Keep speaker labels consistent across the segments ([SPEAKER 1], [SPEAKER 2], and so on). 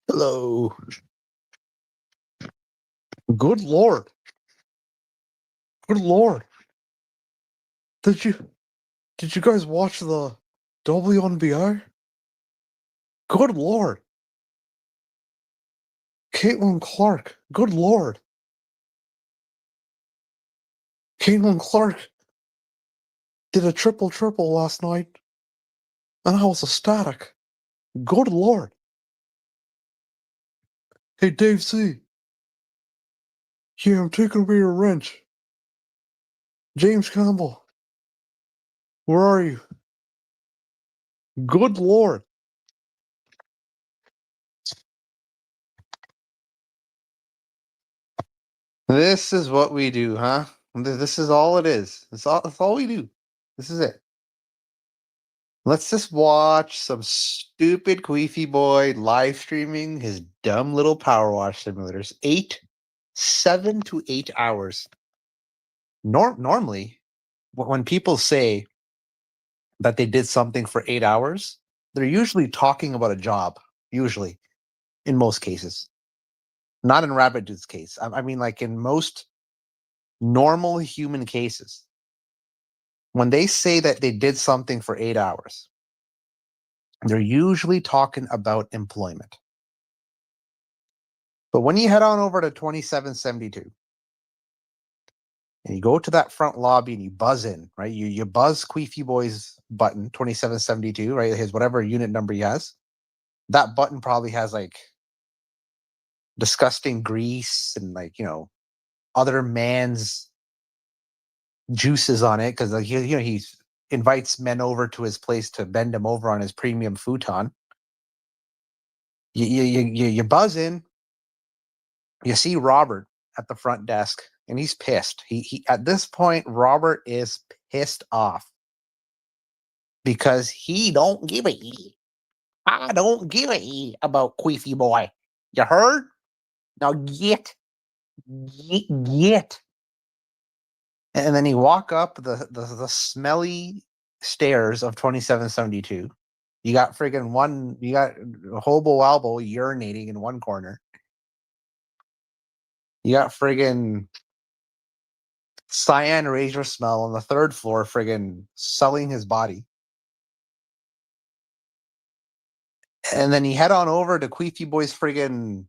[SPEAKER 1] Hello. Good Lord. Good Lord. Did you guys watch the WNBA? Good Lord. Caitlin Clark. Good Lord. Caitlin Clark did a triple last night, and I was ecstatic. Good Lord. Hey, Dave C. Yeah, I'm taking away your wrench. James Campbell. Where are you? Good Lord. This is what we do, huh? This is all it is. That's all we do. This is it. Let's just watch some stupid queefy boy live streaming his dumb little power wash simulators. 7 to 8 hours. Normally, when people say that they did something for 8 hours, they're usually talking about a job. Usually, in most cases, not in Rabbit Dude's case. I mean, like in most normal human cases, when they say that they did something for 8 hours, they're usually talking about employment. But when you head on over to 2772 and you go to that front lobby and you buzz in, right? You buzz Queefy Boy's button, 2772, right? His whatever unit number he has. That button probably has like disgusting grease and like, other man's juices on it because like he invites men over to his place to bend him over on his premium futon. You buzz in, you see Robert at the front desk, and he's pissed. He at this point, Robert is pissed off because he don't give a E. I don't give a E about Queefy Boy. You heard? Now get. And then he walk up the smelly stairs of 2772. You got Hobo Albo urinating in one corner. You got friggin' Cyan Razor Smell on the third floor, friggin' selling his body. And then he head on over to Queefy Boy's friggin'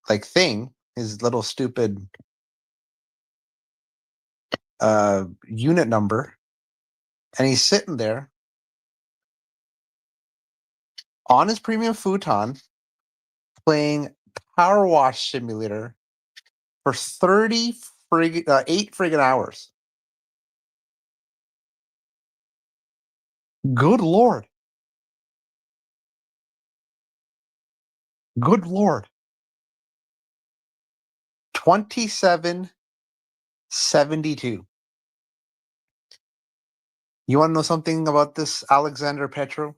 [SPEAKER 1] like thing, his little stupid unit number. And he's sitting there on his premium futon playing Power Wash Simulator for 8 friggin' hours. Good Lord. Good Lord. 2772. You want to know something about this Alexander Petro?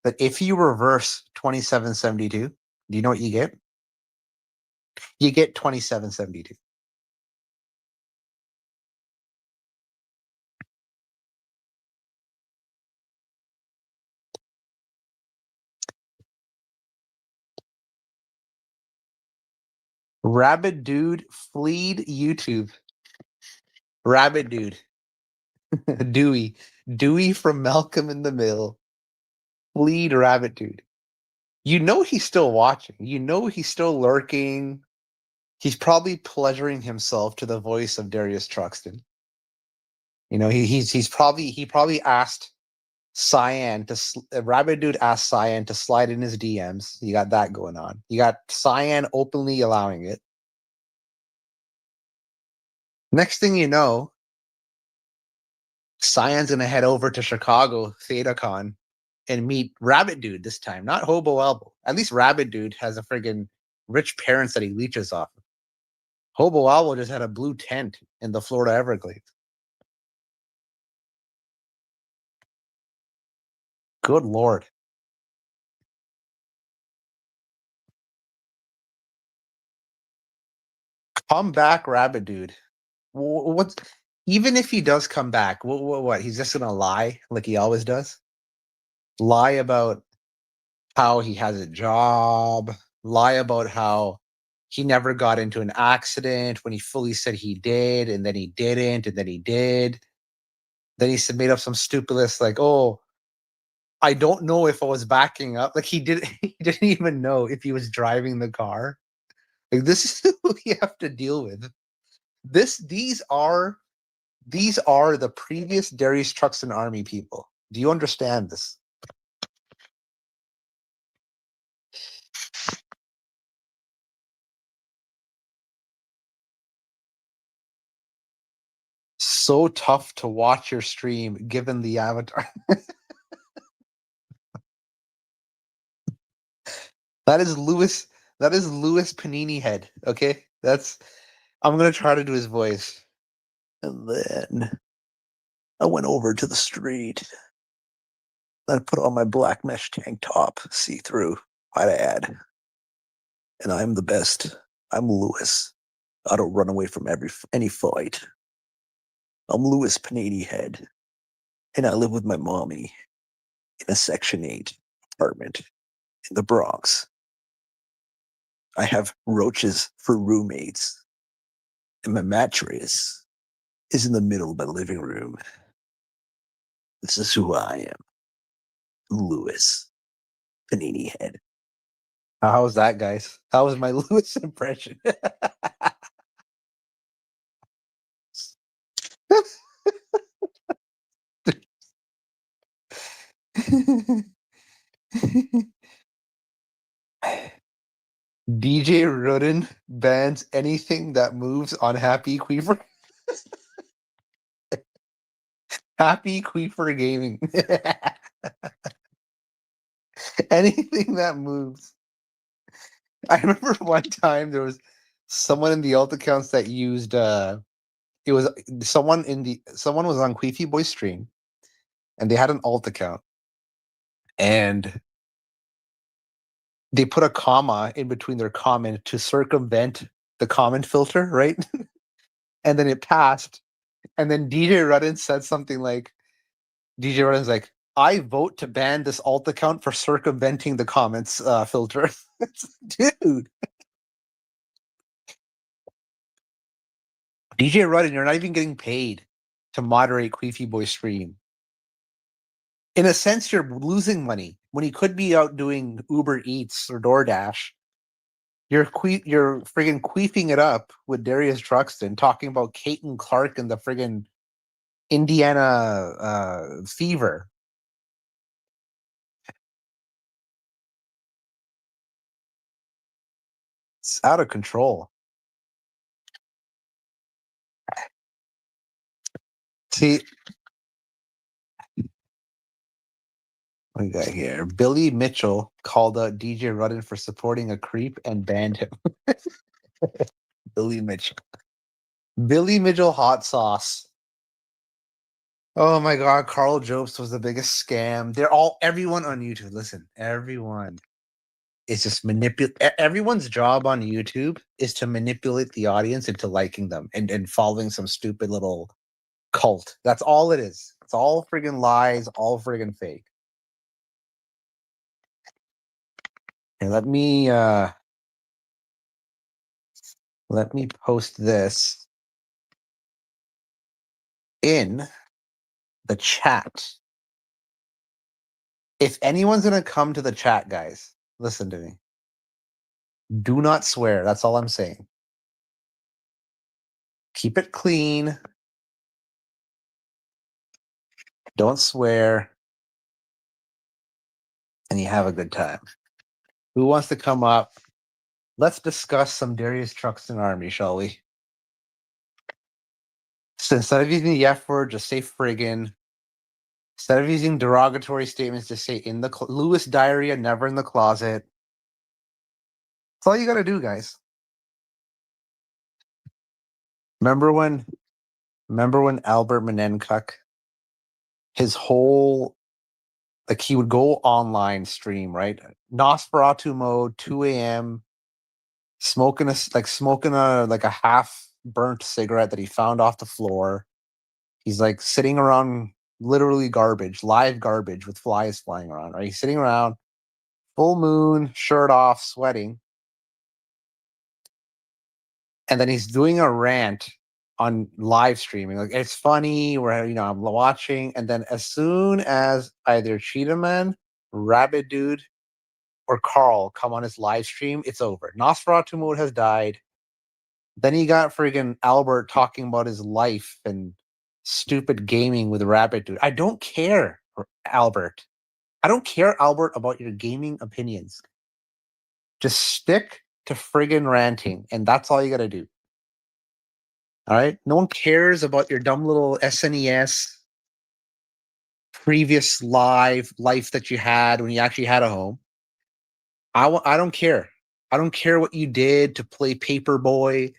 [SPEAKER 1] That if you reverse 2772, do you know what you get? You get 2772. Rabbit Dude fleed YouTube. Rabbit Dude. Dewey from Malcolm in the Middle. Fleed Rabbit Dude. You know he's still watching. You know he's still lurking. He's probably pleasuring himself to the voice of Darius Truxton. He probably asked Cyan Rabbit Dude asked Cyan to slide in his DMs. You got that going on. You got Cyan openly allowing it. Next thing you know, Cyan's gonna head over to Chicago ThetaCon and meet Rabbit Dude this time, not Hobo Elbow. At least Rabbit Dude has a friggin' rich parents that he leeches off of. Hobo Owl just had a blue tent in the Florida Everglades. Good Lord. Come back, Rabbit Dude. What's even if he does come back, what? He's just gonna lie like he always does? Lie about how he has a job, lie about how he never got into an accident when he fully said he did, and then he didn't, and then he did. Then he made up some stupid list like, oh, I don't know if I was backing up. Like he didn't even know if he was driving the car. Like this is who you have to deal with. These are the previous Darius Truxton army people. Do you understand this? So tough to watch your stream given the avatar. That is Lewis. That is Lewis Panini head. Okay, I'm gonna try to do his voice. And then I went over to the street. I put on my black mesh tank top, see through. I'd add, and I'm the best. I'm Lewis. I don't run away from any fight. I'm Lewis Panini head, and I live with my mommy in a Section 8 apartment in the Bronx. I have roaches for roommates, and my mattress is in the middle of my living room. This is who I am, Lewis Panini head. How was that, guys? How was my Lewis impression? DJ Rudin bans anything that moves on Happy Queefer. Happy Queefer Gaming. Anything that moves. I remember one time there was someone in the alt accounts that used it was someone was on Queefy Boy stream and they had an alt account and they put a comma in between their comment to circumvent the comment filter, right? And then it passed. And then DJ Rudin said something like, DJ Rudin's like, I vote to ban this alt account for circumventing the comments filter. Dude. DJ Rudin, you're not even getting paid to moderate Queefy Boy stream. In a sense, you're losing money when you could be out doing Uber Eats or DoorDash. You're friggin' queefing it up with Darius Truxton talking about Caton Clark and the friggin' Indiana Fever. It's out of control. See, what we got here? Billy Mitchell called out DJ Rudin for supporting a creep and banned him. Billy Mitchell. Billy Mitchell hot sauce. Oh my god, Carl Jobst was the biggest scam. Everyone on YouTube. Listen, everyone is just everyone's job on YouTube is to manipulate the audience into liking them and following some stupid little cult. That's all it is. It's all friggin' lies, all friggin' fake. And let me post this in the chat. If anyone's gonna come to the chat, guys, listen to me. Do not swear. That's all I'm saying. Keep it clean. Don't swear. And you have a good time. Who wants to come up? Let's discuss some Darius Truxton army, shall we? So instead of using the F word, just say friggin'. Instead of using derogatory statements, just say in the Lewis diarrhea, never in the closet. That's all you gotta do, guys. Remember when remember when Albert Menenkuk, his whole like he would go online stream, right? Nosferatu mode, 2 a.m., smoking a like a half burnt cigarette that he found off the floor. He's like sitting around literally garbage, live garbage with flies flying around, right? He's sitting around, full moon, shirt off, sweating. And then he's doing a rant on live streaming. Like it's funny where I'm watching, and then as soon as either Cheetah Man, Rabbit Dude, or Carl come on his live stream, it's over. Nosferatu mode has died. Then you got friggin' Albert talking about his life and stupid gaming with Rabbit Dude. I don't care, Albert. I don't care, Albert, about your gaming opinions. Just stick to friggin' ranting, and that's all you gotta do. All right? No one cares about your dumb little SNES previous life that you had when you actually had a home. I don't care. I don't care what you did to play Paperboy.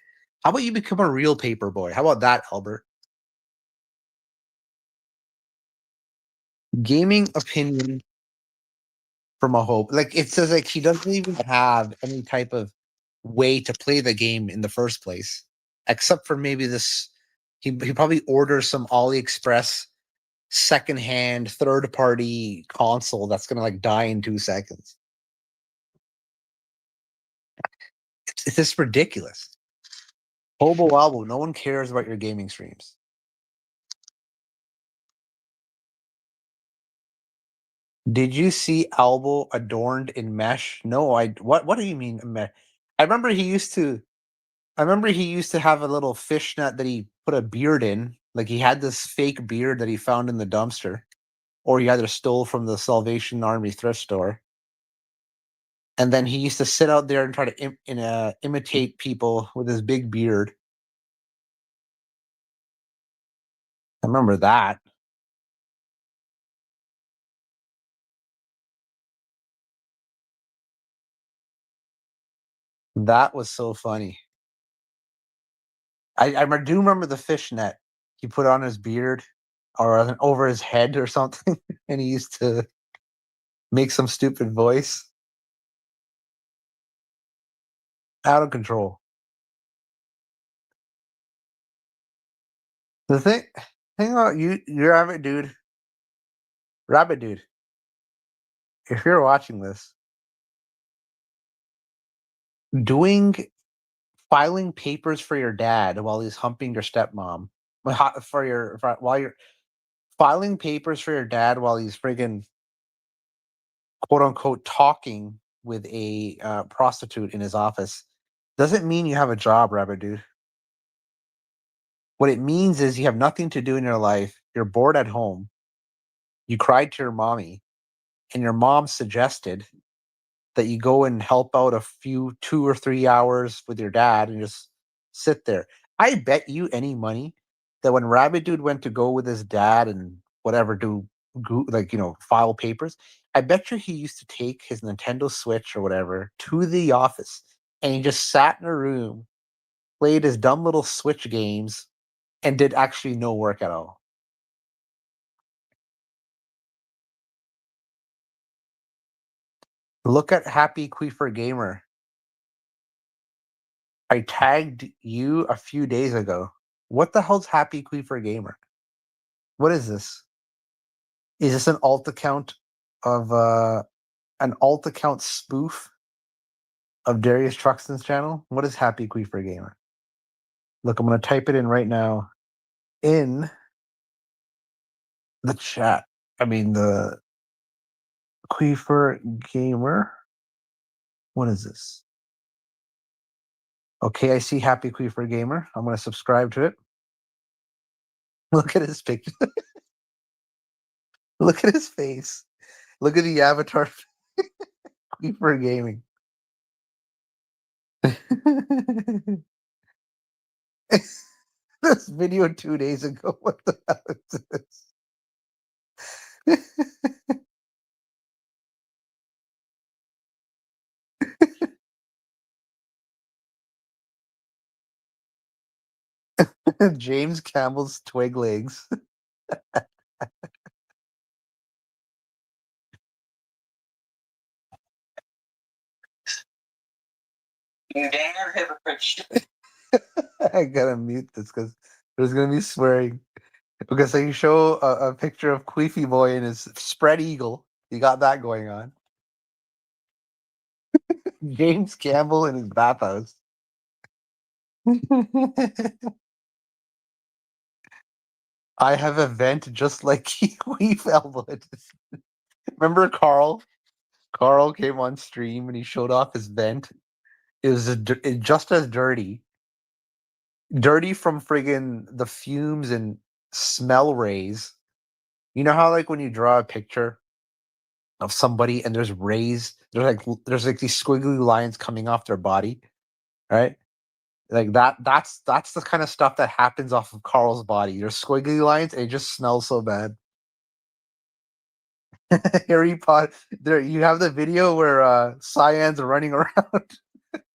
[SPEAKER 1] How about you become a real Paperboy? How about that, Albert? Gaming opinion from a hope. Like it says like he doesn't even have any type of way to play the game in the first place. Except for maybe this he probably orders some AliExpress secondhand third party console that's gonna like die in 2 seconds. It's just ridiculous. Hobo Albo, no one cares about your gaming streams. Did you see Albo adorned in mesh? No, what do you mean mesh? I remember he used to have a little fishnet that he put a beard in. Like he had this fake beard that he found in the dumpster, or he either stole from the Salvation Army thrift store. And then he used to sit out there and try to imitate people with his big beard. I remember that. That was so funny. Do remember the fishnet he put on his beard or over his head or something, and he used to make some stupid voice. Out of control. The thing about you rabbit dude. If you're watching this, doing filing papers for your dad while he's humping your stepmom, while you're filing papers for your dad while he's friggin' quote unquote talking with a prostitute in his office, doesn't mean you have a job, rabbit dude. What it means is you have nothing to do in your life. You're bored at home. You cried to your mommy, and your mom suggested that you go and help out a few 2 or 3 hours with your dad and just sit there. I bet you any money that when Rabbit Dude went to go with his dad and whatever file papers, I bet you he used to take his Nintendo Switch or whatever to the office and he just sat in a room, played his dumb little Switch games, and did actually no work at all. Look at Happy Queefer Gamer. I tagged you a few days ago. What the hell's Happy Queefer Gamer? What is this? Is this of an alt account spoof of Darius Truxton's channel? What is Happy Queefer Gamer? Look, I'm gonna type it in right now in the chat. I mean the Queefer Gamer. What is this? Okay, I see Happy Queefer Gamer. I'm gonna subscribe to it. Look at his picture. Look at his face. Look at the avatar. Queefer Gaming. This video 2 days ago. What the hell is this? James Campbell's twig legs. You damn hypocrite. I gotta mute this because there's gonna be swearing. Because they show a picture of Queefy Boy and his spread eagle. You got that going on. James Campbell in his bathhouse. I have a vent just like Queef Elwood. Remember Carl? Carl came on stream and he showed off his vent. It was just as dirty. Dirty from friggin' the fumes and smell rays. You know how like when you draw a picture of somebody and there's like these squiggly lines coming off their body, right? Like that's the kind of stuff that happens off of Carl's body. There's squiggly lines and it just smells so bad. Harry Potter. There you have the video where Cyan's running around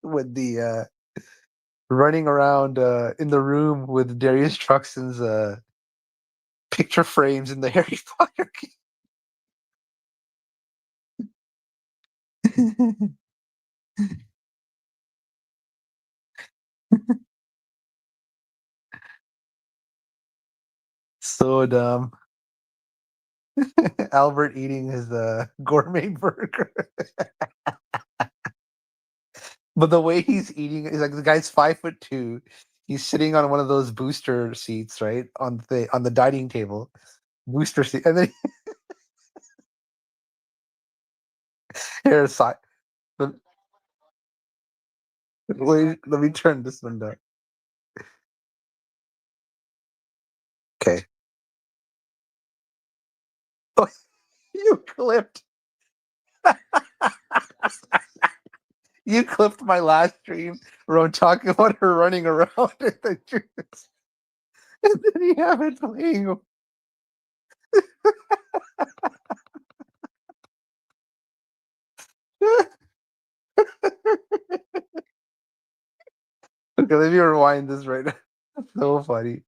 [SPEAKER 1] with the running around in the room with Darius Truxton's picture frames in the Harry Potter game. So dumb. Albert eating his gourmet burger. But the way he's eating is like the guy's 5'2". He's sitting on one of those booster seats, right? On the dining table. Booster seat. And then here's side. Wait, let me turn this one down. Okay. Oh, you clipped. You clipped my last stream where I'm talking about her running around at the juice. And then you have it playing. Okay, let me rewind this right now. So funny.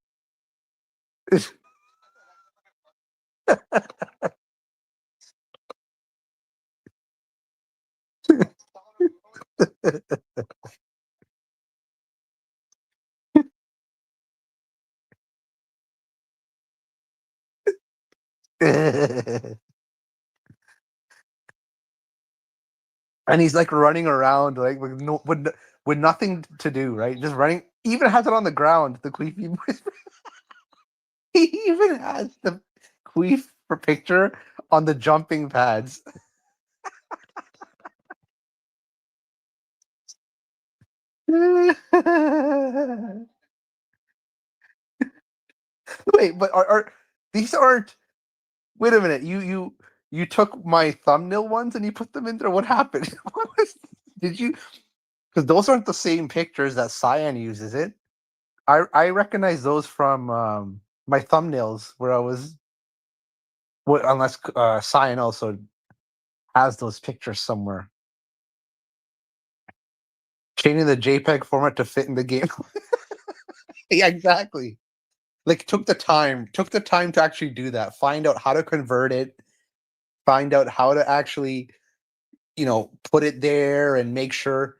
[SPEAKER 1] And he's like running around like with nothing to do, right? Just running. He even has it on the ground. The queefy boy. He even has the queef for picture on the jumping pads. Wait, but are these aren't? Wait a minute. You took my thumbnail ones and you put them in there. What happened? Did you? Because those aren't the same pictures that Cyan uses. It. I recognize those from my thumbnails where I was. Unless Cyan also has those pictures somewhere. Changing the JPEG format to fit in the game. Yeah, exactly. Like took the time to actually do that. Find out how to convert it. Find out how to actually, put it there and make sure.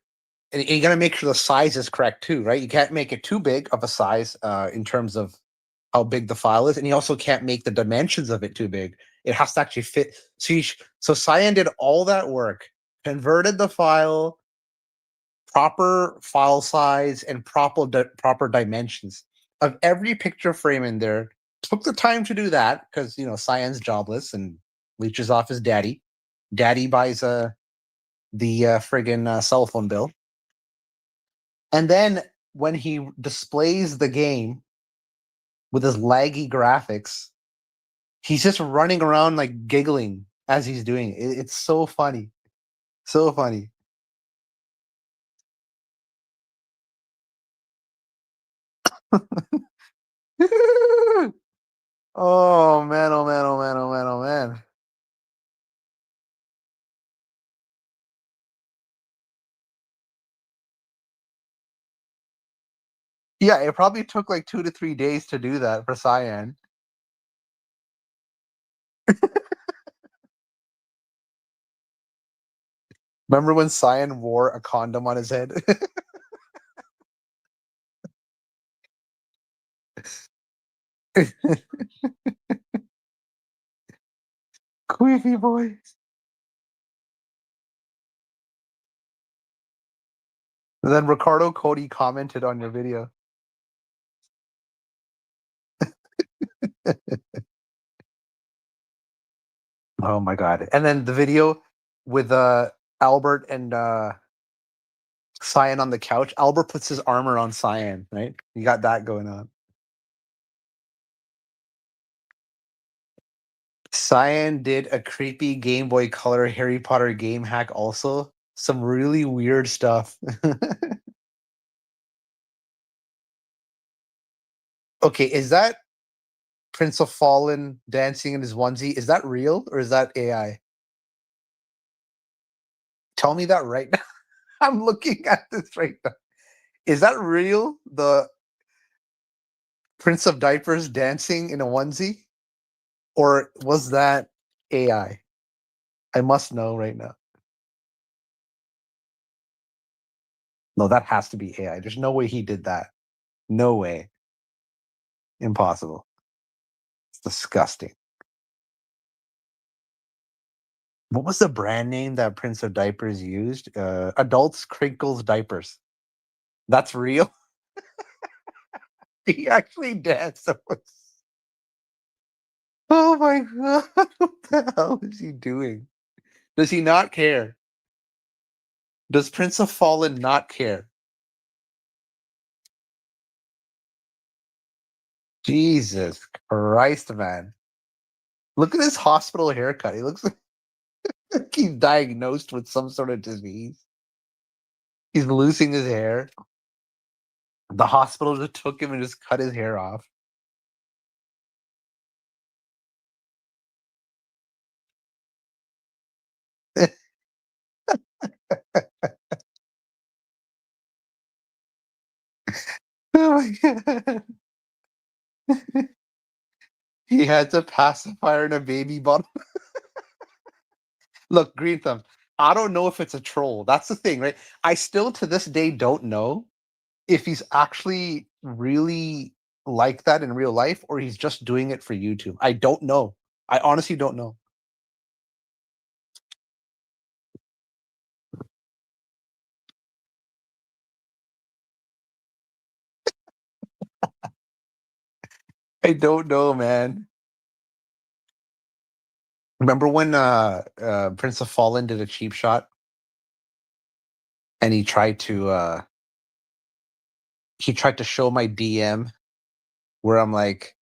[SPEAKER 1] And you got to make sure the size is correct too, right? You can't make it too big of a size in terms of how big the file is, and you also can't make the dimensions of it too big. It has to actually fit. So Cyan did all that work, converted the file, proper file size, and proper dimensions of every picture frame in there. Took the time to do that because Cyan's jobless and leeches off his daddy. Daddy buys the friggin' cell phone bill, and then when he displays the game with his laggy graphics, he's just running around like giggling as he's doing it. It's so funny. So funny. Oh man, oh man, oh man, oh man, oh man. Yeah, it probably took like 2 to 3 days to do that for Cyan. Remember when Cyan wore a condom on his head? Queefy boys. And then Ricardo Cody commented on your video. Oh my god. And then the video with Albert and Cyan on the couch. Albert puts his armor on Cyan, right? You got that going on. Cyan did a creepy Game Boy Color Harry Potter game hack also. Some really weird stuff. Okay, is that Prince of Fallen dancing in his onesie? Is that real or is that AI? Tell me that right now. I'm looking at this right now. Is that real? The Prince of Diapers dancing in a onesie? Or was that AI? I must know right now. No, that has to be AI. There's no way he did that. No way. Impossible. It's disgusting. What was the brand name that Prince of Diapers used? Adults Crinkles Diapers. That's real. He actually danced. Oh my god! What the hell is he doing? Does he not care? Does Prince of Fallen not care? Jesus Christ, man! Look at his hospital haircut. He looks like he's diagnosed with some sort of disease. He's losing his hair. The hospital just took him and just cut his hair off. Oh my god! He had a pacifier in a baby bottle. Look, Green Thumb, I don't know if it's a troll. That's the thing, right? I still to this day don't know if he's actually really like that in real life or he's just doing it for YouTube. I don't know. I honestly don't know. I don't know, man. Remember when Prince of Fallen did a cheap shot and he tried to show my DM where I'm like,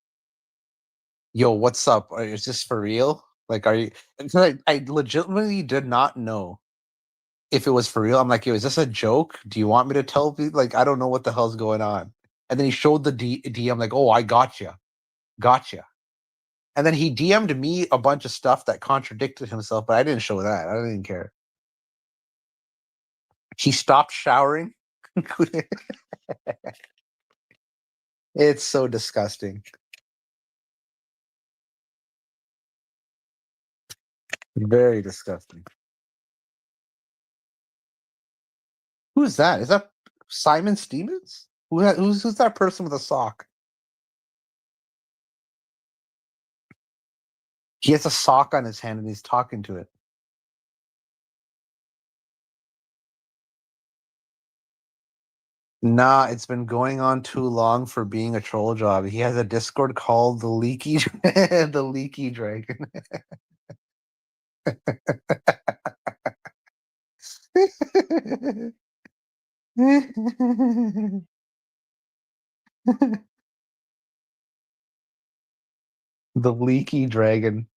[SPEAKER 1] yo, what's up? Is this for real? Like, are you? And so I legitimately did not know if it was for real. I'm like, yo, is this a joke? Do you want me to tell people? Like, I don't know what the hell's going on. And then he showed the DM, like, oh, I gotcha. And then he DM'd me a bunch of stuff that contradicted himself, but I didn't show that. I didn't care. He stopped showering. It's so disgusting. Very disgusting. Who's that? Is that Simon Stevens? Who's that person with a sock? He has a sock on his hand and he's talking to it. Nah, it's been going on too long for being a troll job. He has a Discord called the Leaky the Leaky Dragon. The Leaky Dragon.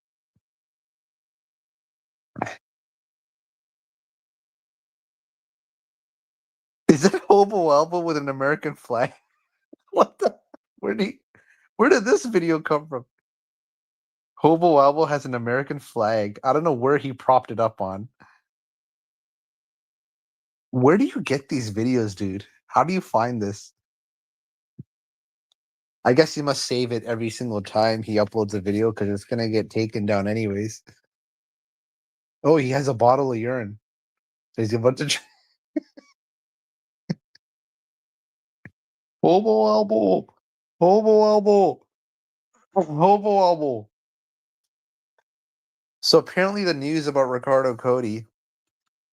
[SPEAKER 1] Is it Hobo Elbow with an American flag? What the? Where did he, where did this video come from? Hobo Elbow has an American flag. I don't know where he propped it up on. Where do you get these videos, dude? How do you find this? I guess he must save it every single time he uploads a video because it's gonna get taken down anyways. Oh, he has a bottle of urine. So he's about to hobo elbow, hobo elbow, hobo elbow. So apparently, the news about Ricardo Cody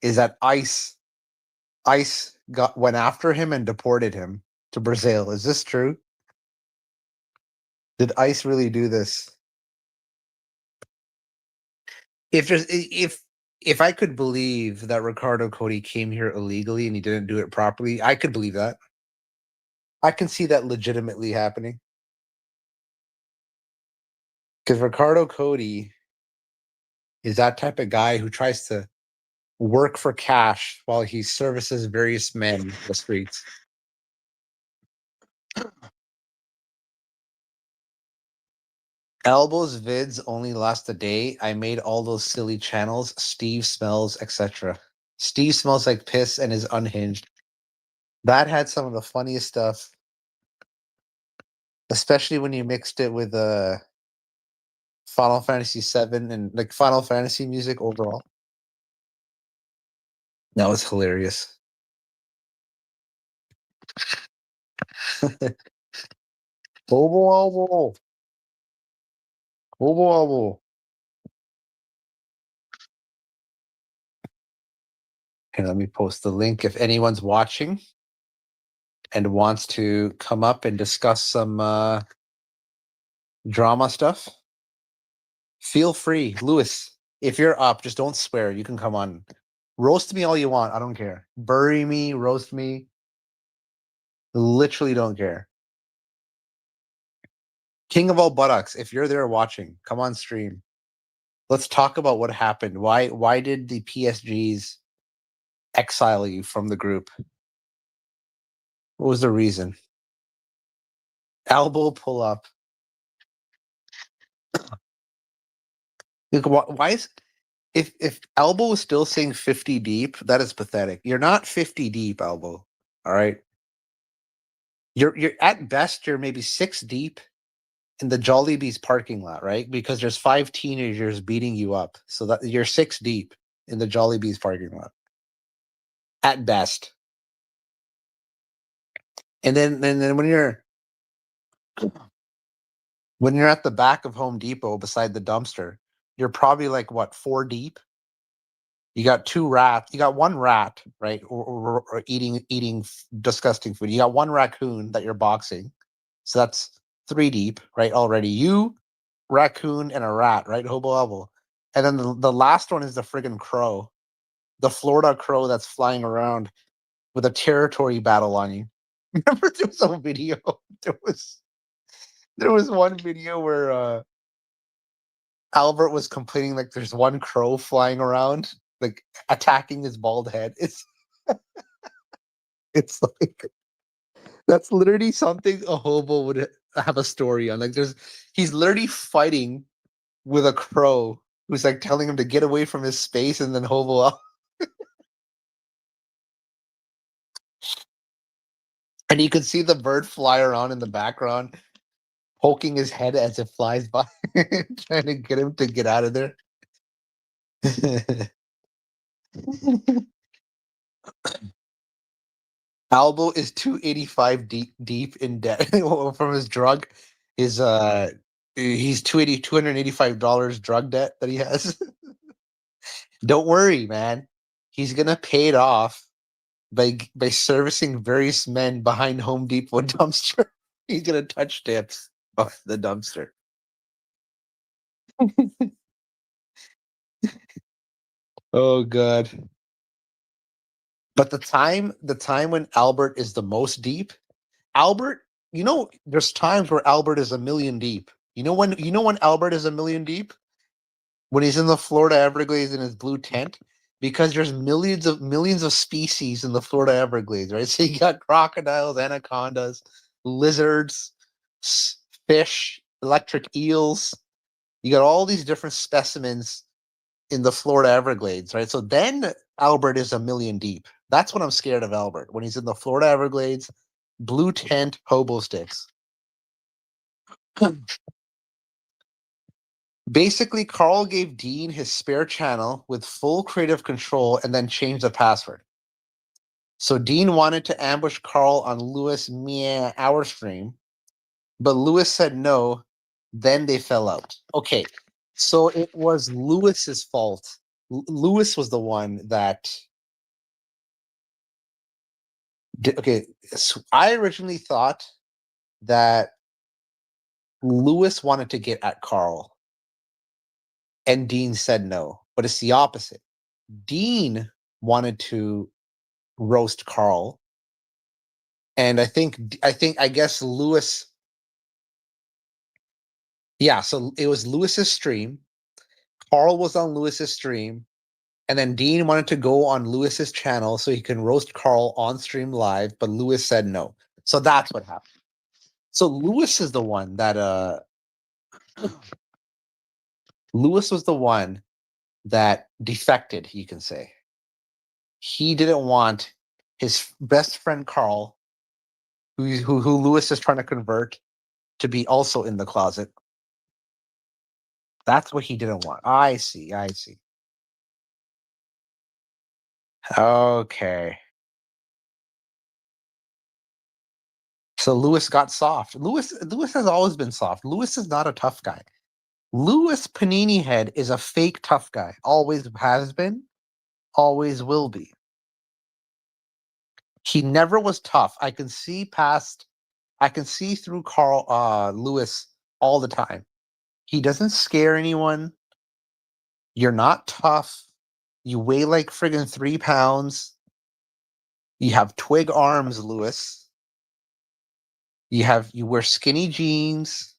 [SPEAKER 1] is that ICE went after him and deported him to Brazil. Is this true? Did ICE really do this? If I could believe that Ricardo Cody came here illegally and he didn't do it properly, I could believe that. I can see that legitimately happening. Because Ricardo Cody is that type of guy who tries to work for cash while he services various men in the streets. Elbows vids only last a day. I made all those silly channels. Steve smells, etc. Steve smells like piss and is unhinged. That had some of the funniest stuff, especially when you mixed it with Final Fantasy VII and like Final Fantasy music overall. That was hilarious. Bobo elbow. Bobo elbow. Okay, let me post the link if anyone's watching and wants to come up and discuss some drama stuff. Feel free. Lewis, if you're up, just don't swear. You can come on. Roast me all you want. I don't care. Bury me, roast me. Literally don't care. King of all buttocks, if you're there watching, come on stream. Let's talk about what happened. Why did the PSGs exile you from the group? What was the reason? Elbow pull up. Like, why is if Elbow is still saying 50 deep, that is pathetic. You're not 50 deep, Elbow. All right. You're at best you're maybe 6 deep in the Jollibee's parking lot, right? Because there's 5 teenagers beating you up. So that you're 6 deep in the Jollibee's parking lot. At best. And then when you're at the back of Home Depot beside the dumpster, you're probably like what, 4 deep? You got 2 rats. You got 1 rat, right? Or eating disgusting food. You got 1 raccoon that you're boxing. So that's 3 deep, right? Already. You, raccoon, and a rat, right? Hobo elbow. And then the last one is the friggin' crow. The Florida crow that's flying around with a territory battle on you. Remember there was a video? There was one video where Albert was complaining like there's 1 crow flying around, like attacking his bald head. It's like that's literally something a hobo would have a story on. Like he's literally fighting with a crow who's like telling him to get away from his space, and then hobo up. And you can see the bird fly around in the background, poking his head as it flies by, trying to get him to get out of there. Albo is 285 deep in debt from his drug. His he's $285 drug debt that he has. Don't worry, man. He's gonna pay it off by servicing various men behind Home Depot dumpster. He's gonna touch tips off the dumpster. Oh god. But the time when Albert is the most deep, Albert, there's times where Albert is a million deep. You know when Albert is a million deep? When he's in the Florida Everglades in his blue tent, because there's millions of species in the Florida Everglades, right? So you got crocodiles, anacondas, lizards, fish, electric eels. You got all these different specimens in the Florida Everglades, right? So then Albert is a million deep. That's when I'm scared of Albert, when he's in the Florida Everglades, blue tent, hobo sticks. Basically, Carl gave Dean his spare channel with full creative control and then changed the password. So Dean wanted to ambush Carl on Lewis our stream, but Lewis said no. Then they fell out. Okay, so it was Lewis's fault. Lewis was the one that did. Okay, so I originally thought that Lewis wanted to get at Carl, and Dean said no. But it's the opposite. Dean wanted to roast Carl, and I guess Lewis. Yeah, so it was Lewis's stream. Carl was on Lewis's stream, and then Dean wanted to go on Lewis's channel so he can roast Carl on stream live, but Lewis said no. So that's what happened. So Lewis is the one that Lewis was the one that defected, you can say. He didn't want his best friend Carl, who Lewis is trying to convert, to be also in the closet. That's what he didn't want. I see. Okay. So Lewis got soft. Lewis has always been soft. Lewis is not a tough guy. Lewis Panini Head is a fake tough guy. Always has been, always will be. He never was tough. I can see through Lewis all the time. He doesn't scare anyone. You're not tough. You weigh like friggin' 3 pounds. You have twig arms, Lewis. You wear skinny jeans.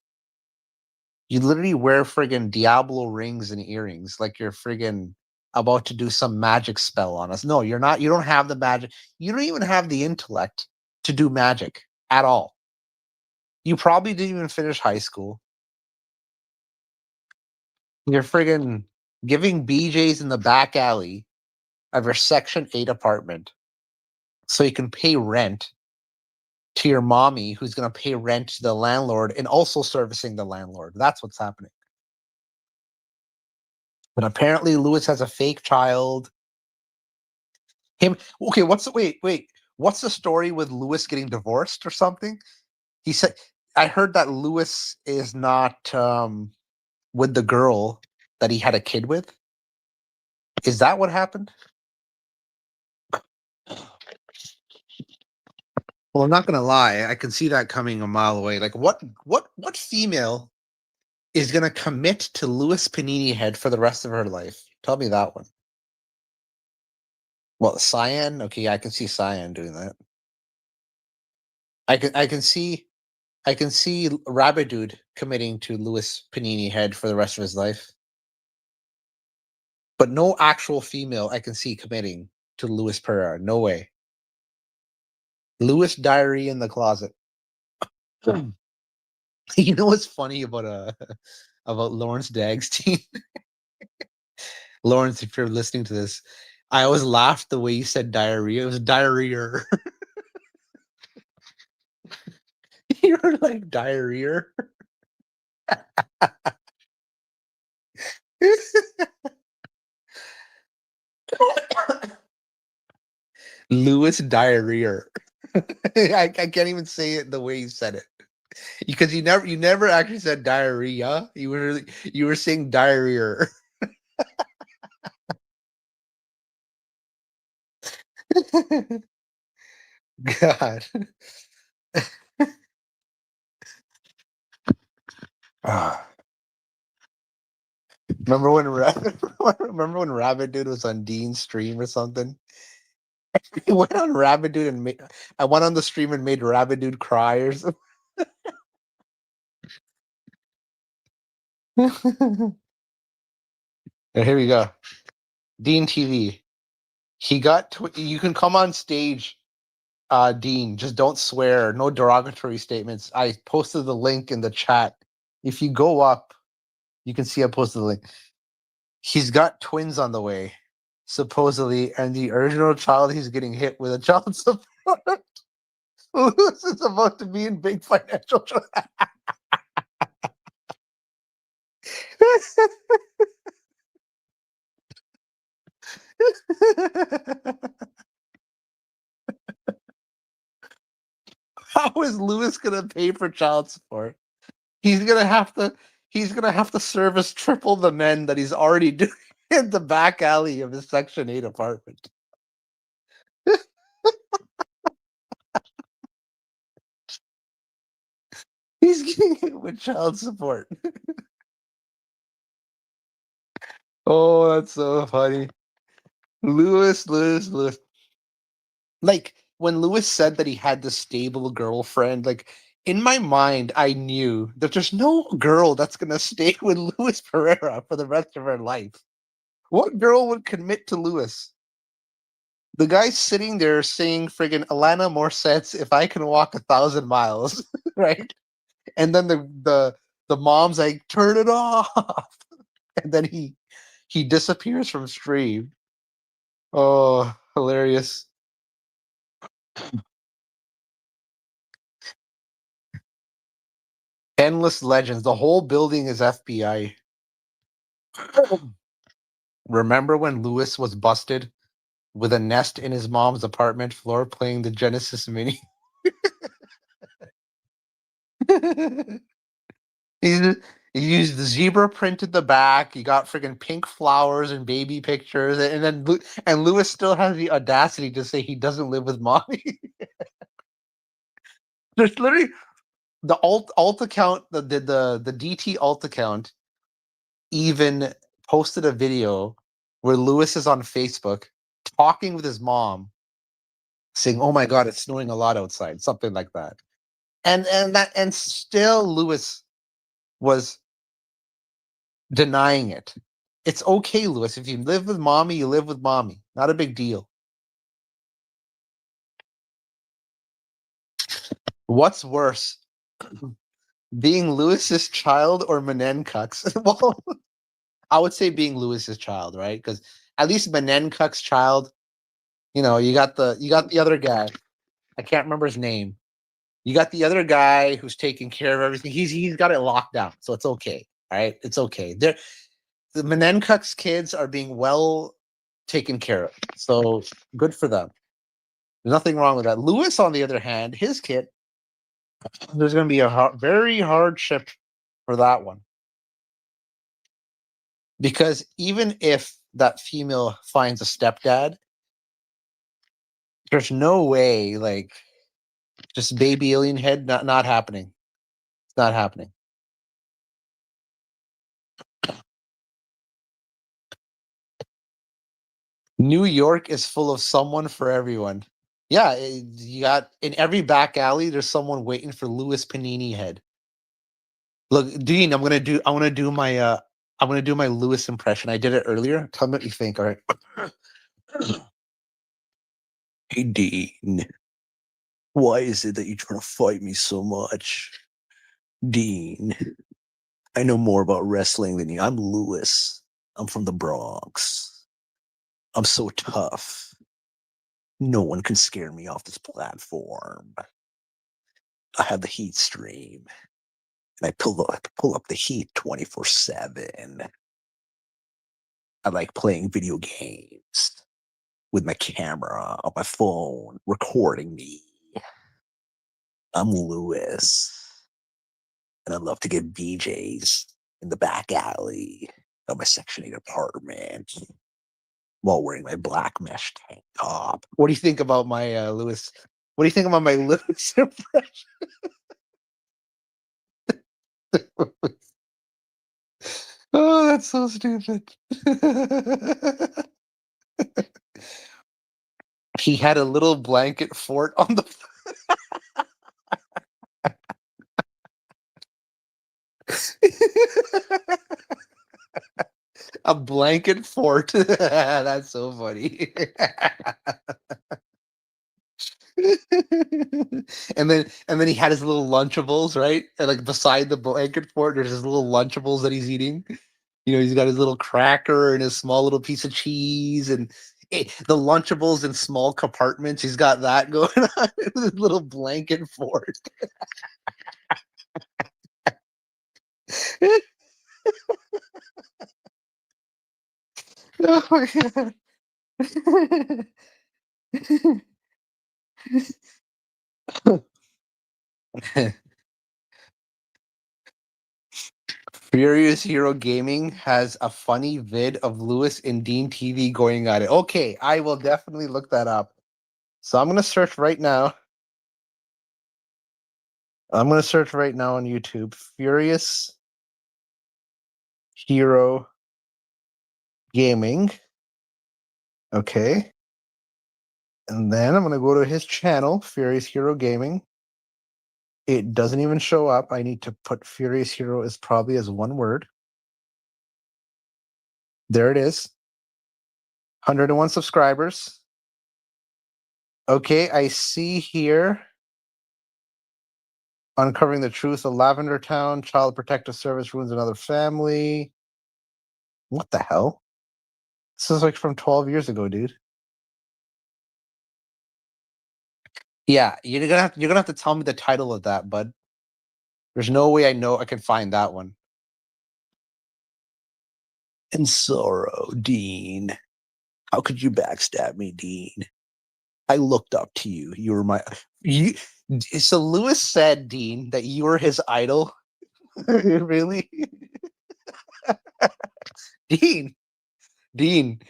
[SPEAKER 1] You literally wear friggin' Diablo rings and earrings like you're friggin' about to do some magic spell on us. No, you're not. You don't have the magic. You don't even have the intellect to do magic at all. You probably didn't even finish high school. You're friggin' giving BJs in the back alley of your Section 8 apartment so you can pay rent to your mommy, who's going to pay rent to the landlord and also servicing the landlord. That's what's happening. But apparently Lewis has a fake child. Okay, what's the story with Lewis getting divorced or something? He said, I heard that Lewis is not with the girl that he had a kid with. Is that what happened? Well, I'm not gonna lie. I can see that coming a mile away. Like, what female is gonna commit to Lewis Panini Head for the rest of her life? Tell me that one. Well, Cyan. Okay, I can see Cyan doing that. I can see Rabbit Dude committing to Lewis Panini Head for the rest of his life. But no actual female I can see committing to Lewis Pereira. No way. Lewis diary in the closet. You know what's funny about Lawrence Dagstein? Lawrence, if you're listening to this, I always laughed the way you said diarrhea. It was diarrhea. You were like diarrhea. Lewis diarrhea. I can't even say it the way you said it. Because you never actually said diarrhea. You were saying diarrhea. God. Remember when Rabbit Dude was on Dean's stream or something? He went on Rabbit Dude and I went on the stream and made Rabbit Dude cry or something. Here we go. Dean TV. You can come on stage, Dean. Just don't swear. No derogatory statements. I posted the link in the chat. If you go up, you can see I posted the link. He's got twins on the way, supposedly, and the original child he's getting hit with a child support. Lewis is about to be in big financial trouble. How is Lewis gonna pay for child support? He's gonna have to. He's gonna have to service triple the men that he's already doing in the back alley of his Section 8 apartment. He's getting hit with child support. Oh, that's so funny. Lewis. Like when Lewis said that he had this stable girlfriend, like in my mind, I knew that there's no girl that's gonna stay with Lewis Pereira for the rest of her life. What girl would commit to Lewis? The guy's sitting there saying friggin' Alana Morissette's "If I Can Walk 1,000 Miles," right? And then the mom's like, "Turn it off," and then he disappears from stream. Oh, hilarious! Endless legends. The whole building is FBI. Remember when Lewis was busted with a nest in his mom's apartment floor playing the Genesis Mini? He he used the zebra print at the back. He got freaking pink flowers and baby pictures, and then and Lewis still has the audacity to say he doesn't live with mommy. There's literally the alt account, the DT alt account, even posted a video where Lewis is on Facebook talking with his mom, saying, "Oh my God, it's snowing a lot outside," something like that, and still Lewis was denying it. It's okay, Lewis. If you live with mommy, you live with mommy. Not a big deal. What's worse, being Lewis's child or Menencuk's? Well, I would say being Lewis's child, right? Because at least Menencuk's child, you got the other guy. I can't remember his name. You got the other guy who's taking care of everything. He's got it locked down, so it's okay. All right, it's okay. The Menencuk's kids are being well taken care of, so good for them. There's nothing wrong with that. Lewis, on the other hand, his kid, there's going to be a very hardship for that one, because even if that female finds a stepdad, there's no way, like, just baby alien head, not happening. It's not happening. New York is full of someone for everyone. Yeah, you got in every back alley. There's someone waiting for Louis Panini head. Look, Dean, I'm gonna do my Louis impression. I did it earlier. Tell me what you think. All right. Hey, Dean, why is it that you're trying to fight me so much? Dean, I know more about wrestling than you. I'm Louis. I'm from the Bronx. I'm so tough. No one can scare me off this platform. I have the heat stream, and I pull up the heat 24/7. I like playing video games with my camera on my phone, recording me. I'm Louis, and I love to get BJs in the back alley of my Section 8 apartment while wearing my black mesh tank top. What do you think about my Louis? What do you think about my Louis impression? Oh, that's so stupid. He had a little blanket fort on the. A blanket fort. That's so funny. and then he had his little Lunchables, right? And like beside the blanket fort, there's his little Lunchables that he's eating. He's got his little cracker and his small little piece of cheese, and the Lunchables in small compartments. He's got that going on with his little blanket fort. Oh my god. Furious Hero Gaming has a funny vid of Lewis and Dean TV going at it. Okay, I will definitely look that up. So I'm gonna search right now. I'm gonna search right now on YouTube. Furious Hero Gaming. Okay. And then I'm gonna go to his channel, Furious Hero Gaming. It doesn't even show up. I need to put Furious Hero as probably as one word. There it is. 101 subscribers. Okay, I see here uncovering the truth of Lavender Town, Child Protective Service ruins another family. What the hell? This is like from 12 years ago, dude. Yeah, you're gonna have to tell me the title of that, bud. There's no way I know I can find that one. In sorrow, Dean. How could you backstab me, Dean? I looked up to you. You were my you. So Lewis said, Dean, that you were his idol. Really, Dean? Dean.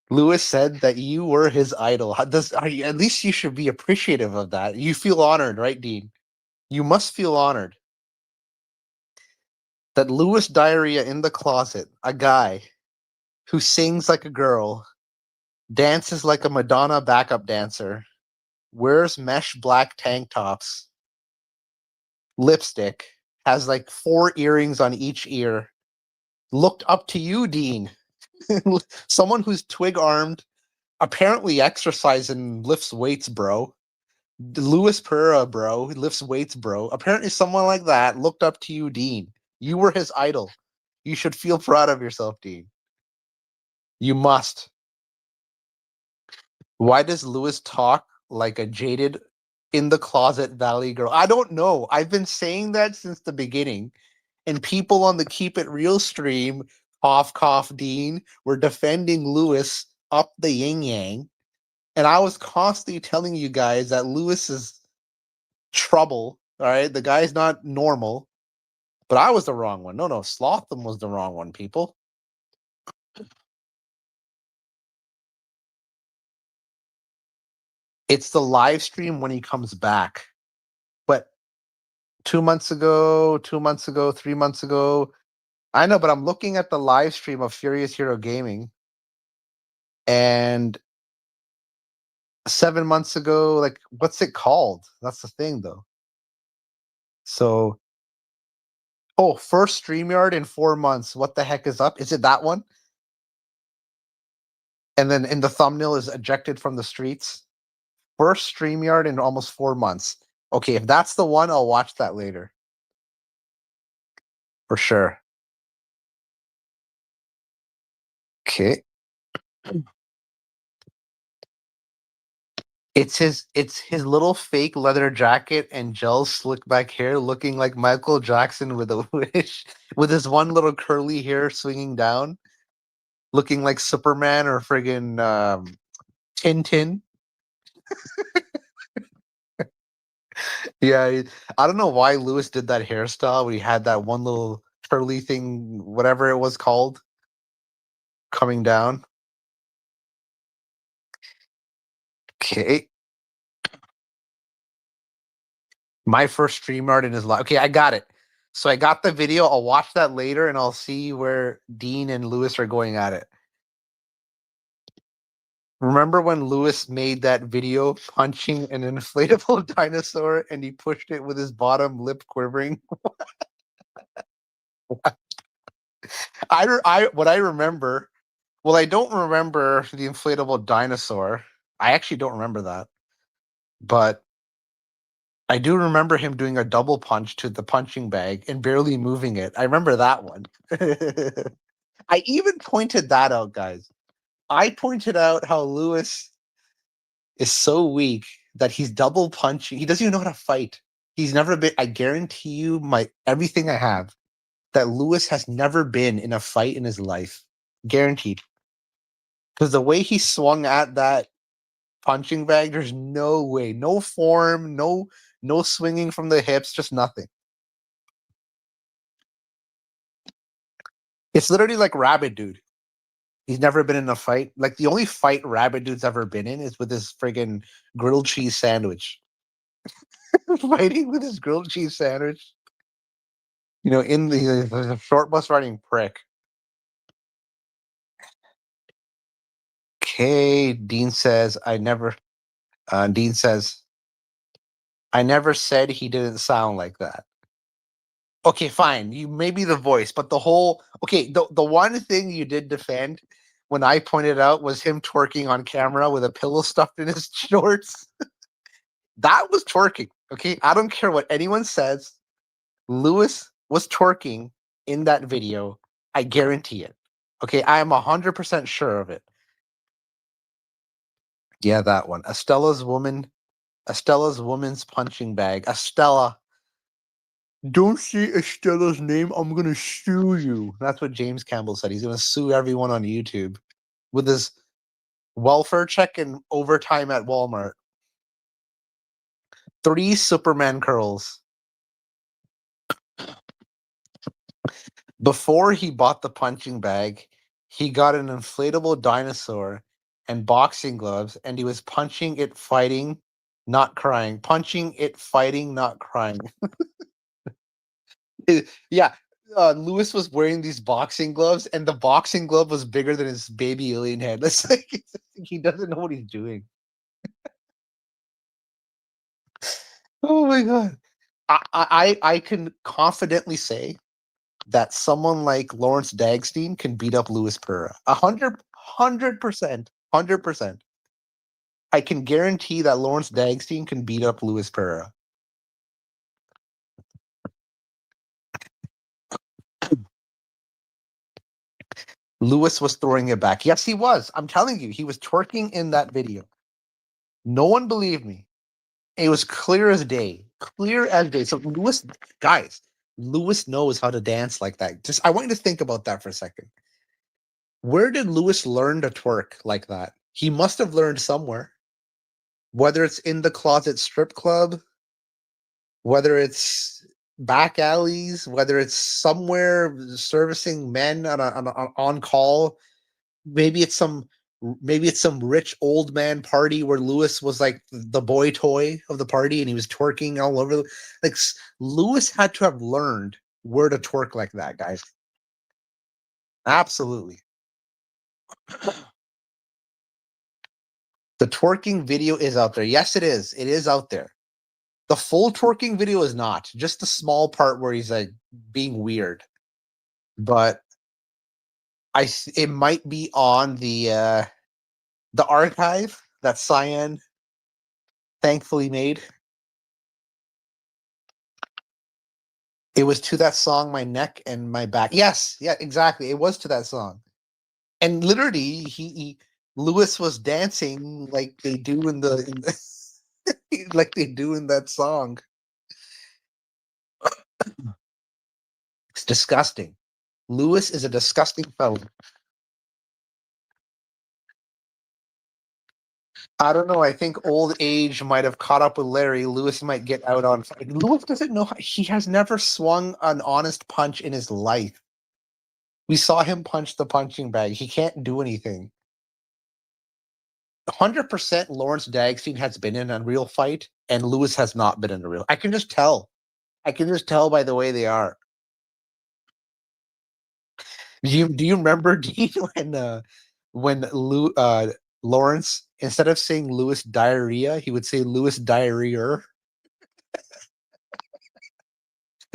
[SPEAKER 1] Lewis said that you were his idol. At least you should be appreciative of that. You feel honored, right, Dean? You must feel honored that Lewis Diarrhea in the closet, a guy who sings like a girl, dances like a Madonna backup dancer, wears mesh black tank tops, lipstick, has like 4 earrings on each ear, looked up to you, Dean. Someone who's twig armed, apparently exercises and lifts weights, bro. Louis Pereira, bro, lifts weights, bro. Apparently, someone like that looked up to you, Dean. You were his idol. You should feel proud of yourself, Dean. You must. Why does Lewis talk like a jaded in the closet valley girl? I don't know. I've been saying that since the beginning. And people on the Keep It Real stream, cough, Dean, were defending Lewis up the yin yang. And I was constantly telling you guys that Lewis is trouble. All right. The guy's not normal. But I was the wrong one. No, Slotham was the wrong one, people. It's the live stream when he comes back. But 2 months ago, 3 months ago, I know, but I'm looking at the live stream of Furious Hero Gaming. And 7 months ago, like, what's it called? That's the thing, though. So, first StreamYard in 4 months. What the heck is up? Is it that one? And then in the thumbnail is ejected from the streets. First StreamYard in almost 4 months. Okay, if that's the one, I'll watch that later. For sure. Okay. It's his little fake leather jacket and gel slick back hair looking like Michael Jackson with a wish with his one little curly hair swinging down, looking like Superman or friggin' Tintin. Yeah, I don't know why Lewis did that hairstyle where he had that one little curly thing, whatever it was called, coming down. Okay. My first StreamYard in his life. Okay, I got it. So I got the video. I'll watch that later and I'll see where Dean and Lewis are going at it. Remember when Lewis made that video punching an inflatable dinosaur and he pushed it with his bottom lip quivering? What I remember. Well, I don't remember the inflatable dinosaur. I actually don't remember that, but I do remember him doing a double punch to the punching bag and barely moving it. I remember that one. I even pointed that out, guys. I pointed out how Lewis is so weak that he's double punching. He doesn't even know how to fight. He's never been. I guarantee you, my everything I have, that Lewis has never been in a fight in his life. Guaranteed. Because the way he swung at that punching bag, there's no way, no form, no swinging from the hips, just nothing. It's literally like Rabbit Dude. He's never been in a fight. Like the only fight Rabbit Dude's ever been in is with his friggin' grilled cheese sandwich. Fighting with his grilled cheese sandwich. You know, in the short bus riding prick. Okay, Dean says, Dean says, I never said he didn't sound like that. Okay, fine. You maybe the voice, but the whole okay, the one thing you did defend when I pointed out was him twerking on camera with a pillow stuffed in his shorts. That was twerking. Okay. I don't care what anyone says. Lewis was twerking in that video. I guarantee it. Okay. I am 100% sure of it. Yeah, that one. Estella's woman's punching bag. Estella. Don't say Estella's name. I'm gonna sue you. That's what James Campbell said. He's gonna sue everyone on YouTube with his welfare check and overtime at Walmart. 3 Superman curls. Before he bought the punching bag, he got an inflatable dinosaur and boxing gloves, and he was punching it, fighting, not crying. Punching it, fighting, not crying. Yeah, Lewis was wearing these boxing gloves, and the boxing glove was bigger than his baby alien head. That's like he doesn't know what he's doing. Oh my god! I can confidently say that someone like Lawrence Dagstein can beat up Louis Pereira. 100%. 100%. I can guarantee that Lawrence Dagstein can beat up Louis Pereira. Lewis was throwing it back. Yes, he was. I'm telling you, he was twerking in that video. No one believed me. It was clear as day. Clear as day. So Lewis, guys, Lewis knows how to dance like that. Just I want you to think about that for a second. Where did Lewis learn to twerk like that? He must have learned somewhere. Whether it's in the closet strip club, whether it's back alleys, whether it's somewhere servicing men on call, maybe it's some rich old man party where Lewis was like the boy toy of the party and he was twerking all over. Like Lewis had to have learned where to twerk like that, guys. Absolutely. The twerking video is out there. Yes, it is. It is out there. The full twerking video is not. Just the small part where he's like being weird. But it might be on the archive that Cyan thankfully made. It was to that song, My Neck and My Back. Yes, yeah, exactly. It was to that song. And literally Lewis was dancing like they do in the like they do in that song. It's disgusting. Lewis is a disgusting fellow. I don't know. I think old age might have caught up with Larry. Lewis might get out on. Lewis doesn't know. He has never swung an honest punch in his life. We saw him punch the punching bag. He can't do anything. 100% Lawrence Dagstein has been in a real fight, and Lewis has not been in a real. I can just tell. I can just tell by the way they are. Do you remember Dean when Lawrence, instead of saying Lewis diarrhea, he would say Lewis diarrhea.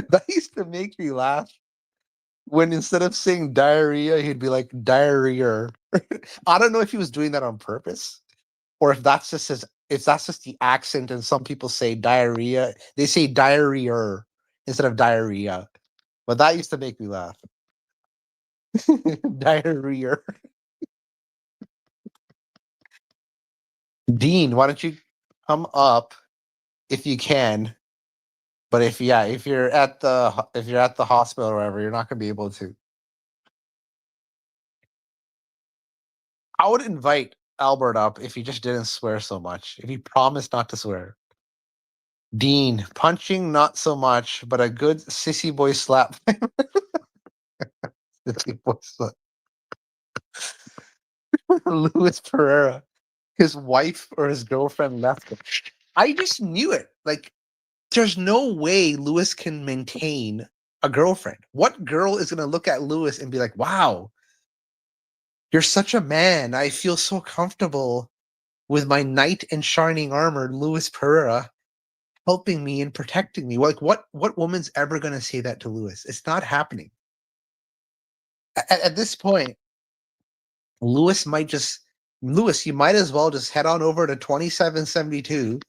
[SPEAKER 1] That used to make me laugh. When instead of saying diarrhea, he'd be like diarrhea. I don't know if he was doing that on purpose or if that's just the accent and some people say diarrhea. They say diarrhea instead of diarrhea. But that used to make me laugh. Diarrhea. Dean, why don't you come up if you can? But if you're at the hospital or whatever, you're not gonna be able to. I would invite Albert up if he just didn't swear so much. If he promised not to swear. Dean, punching not so much, but a good sissy boy slap. Sissy boy slap. Luis Pereira, his wife or his girlfriend left him. I just knew it. Like, there's no way Luis can maintain a girlfriend. What girl is going to look at Luis and be like, wow, you're such a man. I feel so comfortable with my knight in shining armor, Luis Pereira, helping me and protecting me. Like, what woman's ever going to say that to Luis? It's not happening. At this point, Luis, you might as well just head on over to 2772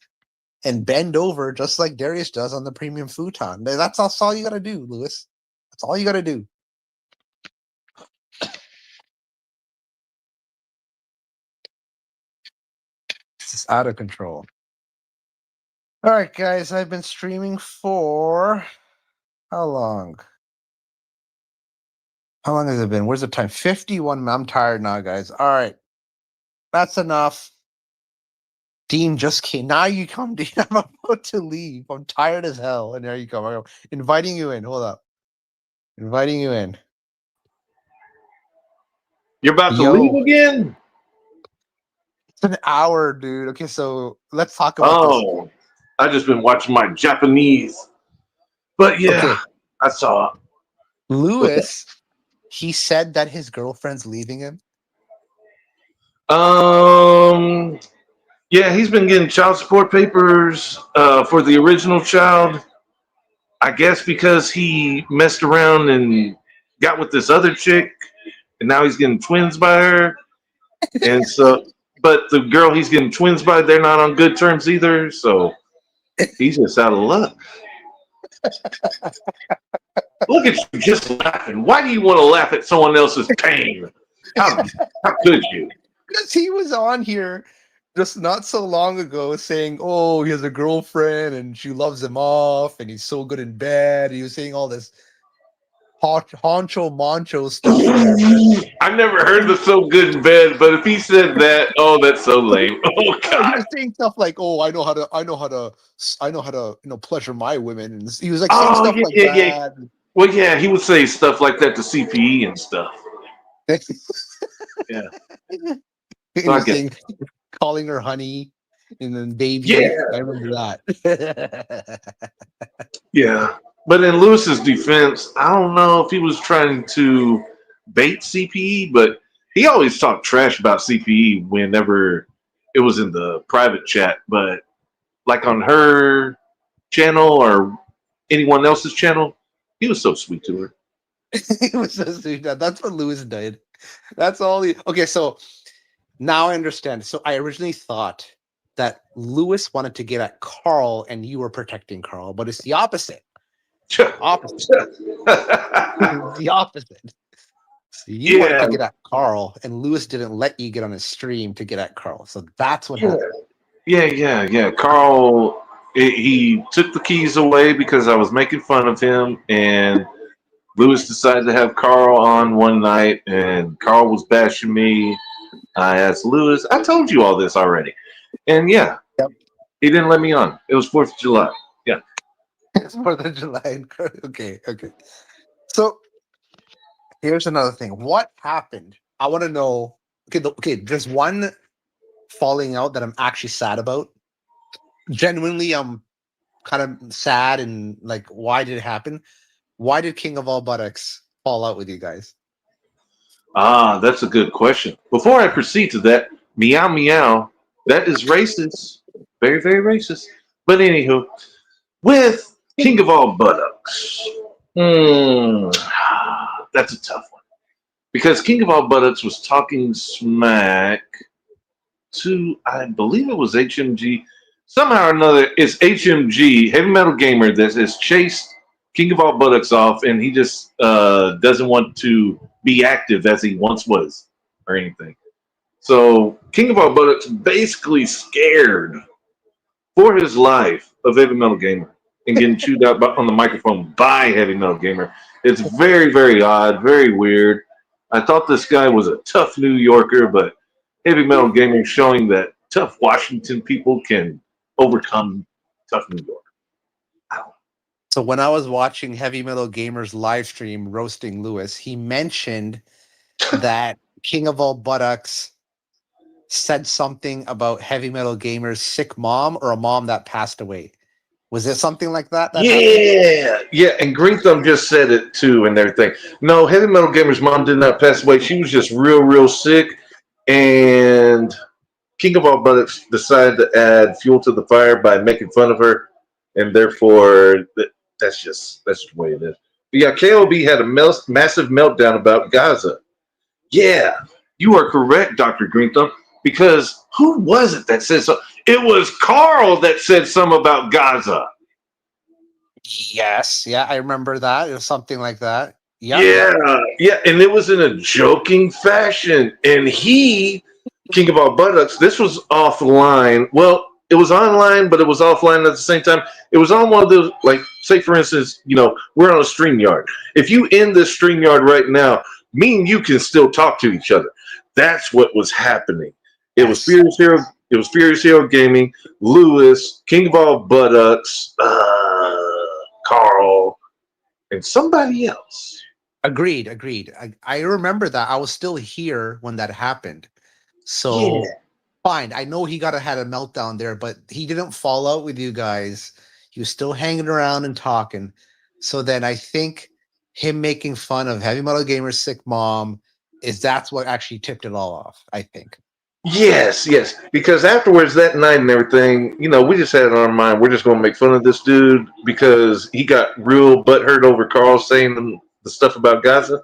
[SPEAKER 1] and bend over just like Darius does on the premium futon. That's all you got to do, Luis. That's all you got to do. This is out of control. All right, guys, I've been streaming for how long? How long has it been? Where's the time? 51. I'm tired now, guys. All right. That's enough. Dean just came. Now you come, Dean. I'm about to leave. I'm tired as hell. And there you come. I'm inviting you in. Hold up. Inviting you in.
[SPEAKER 2] You're about to leave again?
[SPEAKER 1] It's an hour, dude. Okay, so let's talk about this.
[SPEAKER 2] Oh, I just been watching my Japanese. But yeah, okay. I saw it.
[SPEAKER 1] Luis, he said that his girlfriend's leaving him.
[SPEAKER 2] Yeah, he's been getting child support papers for the original child. I guess because he messed around and got with this other chick, and now he's getting twins by her. And so, but the girl he's getting twins by, they're not on good terms either. So he's just out of luck. Look at you just laughing. Why do you want to laugh at someone else's pain? How could you?
[SPEAKER 1] Because he was on here just not so long ago saying, oh, he has a girlfriend and she loves him off and he's so good in bed. He was saying all this honcho mancho stuff.
[SPEAKER 2] I've never heard the so good in bed, but if he said that, oh, that's so lame. Oh God.
[SPEAKER 1] He was saying stuff like, oh, I know how to pleasure my women. And he was like saying stuff like that.
[SPEAKER 2] Yeah. Well, yeah, he would say stuff like that to CPE and stuff. Yeah.
[SPEAKER 1] He was saying, calling her honey and then baby. Yeah. I remember that.
[SPEAKER 2] Yeah. But in Lewis's defense, I don't know if he was trying to bait CPE, but he always talked trash about CPE whenever it was in the private chat. But like on her channel or anyone else's channel, he was so sweet to her.
[SPEAKER 1] He was so sweet. That's what Luis did. That's all he... Okay, so now I understand. So I originally thought that Luis wanted to get at Carl and you were protecting Carl, but it's the opposite. The opposite. So you wanted to get at Carl, and Luis didn't let you get on his stream to get at Carl. So that's what happened.
[SPEAKER 2] Yeah. Carl, he took the keys away because I was making fun of him, and Luis decided to have Carl on one night, and Carl was bashing me. I asked Luis, I told you all this already. And he didn't let me on. It was 4th of July. Yeah.
[SPEAKER 1] It's 4th of July. Okay. So here's another thing. What happened? I want to know. Okay, there's one falling out that I'm actually sad about. Genuinely, I'm kind of sad and like, why did it happen? Why did King of All Buttocks fall out with you guys?
[SPEAKER 2] That's a good question. Before I proceed to that, meow meow, that is racist. Very, very racist. But anywho, with King of All Buttocks, that's a tough one. Because King of All Buttocks was talking smack to, I believe it was HMG. Somehow or another, it's HMG, Heavy Metal Gamer, that has chased King of All Buttocks off, and he just doesn't want to be active as he once was or anything. So King of All Buttocks basically scared for his life of Heavy Metal Gamer and getting chewed out on the microphone by Heavy Metal Gamer. It's very, very odd, very weird. I thought this guy was a tough New Yorker, but Heavy Metal Gaming showing that tough Washington people can overcome tough New York.
[SPEAKER 1] So when I was watching Heavy Metal Gamer's live stream roasting Lewis, he mentioned that King of All Buttocks said something about Heavy Metal Gamer's sick mom or a mom that passed away. Was it something like that happened?
[SPEAKER 2] Yeah, and Green Thumb just said it too and everything. No, Heavy Metal Gamer's mom did not pass away. She was just real sick, and King of All Buttocks decided to add fuel to the fire by making fun of her, and therefore that's the way it is. But yeah, KOB had a massive meltdown about Gaza. Yeah, you are correct, Dr. Green Thumb, because who was it that said so? It was Carl that said something about Gaza.
[SPEAKER 1] Yes. Yeah, I remember that. It was something like that.
[SPEAKER 2] Yeah, and it was in a joking fashion. And King of All Buttocks, this was offline. Well, it was online, but it was offline at the same time. It was on one of those, like, say for instance, we're on a StreamYard. If you end this StreamYard right now, me and you can still talk to each other. That's what was happening. It was Furious Hero. It was Furious Hero Gaming, Lewis, King of All Buttocks, Carl, and somebody else.
[SPEAKER 1] Agreed. I remember that. I was still here when that happened. So fine. I know he had a meltdown there, but he didn't fall out with you guys. He was still hanging around and talking. So then I think him making fun of Heavy Metal Gamer's sick mom that's what actually tipped it all off, I think.
[SPEAKER 2] Yes. Because afterwards that night and everything, we just had it on our mind. We're just going to make fun of this dude because he got real butthurt over Carl saying the stuff about Gaza.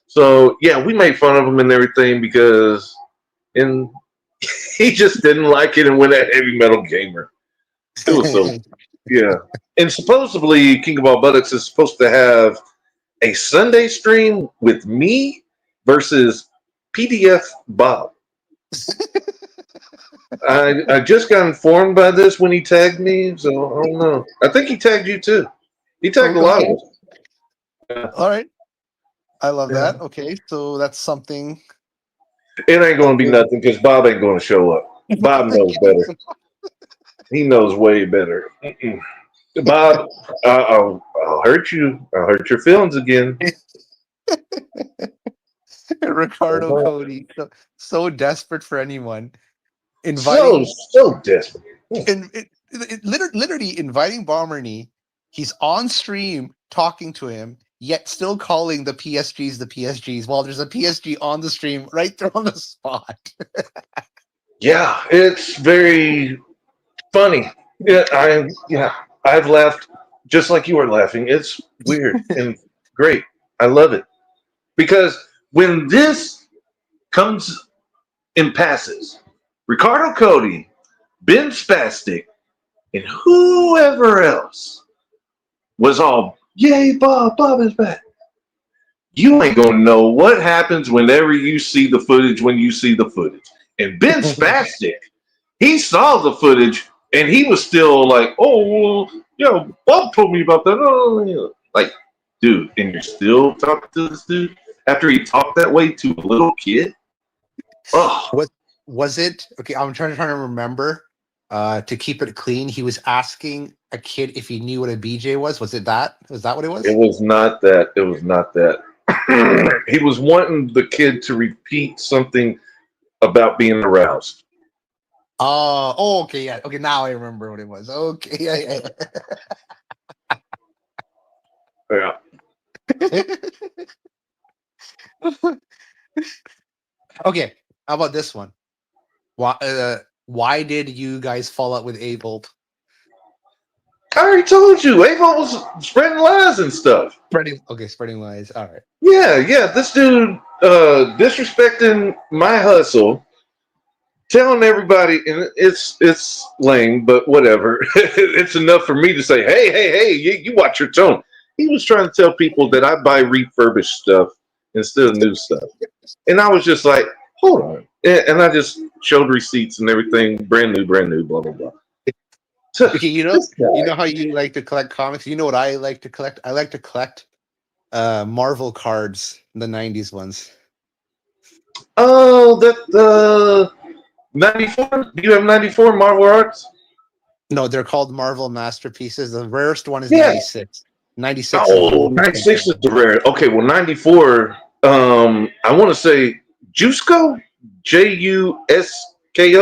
[SPEAKER 2] So yeah, we made fun of him and everything and he just didn't like it and went at Heavy Metal Gamer. It was so yeah. And supposedly King of All Buttocks is supposed to have a Sunday stream with me versus PDF Bob. I just got informed by this when he tagged me, so I don't know. I think he tagged you too. He tagged a lot of us.
[SPEAKER 1] Yeah. All right. I love that. Okay, so that's something.
[SPEAKER 2] It ain't going to be nothing because Bob ain't going to show up. Bob knows better. He knows way better. Bob, I'll hurt you. I'll hurt your feelings again.
[SPEAKER 1] Ricardo Cody, so desperate for anyone.
[SPEAKER 2] So desperate.
[SPEAKER 1] Literally inviting Bomberny. He's on stream talking to him, yet still calling the PSGs while there's a PSG on the stream right there on the spot.
[SPEAKER 2] Yeah, it's very funny. I've laughed just like you were laughing. It's weird and great. I love it. Because when this comes and passes, Ricardo Cody, Ben Spastic, and whoever else was all, yay, Bob is back. You ain't going to know what happens whenever you see the footage when you see the footage. And Ben Spastic, he saw the footage and he was still like, oh, Bob told me about that. Oh, yeah. Like, dude, and you're still talking to this dude after he talked that way to a little kid? Oh.
[SPEAKER 1] What was it? Okay, I'm trying to remember. To keep it clean, he was asking a kid if he knew what a BJ was. Was it that? Was that what it was?
[SPEAKER 2] It was not that. It was not that. He was wanting the kid to repeat something about being aroused.
[SPEAKER 1] Oh, okay, yeah. Okay, now I remember what it was. Okay,
[SPEAKER 2] Yeah.
[SPEAKER 1] Okay, how about this one? Why did you guys fall out with Avolt?
[SPEAKER 2] I already told you, Avolt was spreading lies and stuff.
[SPEAKER 1] Spreading lies. All right.
[SPEAKER 2] Yeah. This dude disrespecting my hustle, telling everybody, and it's lame, but whatever. It's enough for me to say, hey, you watch your tone. He was trying to tell people that I buy refurbished stuff instead of new stuff, and I was just like, hold on, and I just showed receipts and everything, brand new, blah blah blah.
[SPEAKER 1] Okay, you know how you like to collect comics. You know what I like to collect? I like to collect Marvel cards, the '90s ones.
[SPEAKER 2] Oh, that 94? Do you have 94 Marvel Arts?
[SPEAKER 1] No, they're called Marvel Masterpieces. The rarest one is
[SPEAKER 2] Yeah.
[SPEAKER 1] 96. 96 is the
[SPEAKER 2] Oh,
[SPEAKER 1] most
[SPEAKER 2] 96 is
[SPEAKER 1] expensive.
[SPEAKER 2] the rare. Okay, well, 94, I want to say Jusco? Jusko? Is he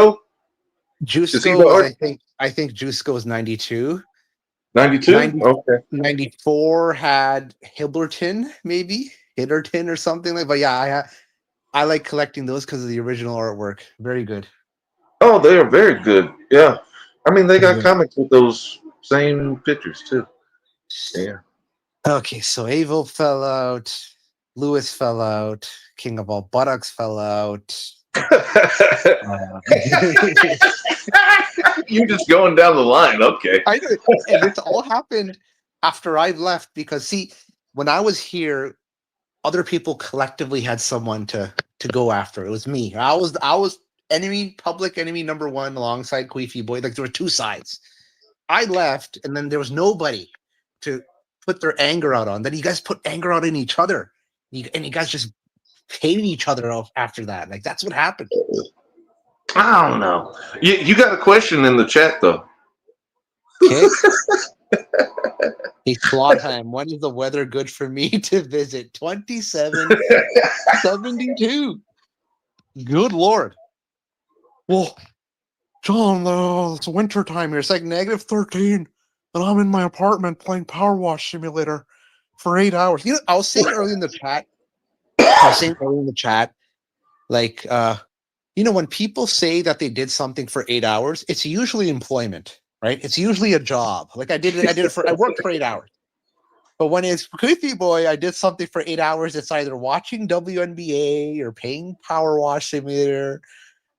[SPEAKER 1] Jusko
[SPEAKER 2] the
[SPEAKER 1] was,
[SPEAKER 2] art?
[SPEAKER 1] I think Jusko was 92.
[SPEAKER 2] 92?
[SPEAKER 1] 90,
[SPEAKER 2] Okay.
[SPEAKER 1] 94 had Hilberton, maybe Hitterton or something like. But yeah, I like collecting those because of the original artwork. Very good.
[SPEAKER 2] Oh, they are very good. Yeah. I mean, they got
[SPEAKER 1] Yeah.
[SPEAKER 2] comics with those same pictures, too. Yeah.
[SPEAKER 1] Okay, so Avo fell out. Lewis fell out. King of all buttocks fell out. Uh,
[SPEAKER 2] You're just going down the line. Okay.
[SPEAKER 1] I know, and this all happened after I left because see, when I was here, other people collectively had someone to go after. It was me. I was enemy, public enemy number one alongside Queefy Boy. Like there were two sides. I left, and then there was nobody to put their anger out on. Then you guys put anger out in each other, and you guys just hated each other after that. Like that's what happened.
[SPEAKER 2] I don't know. You got a question in the chat, though.
[SPEAKER 1] Okay. Hey, Slaughtheim, when is the weather good for me to visit? 2772. Good Lord. Well, John, it's winter time here. It's like negative 13, and I'm in my apartment playing Power Wash Simulator for 8 hours. You know, I was saying earlier in the chat, like, when people say that they did something for 8 hours, it's usually employment, right? It's usually a job. Like I worked for 8 hours. But when it's Creepy Boy, I did something for 8 hours. It's either watching WNBA or playing Power Wash Simulator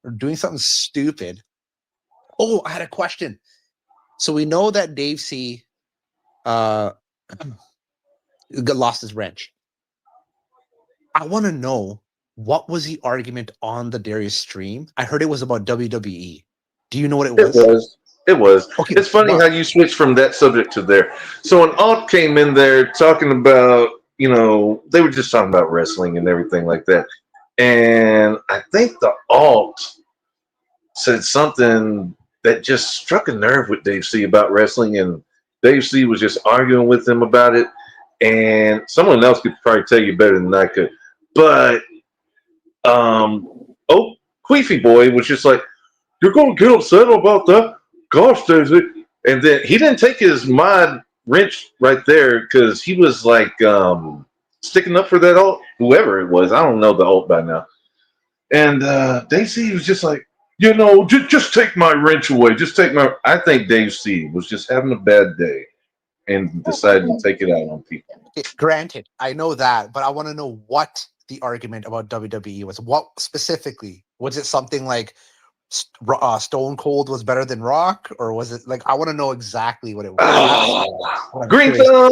[SPEAKER 1] or doing something stupid. Oh, I had a question. So we know that Dave C lost his wrench. I want to know, what was the argument on the Darius stream? I heard it was about WWE. Do you know what it
[SPEAKER 2] It
[SPEAKER 1] was?
[SPEAKER 2] was. It was.
[SPEAKER 1] Okay,
[SPEAKER 2] It's funny
[SPEAKER 1] what?
[SPEAKER 2] how you switch from that subject to there. So an alt came in there talking about, they were just talking about wrestling and everything like that. And I think the alt said something that just struck a nerve with Dave C about wrestling, and Dave C was just arguing with him about it. And someone else could probably tell you better than I could. But oh, Queefy Boy was just like, "You're gonna get upset about that? Gosh, Daisy!" And then he didn't take his mod wrench right there because he was like sticking up for that alt, whoever it was. I don't know the alt by now. And Daisy was just like, just take my wrench away. Just take my. I think Dave C was just having a bad day and decided to take it out on people.
[SPEAKER 1] Granted, I know that, but I want to know what the argument about WWE was. What specifically? Was it something like Stone Cold was better than Rock, or was it like, I want to know exactly what it was?
[SPEAKER 2] Oh, Green Thumb.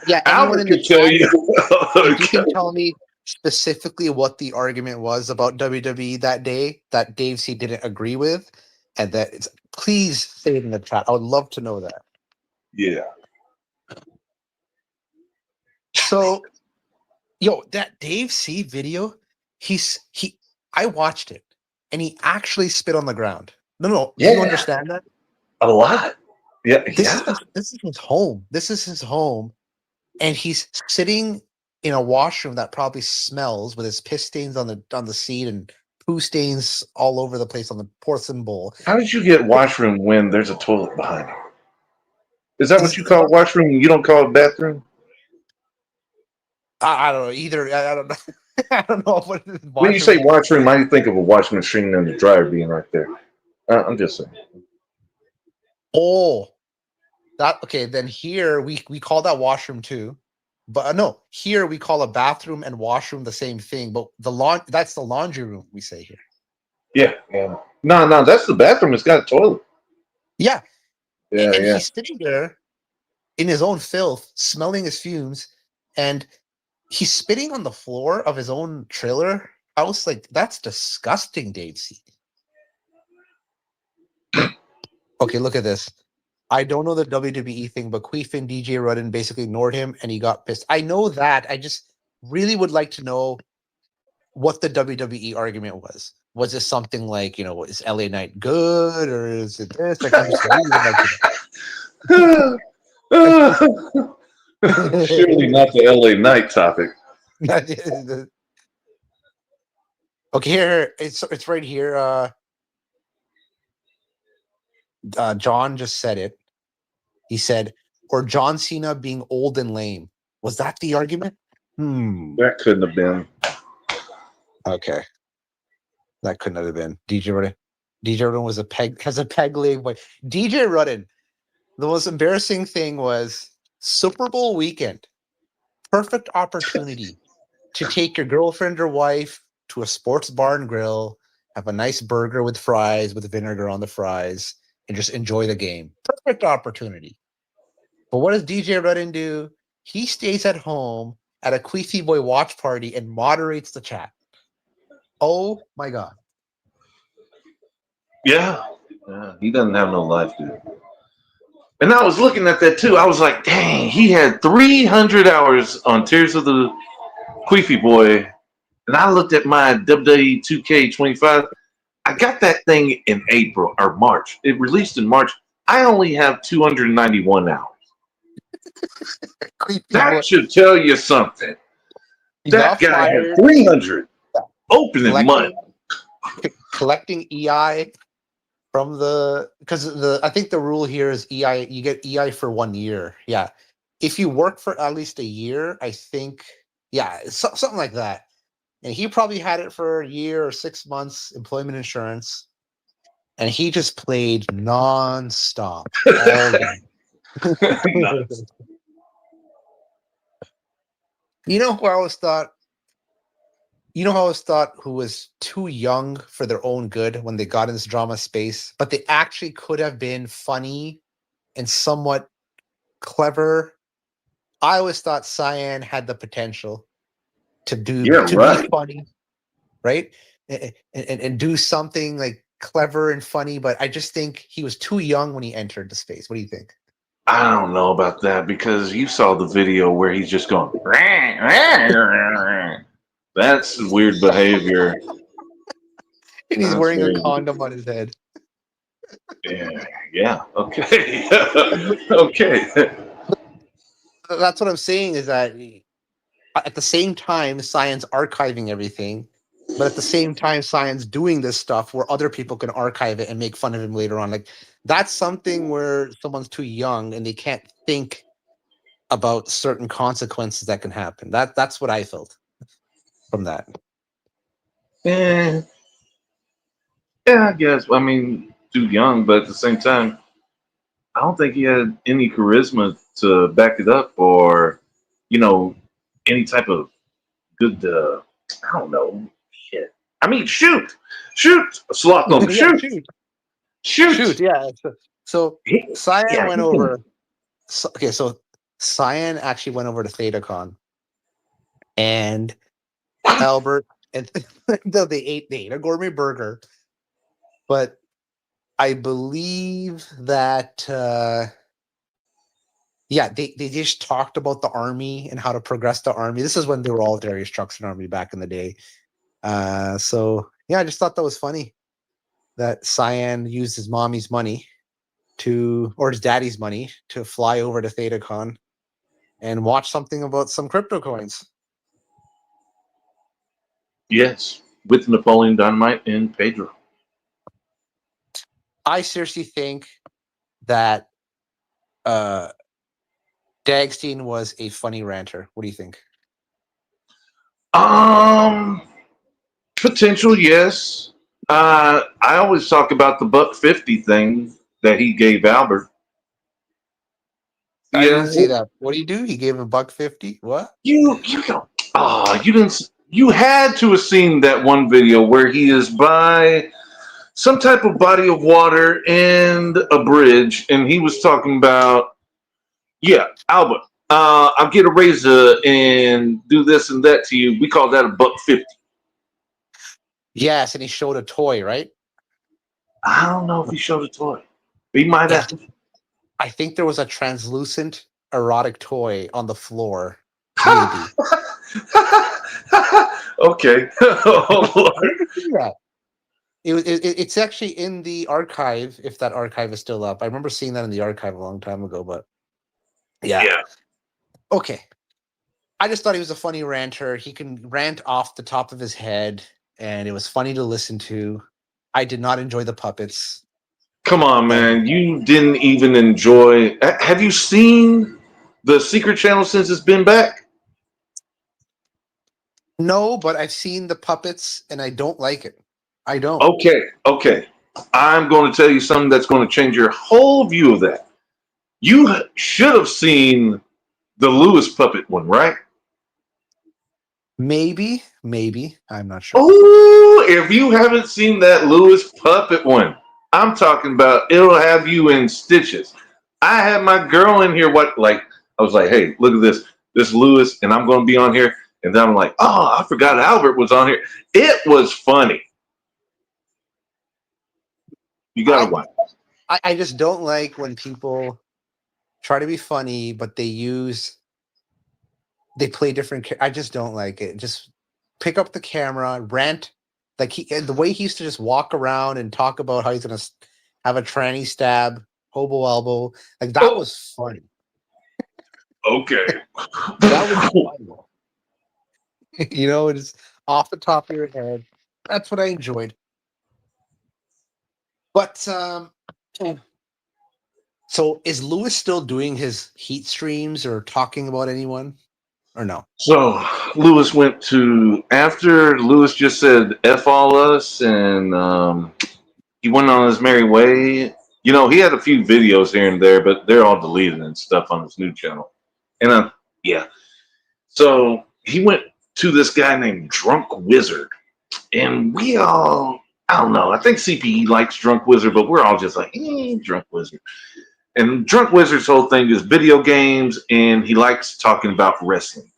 [SPEAKER 1] Yeah, anyone
[SPEAKER 2] Albert
[SPEAKER 1] in the
[SPEAKER 2] could tell
[SPEAKER 1] chat,
[SPEAKER 2] you.
[SPEAKER 1] if you can tell me specifically what the argument was about WWE that day that Dave C didn't agree with, and that it's, please say it in the chat. I would love to know that.
[SPEAKER 2] Yeah.
[SPEAKER 1] So, that Dave C video, I watched it, and he actually spit on the ground. No, do you
[SPEAKER 2] Yeah.
[SPEAKER 1] understand that?
[SPEAKER 2] A lot. Yeah.
[SPEAKER 1] This is his home. This is his home, and he's sitting in a washroom that probably smells, with his piss stains on the seat and poo stains all over the place on the porcelain bowl.
[SPEAKER 2] How did you get washroom when there's a toilet behind you? Is that what
[SPEAKER 1] Is-
[SPEAKER 2] you call washroom? You don't call it bathroom?
[SPEAKER 1] I don't know either. I don't know. I don't know what it is.
[SPEAKER 2] When you say washroom, I think of a washing machine and the dryer being right there. I'm just saying.
[SPEAKER 1] Oh, that okay. Then here we call that washroom too, but no, here we call a bathroom and washroom the same thing. But that's the laundry room we say here.
[SPEAKER 2] Yeah. No, that's the bathroom. It's got a toilet.
[SPEAKER 1] Yeah,
[SPEAKER 2] Yeah,
[SPEAKER 1] and
[SPEAKER 2] yeah.
[SPEAKER 1] he's sitting there in his own filth, smelling his fumes, and he's spitting on the floor of his own trailer. I was like, that's disgusting, Dave C. Okay, look at this. I don't know the WWE thing, but Queef and DJ Rudden basically ignored him and he got pissed. I know that. I just really would like to know what the WWE argument was. was this something like, is LA Night good or is it this? Like, I'm just, what do you would like to
[SPEAKER 2] Surely not the LA Night topic.
[SPEAKER 1] know? Okay, here it's right here. John just said it. He said, or John Cena being old and lame. Was that the argument?
[SPEAKER 2] That couldn't have been.
[SPEAKER 1] Okay. That couldn't have been. DJ Rudden. DJ Rudden has a peg leg. But DJ Rudden, the most embarrassing thing was Super Bowl weekend. Perfect opportunity to take your girlfriend or wife to a sports bar and grill, have a nice burger with fries, with vinegar on the fries, and just enjoy the game. Perfect opportunity. But what does DJ Rudden do? He stays at home at a Queefy Boy watch party and moderates the chat. Oh my God.
[SPEAKER 2] Yeah. He doesn't have no life, dude. And I was looking at that too. I was like, dang, he had 300 hours on Tears of the Queefy Boy. And I looked at my WWE 2K25. I got that thing in April or March. It released in March. I only have 291 hours. That should tell you something. That guy had 300 opening money.
[SPEAKER 1] Collecting EI from because I think the rule here is EI, you get EI for 1 year. Yeah. If you work for at least a year, I think, something like that. And he probably had it for a year or 6 months, employment insurance. And he just played nonstop all day. You know who I always thought? You know how I always thought who was too young for their own good when they got in this drama space, but they actually could have been funny and somewhat clever. I always thought Cyan had the potential to be funny, right? And do something like clever and funny, but I just think he was too young when he entered the space. What do you think?
[SPEAKER 2] I don't know about that because you saw the video where he's just going. That's weird behavior.
[SPEAKER 1] And he's wearing a condom on his head.
[SPEAKER 2] Yeah. Okay. Okay.
[SPEAKER 1] That's what I'm saying is that at the same time, Cyan's archiving everything, but at the same time, Cyan's doing this stuff where other people can archive it and make fun of him later on. Like, that's something where someone's too young and they can't think about certain consequences that can happen. That's what I felt from that.
[SPEAKER 2] Yeah, I guess. I mean, too young, but at the same time, I don't think he had any charisma to back it up or, any type of good, I don't know, shit. I mean, shoot, sloth on shoot.
[SPEAKER 1] Yeah. So Cyan went over. So Cyan actually went over to ThetaCon, and Albert and they ate a gourmet burger, but I believe that they just talked about the army and how to progress the army. This is when they were all Darius Truxton army back in the day. So I just thought that was funny that Cyan used his mommy's money or his daddy's money to fly over to ThetaCon and watch something about some crypto coins.
[SPEAKER 2] Yes, with Napoleon Dynamite and Pedro.
[SPEAKER 1] I seriously think that Dagstein was a funny ranter. What do you think?
[SPEAKER 2] Potential, yes. I always talk about the $1.50 thing that he gave Albert.
[SPEAKER 1] I didn't see that. What do you do? He gave him $1.50. What?
[SPEAKER 2] You don't. You didn't. You had to have seen that one video where he is by some type of body of water and a bridge, and he was talking about, Albert, I'll get a razor and do this and that to you. We call that a $1.50.
[SPEAKER 1] Yes, and he showed a toy, right?
[SPEAKER 2] I don't know if he showed a toy. He might have.
[SPEAKER 1] I think there was a translucent erotic toy on the floor. Maybe.
[SPEAKER 2] Okay. Oh, Lord.
[SPEAKER 1] It's actually in the archive, if that archive is still up. I remember seeing that in the archive a long time ago, but yeah.
[SPEAKER 2] Yeah.
[SPEAKER 1] Okay. I just thought he was a funny ranter. He can rant off the top of his head, and it was funny to listen to. I did not enjoy the puppets.
[SPEAKER 2] Come on,
[SPEAKER 1] And
[SPEAKER 2] man. You didn't even enjoy. Have you seen the Secret Channel since it's been back?
[SPEAKER 1] no, but I've seen the puppets, and I don't like it. I don't.
[SPEAKER 2] Okay, okay. I'm going to tell you something that's going to change your whole view of that. You should have seen the Lewis puppet one, right?
[SPEAKER 1] Maybe. I'm not sure.
[SPEAKER 2] Oh, if you haven't seen that Lewis puppet one, I'm talking about it'll have you in stitches. I had my girl in here. I was like, hey, look at this Lewis, and I'm going to be on here. And then I'm like, oh, I forgot Albert was on here. It was funny. You got to
[SPEAKER 1] I,
[SPEAKER 2] watch.
[SPEAKER 1] I just don't like when people try to be funny, but they play different. I just don't like it. Just pick up the camera, rant. Like the way he used to just walk around and talk about how he's gonna have a tranny stab, hobo elbow. Like that
[SPEAKER 2] Oh,
[SPEAKER 1] was funny.
[SPEAKER 2] okay.
[SPEAKER 1] That was funny. It's off the top of your head. That's what I enjoyed. But so is Lewis still doing his heat streams or talking about anyone or no?
[SPEAKER 2] So Lewis went to after Lewis just said "f all us" and he went on his merry way. You know, he had a few videos here and there, but they're all deleted and stuff on his new channel. And yeah, so he went to this guy named Drunk Wizard, and I don't know. I think CPE likes Drunk Wizard, but we're all just like, Drunk Wizard. And Drunk Wizard's whole thing is video games, and he likes talking about wrestling.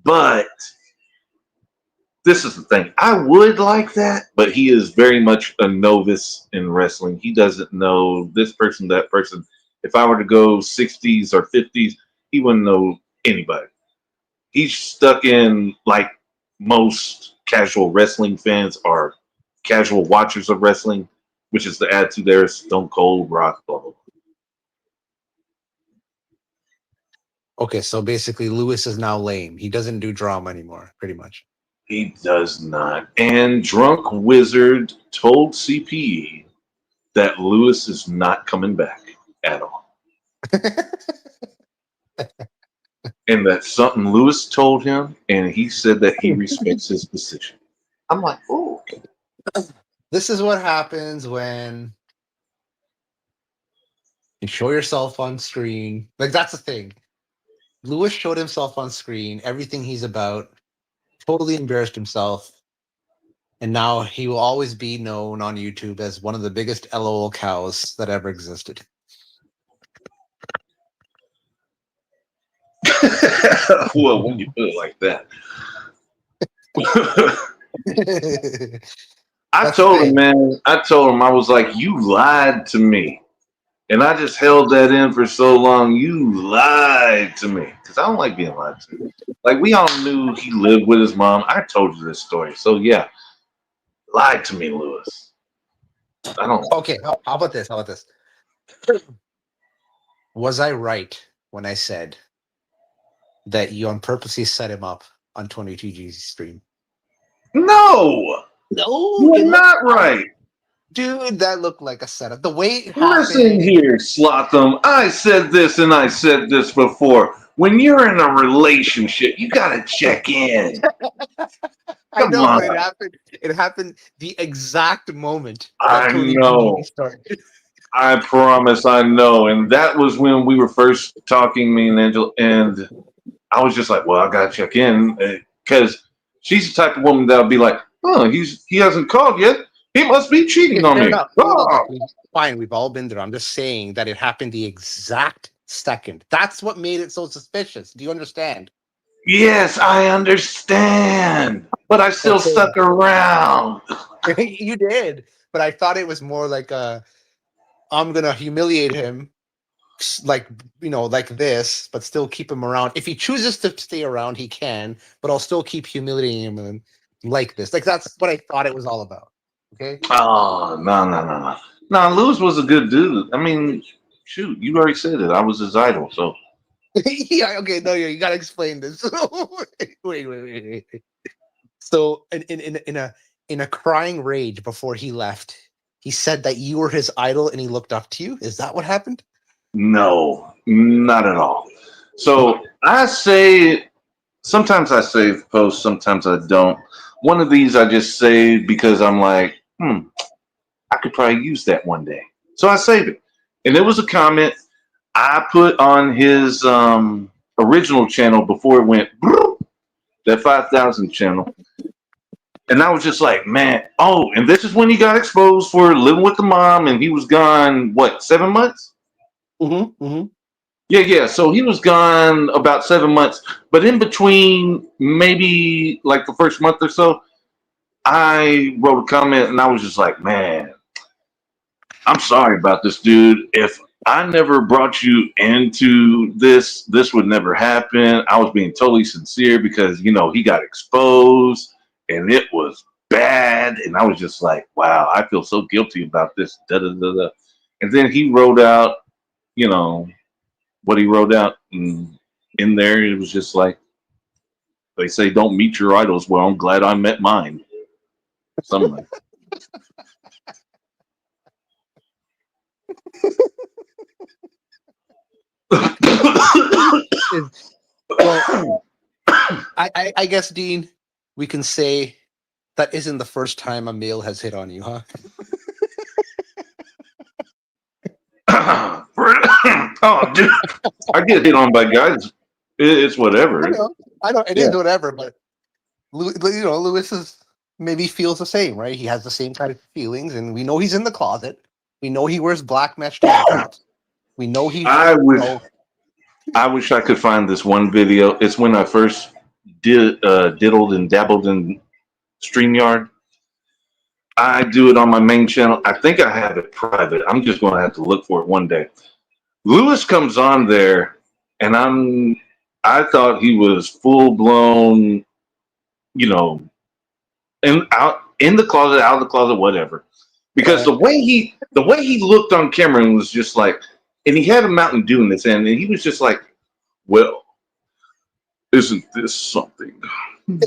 [SPEAKER 2] But this is the thing. I would like that, but he is very much a novice in wrestling. He doesn't know this person, that person. If I were to go 60s or 50s, he wouldn't know anybody. He's stuck in like most casual wrestling fans are casual watchers of wrestling, which is the attitude there, Stone Cold, Rock, blah, blah, blah.
[SPEAKER 1] Okay, so basically Lewis is now lame. He doesn't do drama anymore, pretty much.
[SPEAKER 2] He does not. And Drunk Wizard told CPE that Lewis is not coming back at all. And that's something Lewis told him, and he said that he respects his decision. I'm like, oh.
[SPEAKER 1] This is what happens when you show yourself on screen. Like that's the thing. Lewis showed himself on screen, everything he's about, totally embarrassed himself. And now he will always be known on YouTube as one of the biggest LOL cows that ever existed.
[SPEAKER 2] Well, when you put it like that. I told him, man, I was like, you lied to me. And I just held that in for so long. You lied to me. Because I don't like being lied to. Like, we all knew he lived with his mom. I told you this story. So, yeah, lied to me, Lewis. I don't.
[SPEAKER 1] Okay, how about this? Was I right when I said that you on purposely set him up on 22G's stream?
[SPEAKER 2] No!
[SPEAKER 1] No,
[SPEAKER 2] You're not right.
[SPEAKER 1] Dude, that looked like a setup. The way it
[SPEAKER 2] Listen
[SPEAKER 1] happened.
[SPEAKER 2] here, Slotham. I said this and I said this before. When you're in a relationship, you gotta check in.
[SPEAKER 1] I
[SPEAKER 2] Come
[SPEAKER 1] know, but
[SPEAKER 2] on.
[SPEAKER 1] it happened the exact moment that
[SPEAKER 2] I
[SPEAKER 1] Tony
[SPEAKER 2] know.
[SPEAKER 1] G started.
[SPEAKER 2] I promise I know. And that was when we were first talking, me and Angela, and I was just like, well, I gotta check in because she's the type of woman that'll be like, oh, he hasn't called yet. He must be cheating
[SPEAKER 1] Okay,
[SPEAKER 2] on
[SPEAKER 1] fair
[SPEAKER 2] me.
[SPEAKER 1] enough. No, look,
[SPEAKER 2] Oh.
[SPEAKER 1] fine, we've all been there. I'm just saying that it happened the exact second. That's what made it so suspicious. Do you understand?
[SPEAKER 2] Yes, I understand. But I still
[SPEAKER 1] Okay.
[SPEAKER 2] stuck around.
[SPEAKER 1] You did, but I thought it was more like I'm gonna humiliate him, like like this, but still keep him around. If he chooses to stay around, he can, but I'll still keep humiliating him like this. Like that's what I thought it was all about. Okay.
[SPEAKER 2] Oh, no. No, Lewis was a good dude. I mean, shoot, you already said it. I was his idol. So,
[SPEAKER 1] Yeah. Okay. No. You gotta explain this. Wait. So in a crying rage before he left, he said that you were his idol and he looked up to you. Is that what happened?
[SPEAKER 2] no, not at all. So, sometimes I save posts, sometimes I don't. One of these I just save because I'm like, I could probably use that one day. So I saved it. And it was a comment I put on his original channel before it went, that 5,000 channel. And I was just like, man, oh, and this is when he got exposed for living with the mom, and he was gone, what, 7 months?
[SPEAKER 1] Mm-hmm.
[SPEAKER 2] Yeah. So he was gone about 7 months. But in between, maybe like the first month or so, I wrote a comment and I was just like, man, I'm sorry about this, dude. If I never brought you into this would never happen. I was being totally sincere because, he got exposed and it was bad. And I was just like, wow, I feel so guilty about this. Da, da, da, da. And then he wrote out, you know, what he wrote out. And in there, it was just like, they say, don't meet your idols. Well, I'm glad I met mine. Something like
[SPEAKER 1] Well, I guess, Dean, we can say that isn't the first time a male has hit on you, huh?
[SPEAKER 2] Oh, dude, I get hit on by guys. It's
[SPEAKER 1] I
[SPEAKER 2] whatever.
[SPEAKER 1] know, I know, it
[SPEAKER 2] Yeah.
[SPEAKER 1] is whatever, but Lewis is maybe feels the same, right? He has the same kind of feelings, and we know he's in the closet. We know he wears black mesh tank tops. We know
[SPEAKER 2] I wish I wish I could find this one video. It's when I first diddled and dabbled in StreamYard. I do it on my main channel. I think I have it private. I'm just going to have to look for it one day. Lewis comes on there, and I thought he was full blown, you know, out in the closet, out of the closet, whatever. Because the way he looked on camera and was just like, and he had a Mountain Dew in his hand, and he was just like, well, isn't this something? And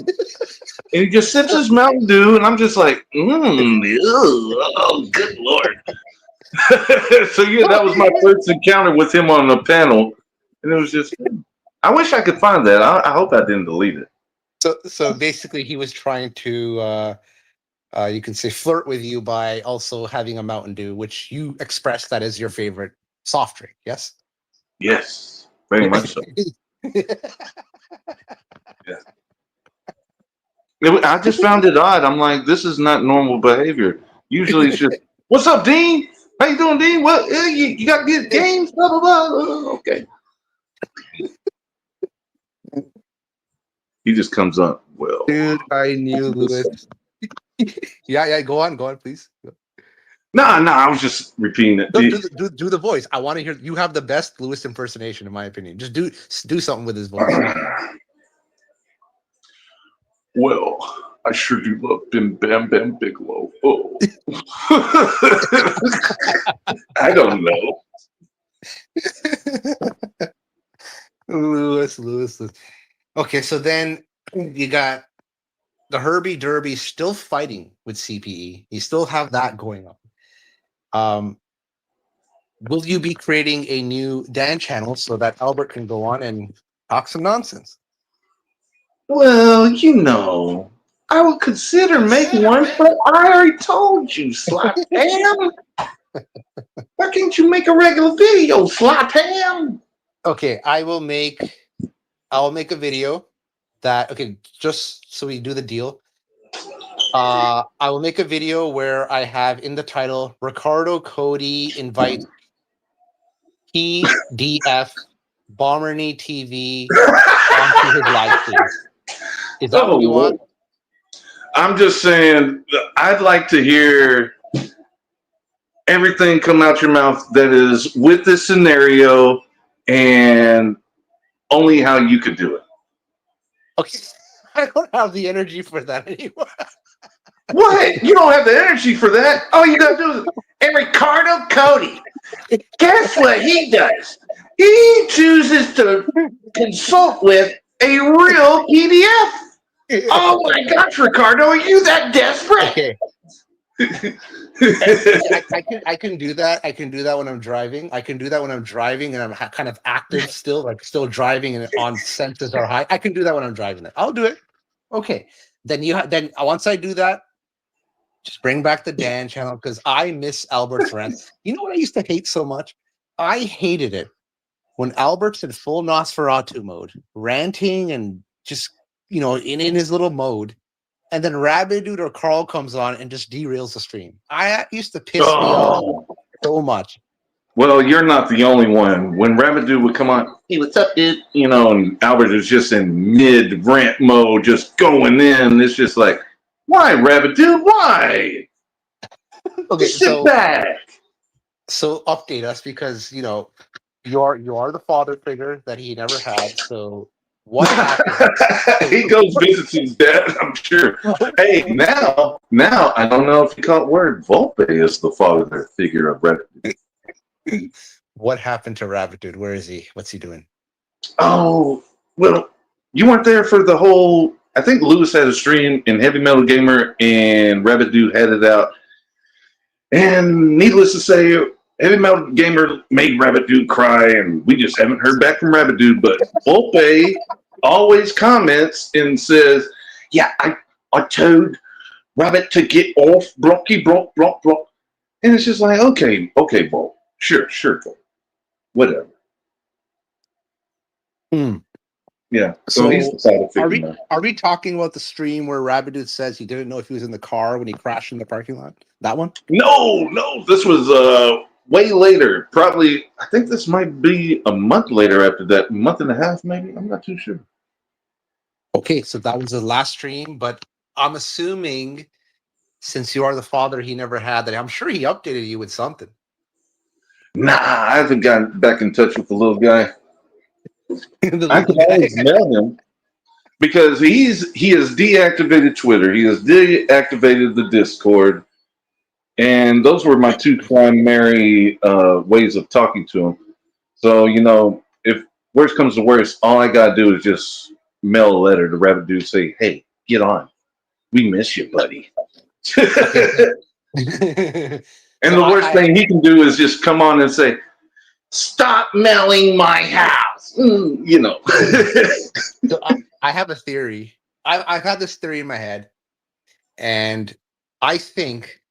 [SPEAKER 2] he just sips his Mountain Dew, and I'm just like, oh, good lord. So yeah, that was my first encounter with him on the panel, and it was just. I wish I could find that. I hope I didn't delete it.
[SPEAKER 1] so basically, he was trying to, you can say, flirt with you by also having a Mountain Dew, which you expressed that as your favorite soft drink. Yes.
[SPEAKER 2] Yes, very much so. Yeah. I just found it odd. I'm like, this is not normal behavior. Usually, it's just, "What's up, Dean? How you doing, Dean? What you got good games? Blah blah blah." Okay. He just comes up. Well,
[SPEAKER 1] Dude, I knew Lewis. Yeah. Go on, please.
[SPEAKER 2] no. I was just repeating it.
[SPEAKER 1] Do the voice. I want to hear. You have the best Lewis impersonation, in my opinion. Just do something with his voice.
[SPEAKER 2] Well, I sure do love Bim Bam Bam Bigelow. Oh, I don't know.
[SPEAKER 1] Lewis. Okay, so then you got the Herbie Derby still fighting with CPE. You still have that going on. Will you be creating a new Dan channel so that Albert can go on and talk some nonsense?
[SPEAKER 2] Well, I would consider making one, but I already told you, Slap Ham. Why can't you make a regular video, Slap Ham?
[SPEAKER 1] Okay, I'll make a video that, okay, just so we do the deal. I will make a video where I have in the title Ricardo Cody invites PDF Bomberny TV onto his live stream. Is that what you want?
[SPEAKER 2] I'm just saying, I'd like to hear everything come out your mouth that is with this scenario and only how you could do it.
[SPEAKER 1] Okay. I don't have the energy for that anymore.
[SPEAKER 2] What? You don't have the energy for that. All you gotta do is, and Ricardo Cody. Guess what he does? He chooses to consult with a real PDF. Oh my gosh, Ricardo, are you that desperate?
[SPEAKER 1] Okay. I can do that. I can do that when I'm driving. I can do that when I'm driving and I'm kind of active still, like still driving and on senses are high. I can do that when I'm driving. I'll do it. Okay. Then then once I do that, just bring back the Dan channel because I miss Albert's rant. You know what I used to hate so much? I hated it when Albert's in full Nosferatu mode, ranting and just in his little mode. And then Rabbit Dude or Carl comes on and just derails the stream. I used to piss me off so much.
[SPEAKER 2] Well, you're not the only one. When Rabbit Dude would come on, hey, what's up, dude? And Albert is just in mid rant mode, just going in. It's just like, why, Rabbit Dude? Why?
[SPEAKER 1] Okay,
[SPEAKER 2] just sit back.
[SPEAKER 1] So update us because you are the father figure that he never had. So what happened?
[SPEAKER 2] He goes visits his dad, I'm sure. Hey, now I don't know if you caught word. Volpe is the father figure of Rabbit Dude.
[SPEAKER 1] What happened to Rabbit Dude? Where is he? What's he doing?
[SPEAKER 2] Oh, well, you weren't there for the whole. I think Lewis had a stream in Heavy Metal Gamer and Rabbit Dude had it out. And needless to say, Heavy Metal Gamer made Rabbit Dude cry, and we just haven't heard back from Rabbit Dude. But Volpe always comments and says, yeah, I told Rabbit to get off, blocky, block. And it's just like, okay, Vol. Sure, Vol. Whatever. Yeah. So he's decided to
[SPEAKER 1] are we talking about the stream where Rabbit Dude says he didn't know if he was in the car when he crashed in the parking lot? That one?
[SPEAKER 2] No. This was way later. Probably, I think this might be a month later after that. Month and a half, maybe. I'm not too sure.
[SPEAKER 1] Okay, so that was the last stream, but I'm assuming since you are the father he never had that, I'm sure he updated you with something.
[SPEAKER 2] Nah, I haven't gotten back in touch with the little guy. I can always mail him because he has deactivated Twitter. He has deactivated the Discord. And those were my two primary ways of talking to him. So, if worst comes to worst, all I got to do is just mail a letter to Rabbit Dude, say, hey, get on. We miss you, buddy. And the worst thing he can do is just come on and say, stop mailing my house.
[SPEAKER 1] So I have a theory. I've had this theory in my head. And I think,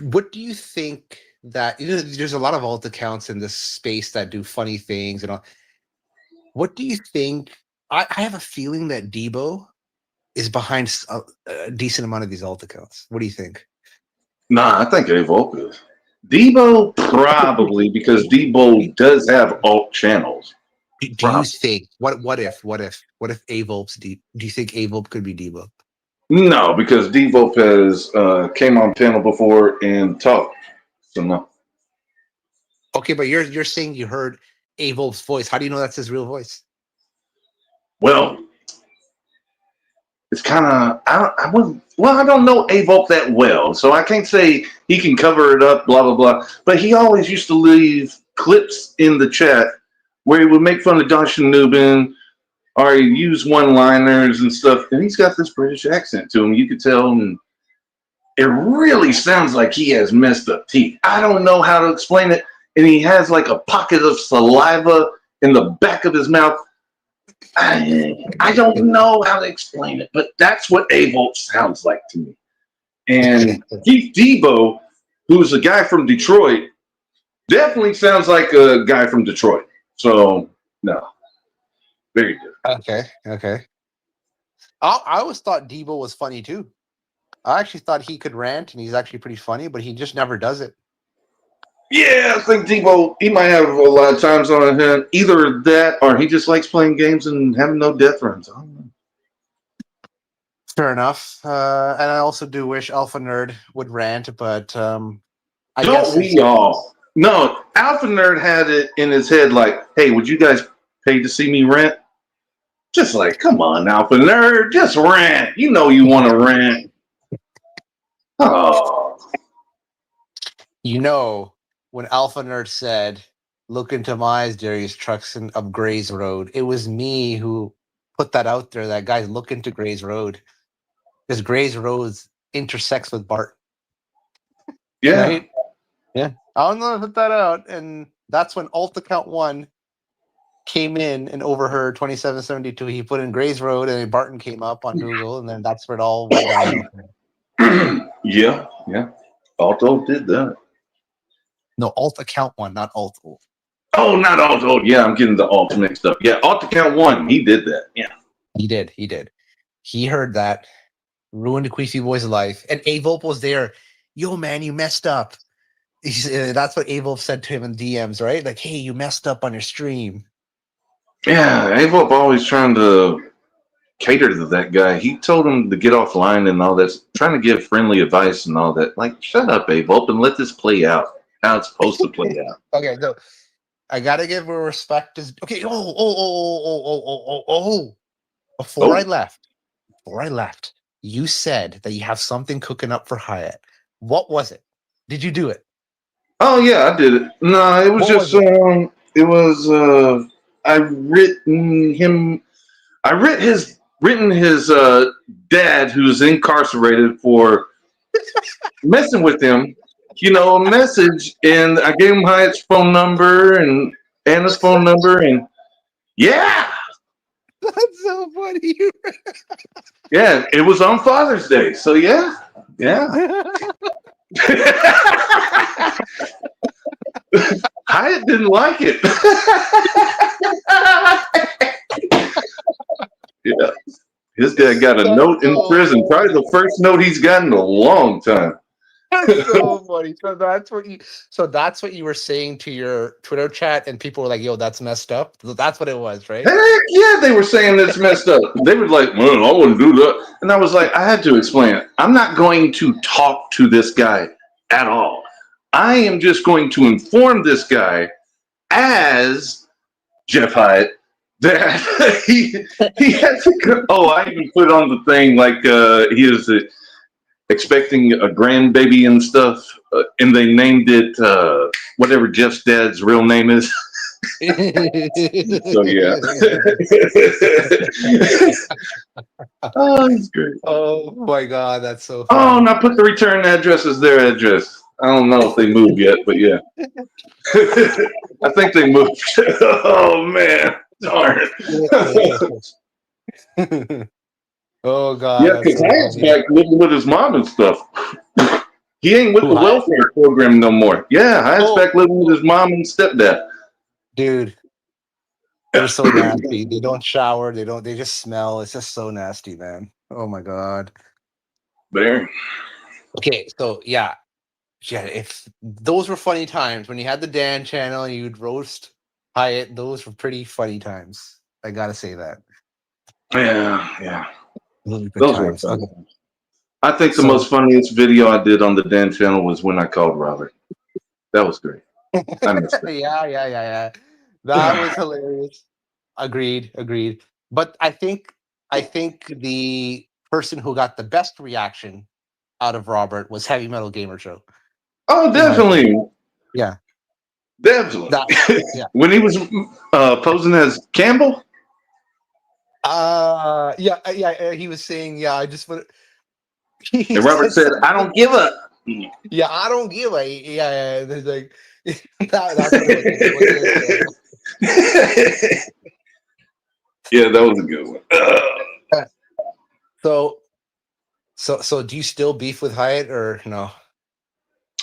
[SPEAKER 1] what do you think that, there's a lot of alt accounts in this space that do funny things and all. What do you think? I have a feeling that Debo is behind a decent amount of these alt accounts. What do you think?
[SPEAKER 2] Nah, I think A-Volk is. Debo probably, because Debo does have alt channels.
[SPEAKER 1] Do you think what if Avolp's do you think Avolp could be Debo?
[SPEAKER 2] No, because Devolp has came on panel before and talked. So no.
[SPEAKER 1] Okay, but you're saying you heard Avolp's voice. How do you know that's his real voice?
[SPEAKER 2] Well, it's kind of I don't know Avolp that well, so I can't say he can cover it up. Blah blah blah. But he always used to leave clips in the chat where he would make fun of Josh and Nubin, or he use one-liners and stuff. And he's got this British accent to him. You could tell, and it really sounds like he has messed up teeth. I don't know how to explain it. And he has like a pocket of saliva in the back of his mouth. I don't know how to explain it, but that's what Avolt sounds like to me. And Keith Debo, who's a guy from Detroit, definitely sounds like a guy from Detroit. So, no. Very good.
[SPEAKER 1] Okay. I always thought Debo was funny too. I actually thought he could rant, and he's actually pretty funny, but he just never does it.
[SPEAKER 2] Yeah, I think Debo, he might have a lot of times on him. Either that, or he just likes playing games and having no death runs. I don't know.
[SPEAKER 1] Fair enough. And I also do wish Alpha Nerd would rant, but I
[SPEAKER 2] guess we all? No, Alpha Nerd had it in his head like, hey, would you guys pay to see me rant? Just like, come on, Alpha Nerd, just rant. You know you want to rant. Oh,
[SPEAKER 1] You know, when Alpha Nerd said, "Look into my eyes, Darius Truxton of Gray's Road," it was me who put that out there. That guys look into Gray's Road because Gray's Road intersects with Bart,
[SPEAKER 2] yeah.
[SPEAKER 1] right? Yeah, I don't know. Put that out, and that's when Alt Account One came in and overheard 2772. He put in Gray's Road, and then Barton came up on Google, and then that's where it all went downhill.
[SPEAKER 2] Yeah, yeah. Alto did that.
[SPEAKER 1] No, Alt Account One, not Alt.
[SPEAKER 2] Oh, not Alto. Yeah, I'm getting the alt mixed up. Yeah, alt account 1. He did that. Yeah.
[SPEAKER 1] He did. He did. He heard that, ruined the Queasy Boy's life, and Avop was there. Yo, man, you messed up. That's what Avop said to him in DMs, right? Like, hey, you messed up on your stream.
[SPEAKER 2] Yeah, Avop always trying to cater to that guy. He told him to get offline and all that, trying to give friendly advice and all that. Like, shut up, Avop, and let this play out how it's supposed to play out.
[SPEAKER 1] Okay, no, I gotta give a respect. Okay. Oh. Before I
[SPEAKER 2] Oh,
[SPEAKER 1] left, you said that you have something cooking up for Hyatt. What was it? Did you do it?
[SPEAKER 2] oh yeah, I did it. No, it was
[SPEAKER 1] What
[SPEAKER 2] just
[SPEAKER 1] was it?
[SPEAKER 2] it was I written his dad who's incarcerated for messing with him, a message, and I gave him Hyatt's phone number and Anna's phone number, and yeah,
[SPEAKER 1] That's so funny.
[SPEAKER 2] yeah, it was on Father's Day, so yeah. Hyatt didn't like it. Yeah, his dad got a
[SPEAKER 1] That's
[SPEAKER 2] note in
[SPEAKER 1] so
[SPEAKER 2] prison, probably the
[SPEAKER 1] funny.
[SPEAKER 2] first note he's gotten in a long time.
[SPEAKER 1] That's so funny. So that's what you were saying to your Twitter chat, and people were like, "Yo, that's messed up." That's what it was, right?
[SPEAKER 2] Heck yeah, they were saying it's messed up. They were like, well, I wouldn't do that. And I was like, I had to explain it. I'm not going to talk to this guy at all. I am just going to inform this guy as Jeff Hyatt that he has to go. Oh, I even put on the thing like he is expecting a grandbaby and stuff. And they named it whatever Jeff's dad's real name is. So yeah. Oh, that's great.
[SPEAKER 1] Oh my god, that's so
[SPEAKER 2] Oh,
[SPEAKER 1] funny.
[SPEAKER 2] and I put the return address as their address. I don't know if they moved yet, but yeah. I think they moved. Oh man. Darn.
[SPEAKER 1] Oh god,
[SPEAKER 2] Yeah,
[SPEAKER 1] that's
[SPEAKER 2] because
[SPEAKER 1] so
[SPEAKER 2] Hyatt's
[SPEAKER 1] funny.
[SPEAKER 2] back living with his mom and stuff. He ain't with
[SPEAKER 1] Who,
[SPEAKER 2] the
[SPEAKER 1] Hyatt?
[SPEAKER 2] welfare program no more. Yeah, Hyatt's
[SPEAKER 1] Oh,
[SPEAKER 2] back living with his mom and stepdad.
[SPEAKER 1] dude, they're so nasty. They don't shower. They just smell. It's just so nasty, man. Oh my god.
[SPEAKER 2] There.
[SPEAKER 1] Okay, so yeah. If those were funny times when you had the Dan channel and you'd roast Hyatt, those were pretty funny times. I gotta say that.
[SPEAKER 2] Yeah.
[SPEAKER 1] Those were good
[SPEAKER 2] Those were
[SPEAKER 1] times.
[SPEAKER 2] fun.
[SPEAKER 1] Okay.
[SPEAKER 2] I think the
[SPEAKER 1] So
[SPEAKER 2] most funniest video I did on the Dan channel was when I called Robert. That was great. I missed it.
[SPEAKER 1] yeah. That was hilarious. Agreed. But I think the person who got the best reaction out of Robert was Heavy Metal Gamer Show.
[SPEAKER 2] Oh,
[SPEAKER 1] In my opinion.
[SPEAKER 2] definitely.
[SPEAKER 1] Yeah.
[SPEAKER 2] Definitely.
[SPEAKER 1] That yeah.
[SPEAKER 2] When he was posing as Campbell?
[SPEAKER 1] Yeah, he was saying, I just want he
[SPEAKER 2] And Robert
[SPEAKER 1] said
[SPEAKER 2] said, I
[SPEAKER 1] something.
[SPEAKER 2] don't give a.
[SPEAKER 1] Yeah, I don't give a yeah. There's like that's what it was.
[SPEAKER 2] Yeah, that was a good one.
[SPEAKER 1] So do you still beef with Hyatt or no?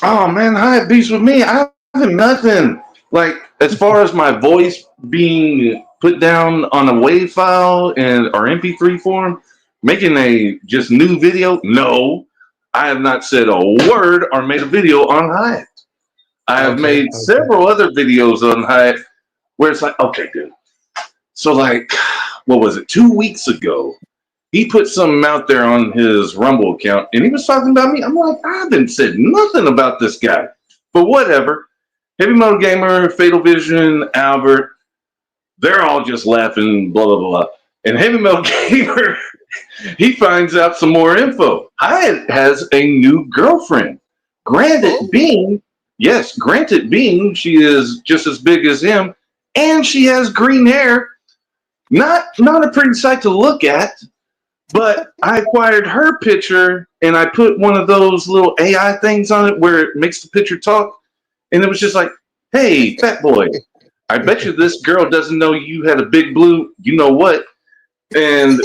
[SPEAKER 2] Oh, man, Hyatt beats with me. I have nothing. Like, as far as my voice being put down on a WAV file and or MP3 form, making a just new video, no. I have not said a word or made a video on Hyatt. I have
[SPEAKER 1] Okay.
[SPEAKER 2] made several other videos on Hyatt where it's like, okay, dude. So, like, what was it? 2 weeks ago, he put something out there on his Rumble account, and he was talking about me. I'm like, I haven't said nothing about this guy, but whatever. Heavy Metal Gamer, Fatal Vision, Albert, they're all just laughing, blah blah blah. And Heavy Metal Gamer, he finds out some more info. Hyatt has a new girlfriend. Granted being, yes, granted being she is just as big as him, and she has green hair. Not a pretty sight to look at, but I acquired her picture and I put one of those little AI things on it where it makes the picture talk. And it was just like, hey, fat boy, I bet you this girl doesn't know you had a big blue, you know what? And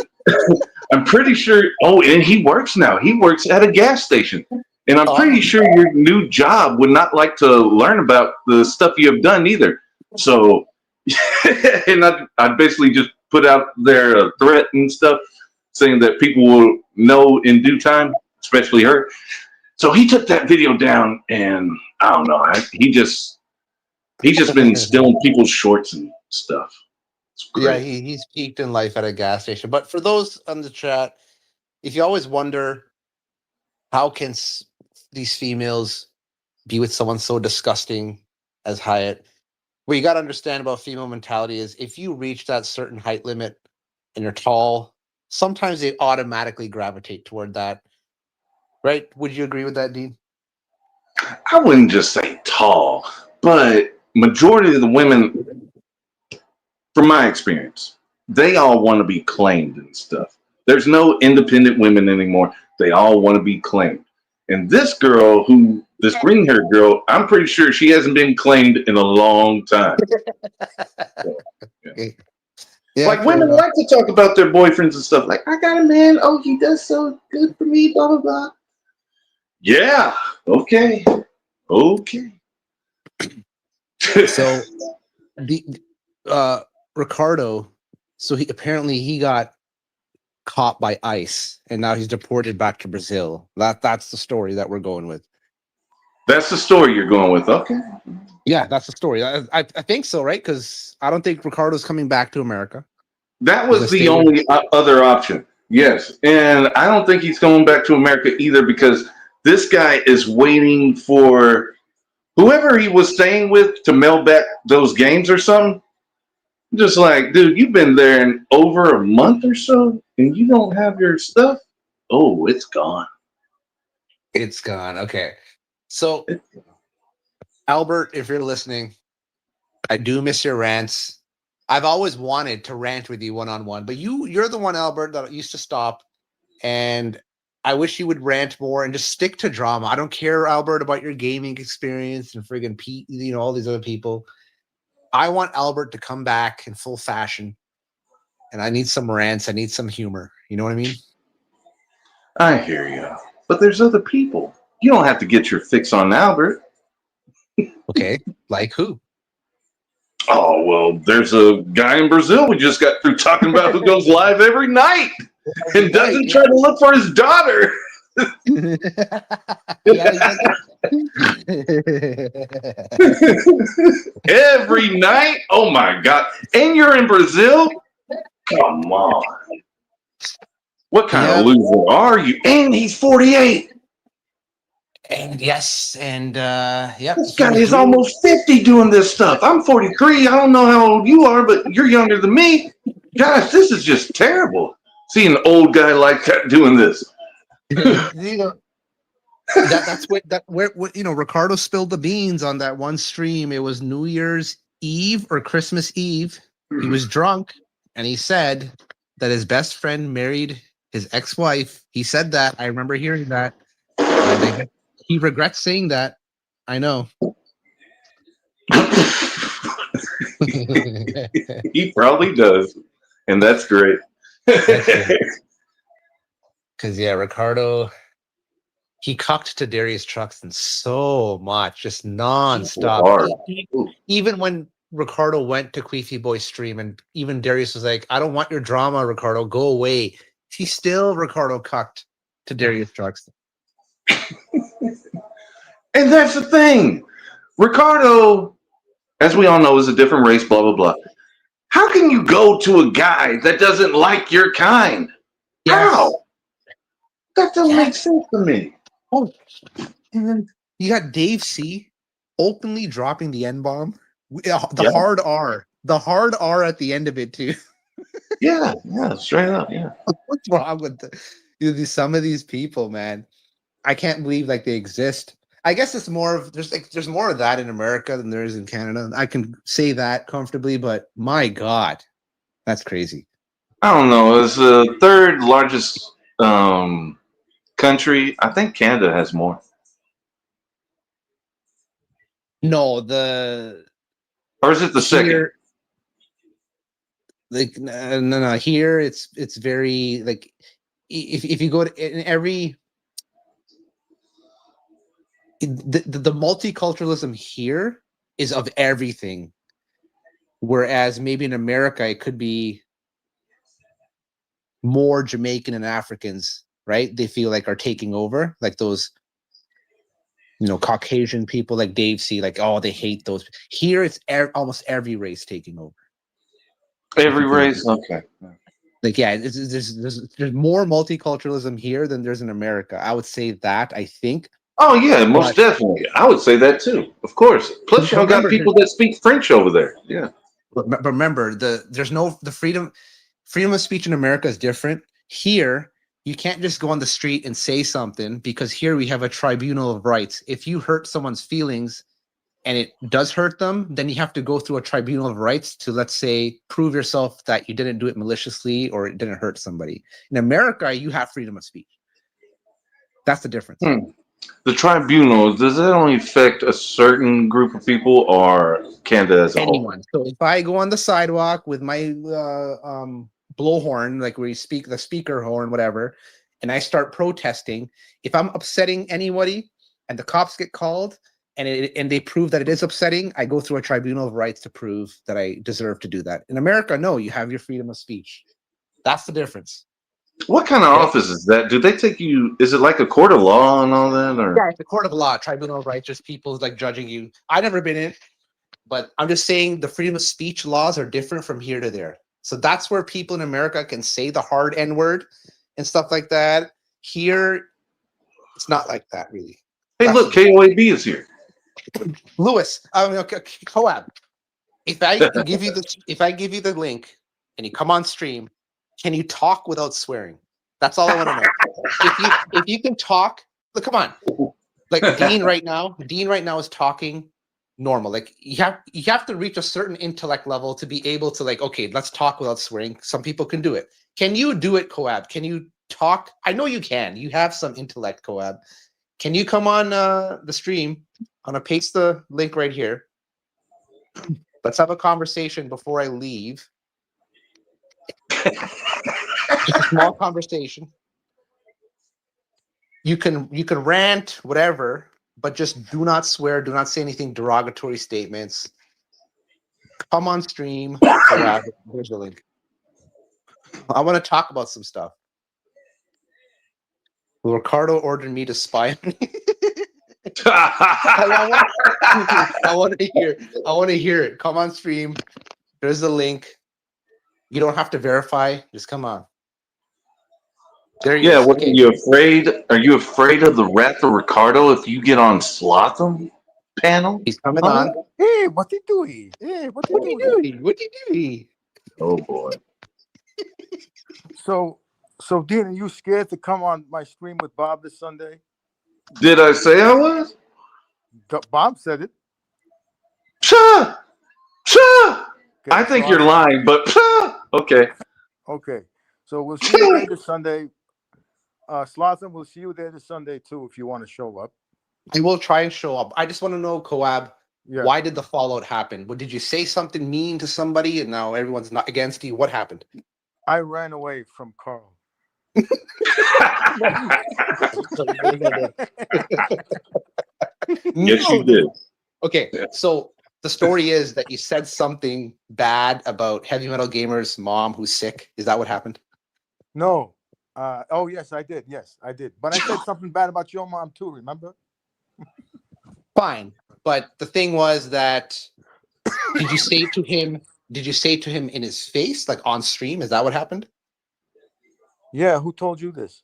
[SPEAKER 2] I'm pretty sure, oh, and he works now. He works at a gas station. And I'm pretty sure your new job would not like to learn about the stuff you have done either. So, and I basically just put out there a threat and stuff saying that people will know in due time, especially her. So he took that video down, and I don't know. He's just been stealing people's shorts and stuff. It's
[SPEAKER 1] Yeah,
[SPEAKER 2] great.
[SPEAKER 1] he's peaked in life at a gas station. But for those on the chat, if you always wonder how can these females be with someone so disgusting as Hyatt, what you got to understand about female mentality is if you reach that certain height limit and you're tall, sometimes they automatically gravitate toward that. Right? Would you agree with that, Dean?
[SPEAKER 2] I wouldn't just say tall, but majority of the women, from my experience, they all want to be claimed and stuff. There's no independent women anymore. They all want to be claimed. And this girl, this green haired girl, I'm pretty sure she hasn't been claimed in a long time. So, yeah.
[SPEAKER 1] Yeah,
[SPEAKER 2] Like women like to talk about their boyfriends and stuff. Like, I got a man. Oh, he does so good for me. Blah blah blah. Yeah. Okay. Okay.
[SPEAKER 1] So the Ricardo, so he got caught by ICE and now he's deported back to Brazil. That's the story that we're going with.
[SPEAKER 2] That's the story you're going with. Okay.
[SPEAKER 1] Yeah, that's the story. I think so, right? Because I don't think Ricardo's coming back to America.
[SPEAKER 2] That was the only other option. Yes. And I don't think he's going back to America either because this guy is waiting for whoever he was staying with to mail back those games or something. Just like, dude, you've been there in over a month or so and you don't have your stuff. Oh, it's gone.
[SPEAKER 1] It's gone. Okay. So, Albert, if you're listening, I do miss your rants. I've always wanted to rant with you one-on-one, but you're the one, Albert, that used to stop. And I wish you would rant more and just stick to drama. I don't care, Albert, about your gaming experience and friggin' Pete, all these other people. I want Albert to come back in full fashion. And I need some rants. I need some humor. You know what I mean?
[SPEAKER 2] I hear you. But there's other people. You don't have to get your fix on Albert.
[SPEAKER 1] Okay. Like who?
[SPEAKER 2] Oh, well, there's a guy in Brazil we just got through talking about who goes live every night and doesn't try to look for his daughter. Every night? Oh, my God. And you're in Brazil? Come on. What kind of loser are you? And he's 48.
[SPEAKER 1] And yes, and
[SPEAKER 2] This guy is almost 50 doing this stuff. I'm 43. I don't know how old you are, but you're younger than me. Gosh, this is just terrible. Seeing an old guy like that doing this.
[SPEAKER 1] That's where Ricardo spilled the beans on that one stream. It was New Year's Eve or Christmas Eve. He was drunk, and he said that his best friend married his ex-wife. He said that. I remember hearing that. He regrets saying that. I know.
[SPEAKER 2] He probably does. And that's great.
[SPEAKER 1] Because, Ricardo, he cucked to Darius Truxton so much, just nonstop. Even when Ricardo went to Queefy Boy's stream, and even Darius was like, I don't want your drama, Ricardo. Go away. Ricardo cucked to Darius Truxton.
[SPEAKER 2] And that's the thing. Ricardo, as we all know, is a different race, blah, blah, blah. How can you go to a guy that doesn't like your kind? Yes. How? That doesn't make sense to me.
[SPEAKER 1] Oh, and then you got Dave C openly dropping the N-bomb. The hard R. The hard R at the end of it, too.
[SPEAKER 2] Yeah, straight up, yeah.
[SPEAKER 1] What's wrong with some of these people, man? I can't believe like they exist. I guess it's more of there's more of that in America than there is in Canada. I can say that comfortably, but my God, that's crazy.
[SPEAKER 2] I don't know. It's the third largest country. I think Canada has more.
[SPEAKER 1] No, the
[SPEAKER 2] Or is it the second?
[SPEAKER 1] here, like no, here it's very like if you go to in every the multiculturalism here is of everything, whereas maybe in America it could be more Jamaican and Africans, right? They feel like are taking over, like those, Caucasian people, like Dave C. Like, oh, they hate those. Here, it's almost every race taking over.
[SPEAKER 2] Every race, okay.
[SPEAKER 1] Like, yeah, there's more multiculturalism here than there's in America. I would say that. I think.
[SPEAKER 2] Oh yeah, most
[SPEAKER 1] But,
[SPEAKER 2] definitely. I would say that too. Of course. Plus,
[SPEAKER 1] but
[SPEAKER 2] y'all got
[SPEAKER 1] remember,
[SPEAKER 2] people that speak French over there. Yeah.
[SPEAKER 1] but remember, there's no the freedom of speech in America is different. Here, you can't just go on the street and say something because here we have a tribunal of rights. If you hurt someone's feelings and it does hurt them, then you have to go through a tribunal of rights to, let's say, prove yourself that you didn't do it maliciously or it didn't hurt somebody. In America, you have freedom of speech. That's the difference.
[SPEAKER 2] The tribunal, does that only affect a certain group of people or Canada as a whole?
[SPEAKER 1] Anyone. So if I go on the sidewalk with my blowhorn, like where you speak, the speaker horn, whatever, and I start protesting, if I'm upsetting anybody and the cops get called and they prove that it is upsetting, I go through a tribunal of rights to prove that I deserve to do that. In America, no, you have your freedom of speech. That's the difference.
[SPEAKER 2] What kind of office is that? Do they take you? Is it like a court of law and all that, or?
[SPEAKER 1] Yeah, it's a court of law, tribunal of rights. Just people like judging you. I've never been in, but I'm just saying the freedom of speech laws are different from here to there. So that's where people in America can say the hard N word and stuff like that. Here, it's not like that, really.
[SPEAKER 2] Hey,
[SPEAKER 1] That's
[SPEAKER 2] look, KOAB is here.
[SPEAKER 1] Lewis, Coab. If I give you the link and you come on stream, can you talk without swearing? That's all I want to know. If you can talk, look, come on. Like Dean right now is talking normal. Like you have to reach a certain intellect level to be able to like, okay, let's talk without swearing. Some people can do it. Can you do it, Coab? Can you talk? I know you can. You have some intellect, Coab. Can you come on the stream? I'm gonna paste the link right here. Let's have a conversation before I leave. Just a small conversation. You can rant, whatever, but just do not swear. Do not say anything derogatory statements. Come on stream. Here's the link. I want to talk about some stuff. Ricardo ordered me to spy on me. I want to hear it. Come on stream. There's the link. You don't have to verify. Just come on. There you go.
[SPEAKER 2] What
[SPEAKER 1] Okay.
[SPEAKER 2] are you afraid? Are you afraid of the wrath of Ricardo if you get on Slotham panel?
[SPEAKER 1] He's coming on.
[SPEAKER 3] Hey, what you doing? Hey, what you doing?
[SPEAKER 1] What you doing?
[SPEAKER 2] Oh boy.
[SPEAKER 3] So Dean, are you scared to come on my stream with Bob this Sunday?
[SPEAKER 2] Did I say I was?
[SPEAKER 3] Bob said it.
[SPEAKER 2] Sure.
[SPEAKER 3] Okay,
[SPEAKER 2] I think you're lying, but okay.
[SPEAKER 3] Okay. So we'll see you there this Sunday. Slotham, we'll see you there this Sunday too if you want to show up.
[SPEAKER 1] I will try and show up. I just want to know, Coab,
[SPEAKER 3] Yeah.
[SPEAKER 1] why did the fallout happen? What, did you say something mean to somebody and now everyone's not against you? What happened?
[SPEAKER 3] I ran away from Carl.
[SPEAKER 2] Yes, you did.
[SPEAKER 1] Okay,
[SPEAKER 2] Yeah.
[SPEAKER 1] so the story is that you said something bad about Heavy Metal Gamer's mom who's sick. Is that what happened?
[SPEAKER 3] No. Oh yes, I did. Yes, I did. But I said something bad about your mom too, remember?
[SPEAKER 1] Fine. But the thing was that did you say to him in his face, like on stream? Is that what happened?
[SPEAKER 3] Yeah, who told you this?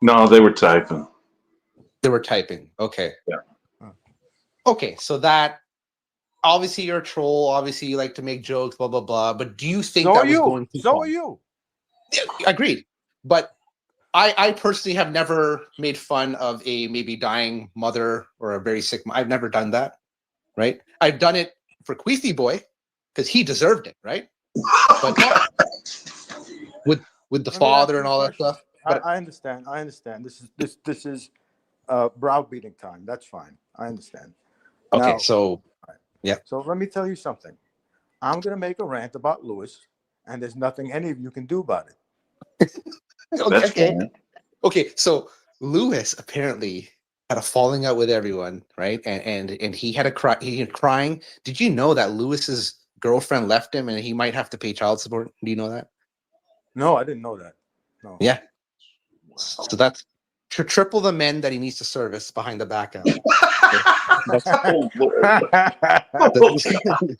[SPEAKER 2] No, they were typing.
[SPEAKER 1] They were typing. Okay.
[SPEAKER 2] Yeah.
[SPEAKER 1] Okay, so that obviously you're a troll. Obviously you like to make jokes, blah blah blah. But do you think
[SPEAKER 3] So
[SPEAKER 1] that
[SPEAKER 3] are
[SPEAKER 1] was
[SPEAKER 3] you.
[SPEAKER 1] going too
[SPEAKER 3] So
[SPEAKER 1] far?
[SPEAKER 3] are you.
[SPEAKER 1] Yeah, agreed. But I personally have never made fun of a maybe dying mother or a very sick. I've never done that. Right. I've done it for Queefy Boy because he deserved it. Right. But with the
[SPEAKER 3] Let me ask
[SPEAKER 1] father
[SPEAKER 3] you
[SPEAKER 1] and
[SPEAKER 3] a
[SPEAKER 1] all that
[SPEAKER 3] question.
[SPEAKER 1] stuff. But
[SPEAKER 3] I understand. I understand. This is browbeating time. That's fine. I understand.
[SPEAKER 1] okay,
[SPEAKER 3] Now,
[SPEAKER 1] so yeah.
[SPEAKER 3] so let me tell you something. I'm gonna make a rant about Lewis, and there's nothing any of you can do about it.
[SPEAKER 2] That's
[SPEAKER 1] Okay.
[SPEAKER 2] fine.
[SPEAKER 1] Okay, so Lewis apparently had a falling out with everyone, right? And he had a cry. He had crying. Did you know that Lewis's girlfriend left him, and he might have to pay child support? Do you know that?
[SPEAKER 3] No, I didn't know that. No.
[SPEAKER 1] Yeah. So that's triple the men that he needs to service behind the back alley. Okay.
[SPEAKER 2] Oh, Lord.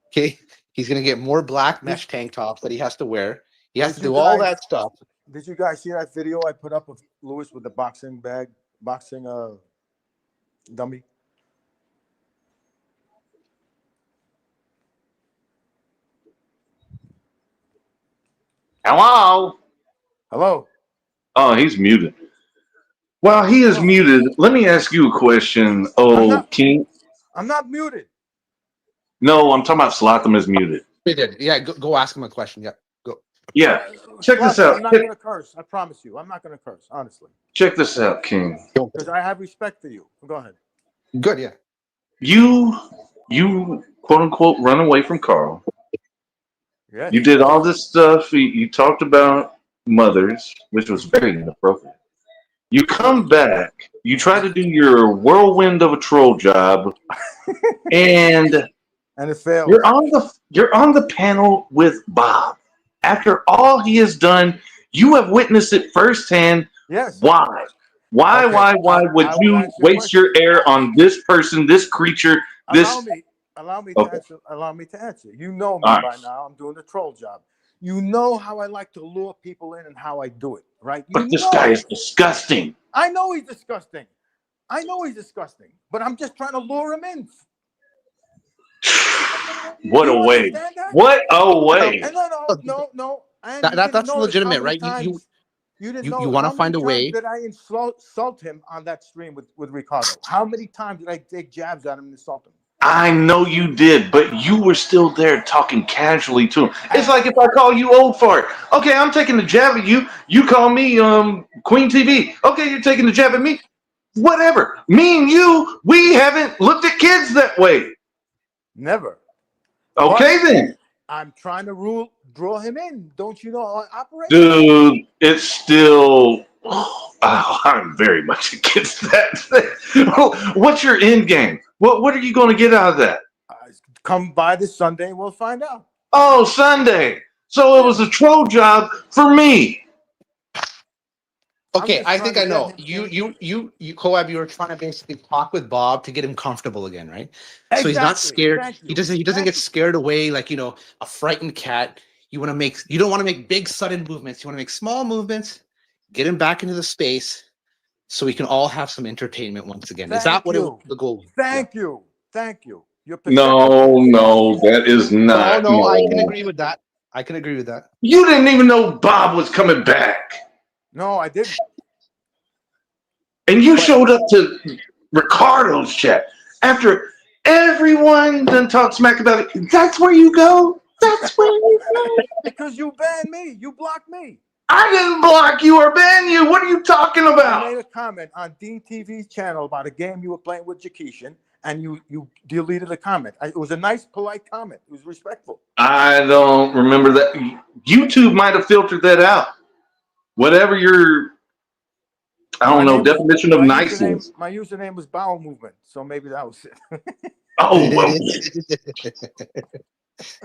[SPEAKER 1] Okay. He's gonna get more black mesh tank tops that he has to wear. He has to
[SPEAKER 3] Did you
[SPEAKER 1] do all
[SPEAKER 3] guys-
[SPEAKER 1] that stuff.
[SPEAKER 3] Did you guys see that video I put up of Lewis with the boxing dummy?
[SPEAKER 2] Hello.
[SPEAKER 3] Hello.
[SPEAKER 2] Oh, he's muted. While he is muted, let me ask you a question. Oh, King.
[SPEAKER 3] I'm not muted.
[SPEAKER 2] No, I'm talking about Slotham is muted.
[SPEAKER 1] He did. Yeah, go ask him a question. Yeah, go.
[SPEAKER 2] Yeah. Check this
[SPEAKER 3] Sloppy,
[SPEAKER 2] out.
[SPEAKER 3] I'm not gonna curse. I promise you. I'm not gonna curse, honestly,
[SPEAKER 2] Check this out, King.
[SPEAKER 3] because I have respect for you. Go ahead.
[SPEAKER 1] Good. Yeah.
[SPEAKER 2] You quote unquote run away from Carl.
[SPEAKER 3] Yes.
[SPEAKER 2] You did all this stuff. You talked about mothers, which was very inappropriate. You come back. You try to do your whirlwind of a troll job, and
[SPEAKER 3] And it failed.
[SPEAKER 2] you're on the panel with Bob. After all he has done, you have witnessed it firsthand.
[SPEAKER 3] Yes.
[SPEAKER 2] Why?
[SPEAKER 3] Okay,
[SPEAKER 2] Why would
[SPEAKER 3] I will
[SPEAKER 2] you
[SPEAKER 3] answer your
[SPEAKER 2] waste your
[SPEAKER 3] question.
[SPEAKER 2] air on this person, this creature, this?
[SPEAKER 3] Allow me
[SPEAKER 2] Okay.
[SPEAKER 3] to answer. Allow me to answer. You know me
[SPEAKER 2] All right.
[SPEAKER 3] by now. I'm doing the troll job. You know how I like to lure people in and how I do it, right?
[SPEAKER 2] But this guy is disgusting.
[SPEAKER 3] I know he's disgusting. But I'm just trying to lure him in.
[SPEAKER 2] What a way! What a way!
[SPEAKER 3] No. And
[SPEAKER 1] That's legitimate, right?
[SPEAKER 3] You didn't
[SPEAKER 1] you
[SPEAKER 3] know
[SPEAKER 1] want to
[SPEAKER 3] how
[SPEAKER 1] find
[SPEAKER 3] many
[SPEAKER 1] a way.
[SPEAKER 3] times did I insult him on that stream with Ricardo? How many times did I take jabs at him and insult him?
[SPEAKER 2] I know you did, but you were still there talking casually to him. It's like if I call you old fart. Okay, I'm taking the jab at you. You call me Queen TV. Okay, you're taking the jab at me. Whatever. Me and you, we haven't looked at kids that way.
[SPEAKER 3] Never.
[SPEAKER 2] Okay, then.
[SPEAKER 3] I'm trying to draw him in. Don't you know how I operate?
[SPEAKER 2] Dude, it's still. I'm very much against that. What's your end game? What are you going to get out of that?
[SPEAKER 3] Come by this Sunday and we'll find out.
[SPEAKER 2] Oh, Sunday. So it was a troll job for me.
[SPEAKER 1] Okay, I think I know. You, Coab, you were trying to basically talk with Bob to get him comfortable again, right?
[SPEAKER 3] Exactly.
[SPEAKER 1] So he's not scared.
[SPEAKER 3] Thank you.
[SPEAKER 1] He doesn't get scared away like a frightened cat. You don't want to make big sudden movements. You want to make small movements, get him back into the space so we can all have some entertainment once again. Is that what the goal?
[SPEAKER 3] Thank you.
[SPEAKER 2] No, that is not.
[SPEAKER 1] No, I can agree with that.
[SPEAKER 2] You didn't even know Bob was coming back.
[SPEAKER 3] No, I didn't.
[SPEAKER 2] And you showed up to Ricardo's chat after everyone done talked smack about it. That's where you go? That's where you go?
[SPEAKER 3] Because you banned me. You blocked me.
[SPEAKER 2] I didn't block you or ban you. What are you talking about?
[SPEAKER 3] I made a comment on Dean TV's channel about a game you were playing with Jakishan, and you deleted the comment. It was a nice, polite comment. It was respectful.
[SPEAKER 2] I don't remember that. YouTube might have filtered that out. Whatever your, definition of niceness.
[SPEAKER 3] My username was bowel movement, so maybe that was it.
[SPEAKER 2] Oh, well.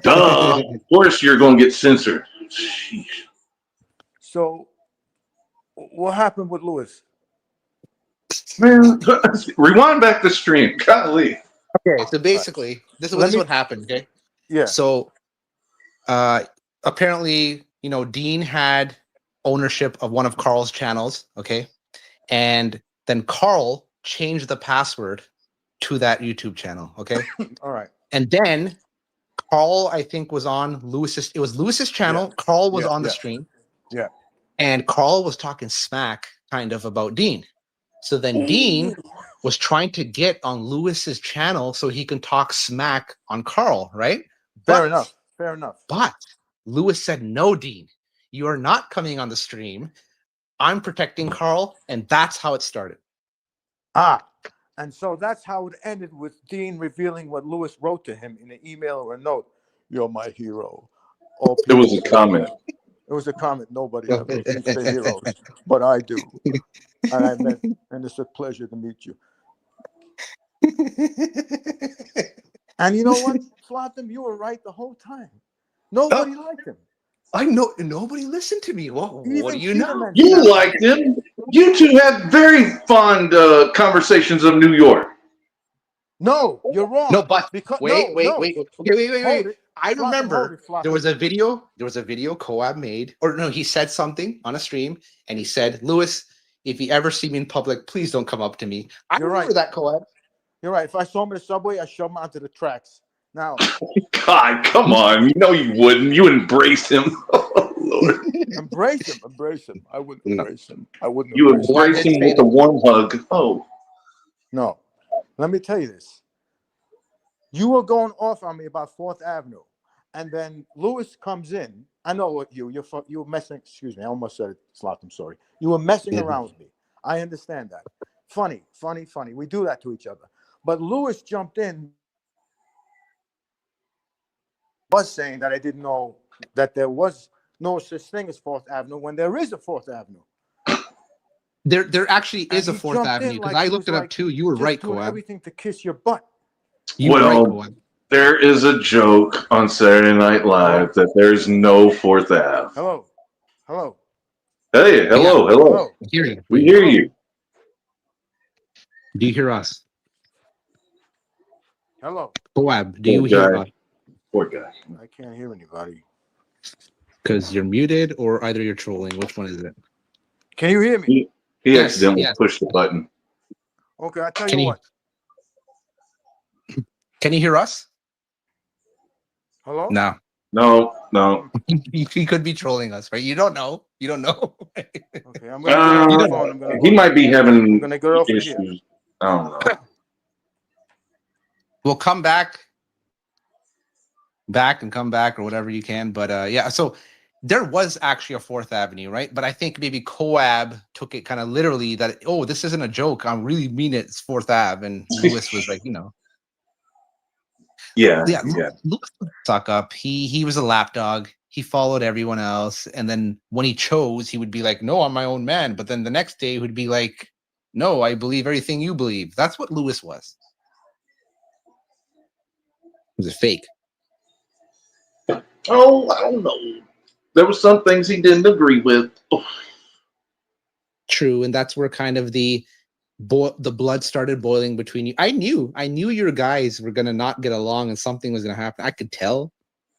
[SPEAKER 2] Duh. Of course you're going to get censored. Sheesh.
[SPEAKER 3] So, what happened with Lewis?
[SPEAKER 2] Man, rewind back the stream. Golly.
[SPEAKER 1] Okay, so basically, this is what happened. Okay.
[SPEAKER 3] Yeah.
[SPEAKER 1] So, apparently, Dean had ownership of one of Carl's channels. Okay, and then Carl changed the password to that YouTube channel. Okay.
[SPEAKER 3] All right.
[SPEAKER 1] And then Carl, I think, was on Lewis's. It was Lewis's channel.
[SPEAKER 3] Yeah.
[SPEAKER 1] Carl was
[SPEAKER 3] Yeah,
[SPEAKER 1] on the
[SPEAKER 3] yeah.
[SPEAKER 1] stream.
[SPEAKER 3] Yeah.
[SPEAKER 1] And Carl was talking smack kind of about Dean. So then Dean was trying to get on Lewis's channel so he can talk smack on Carl, right?
[SPEAKER 3] Fair enough. Fair enough.
[SPEAKER 1] But Lewis said, no, Dean, you are not coming on the stream. I'm protecting Carl. And that's how it started.
[SPEAKER 3] And so that's how it ended, with Dean revealing what Lewis wrote to him in an email or a note. You're my hero. All
[SPEAKER 2] It was a
[SPEAKER 3] people-
[SPEAKER 2] comment.
[SPEAKER 3] It was a comment. Nobody ever thinks they're heroes, but I do. And I meant, and it's a pleasure to meet you. And you know what, Slotham, you were right the whole time. Nobody liked him.
[SPEAKER 1] I know nobody listened to me. What do you know?
[SPEAKER 2] You liked him. You two had very fond conversations of New York.
[SPEAKER 3] No, you're wrong.
[SPEAKER 1] No, but
[SPEAKER 3] because
[SPEAKER 1] wait.
[SPEAKER 3] no.
[SPEAKER 1] Okay, wait.
[SPEAKER 3] Hold it.
[SPEAKER 1] I
[SPEAKER 3] Slotham,
[SPEAKER 1] remember
[SPEAKER 3] hold it, Slotham.
[SPEAKER 1] there was a video Coab made, or no, he said something on a stream, and he said, Lewis, if you ever see me in public, please don't come up to me. I
[SPEAKER 3] You're
[SPEAKER 1] remember
[SPEAKER 3] right.
[SPEAKER 1] that, Coab.
[SPEAKER 3] You're right. If I saw him in the subway, I shove him onto the tracks. Now,
[SPEAKER 2] God, come on. You know you wouldn't. You embraced him. Oh, Lord.
[SPEAKER 3] embrace him. I wouldn't embrace him. I wouldn't
[SPEAKER 2] You
[SPEAKER 3] embrace him.
[SPEAKER 2] embraced him with a warm hug. Oh.
[SPEAKER 3] No. Let me tell you this. You were going off on me about 4th Avenue, and then Lewis comes in. I know what you were messing. Excuse me, I almost said it, Slot. I'm sorry. You were messing around with me. I understand that. Funny. We do that to each other. But Lewis jumped in, was saying that I didn't know that there was no such thing as 4th Avenue when there is a 4th Avenue.
[SPEAKER 1] There actually is
[SPEAKER 3] And
[SPEAKER 1] a
[SPEAKER 3] he
[SPEAKER 1] 4th
[SPEAKER 3] jumped
[SPEAKER 1] Avenue,
[SPEAKER 3] in
[SPEAKER 1] because
[SPEAKER 3] like
[SPEAKER 1] I
[SPEAKER 3] he
[SPEAKER 1] looked
[SPEAKER 3] was
[SPEAKER 1] it up
[SPEAKER 3] like
[SPEAKER 1] too. You were
[SPEAKER 3] just
[SPEAKER 1] right,
[SPEAKER 3] doing
[SPEAKER 1] Coab.
[SPEAKER 3] everything to kiss your butt.
[SPEAKER 1] You were
[SPEAKER 2] Well,
[SPEAKER 1] right, Coab.
[SPEAKER 2] there is a joke on Saturday Night Live that there's no 4th Ave.
[SPEAKER 3] Hello.
[SPEAKER 2] Hey, hello.
[SPEAKER 1] I hear you.
[SPEAKER 2] We hear you.
[SPEAKER 1] Do you hear us?
[SPEAKER 3] Hello.
[SPEAKER 1] Coab, do you hear us?
[SPEAKER 2] Poor guy.
[SPEAKER 3] I can't hear anybody.
[SPEAKER 1] Because you're muted, or either you're trolling. Which one is it?
[SPEAKER 3] Can you hear me?
[SPEAKER 2] He
[SPEAKER 1] Yes,
[SPEAKER 2] accidentally
[SPEAKER 1] yes.
[SPEAKER 2] pushed the button.
[SPEAKER 3] Okay, I tell
[SPEAKER 1] Can
[SPEAKER 3] you
[SPEAKER 1] you-
[SPEAKER 3] what.
[SPEAKER 1] Can you hear us?
[SPEAKER 3] Hello?
[SPEAKER 1] No.
[SPEAKER 2] No.
[SPEAKER 1] He could be trolling us, right? You don't know.
[SPEAKER 3] Okay, I'm gonna get off the phone. I'm gonna
[SPEAKER 2] He might be
[SPEAKER 3] I'm
[SPEAKER 2] having
[SPEAKER 3] gonna get off of here.
[SPEAKER 2] issues. I don't know.
[SPEAKER 1] We'll come back and come back, or whatever you can. But yeah, so there was actually a 4th Avenue, right? But I think maybe Coab took it kind of literally that, oh, this isn't a joke. I really mean it. It's 4th Ave. And Lewis was like,
[SPEAKER 2] Yeah.
[SPEAKER 1] Lewis would suck up. He was a lapdog. He followed everyone else. And then when he chose, he would be like, no, I'm my own man. But then the next day he would be like, no, I believe everything you believe. That's what Lewis was. It was a fake.
[SPEAKER 2] Oh, I don't know. There were some things he didn't agree with. Oh.
[SPEAKER 1] True, and that's where kind of the blood started boiling between you. I knew your guys were gonna not get along, and something was gonna happen. I could tell,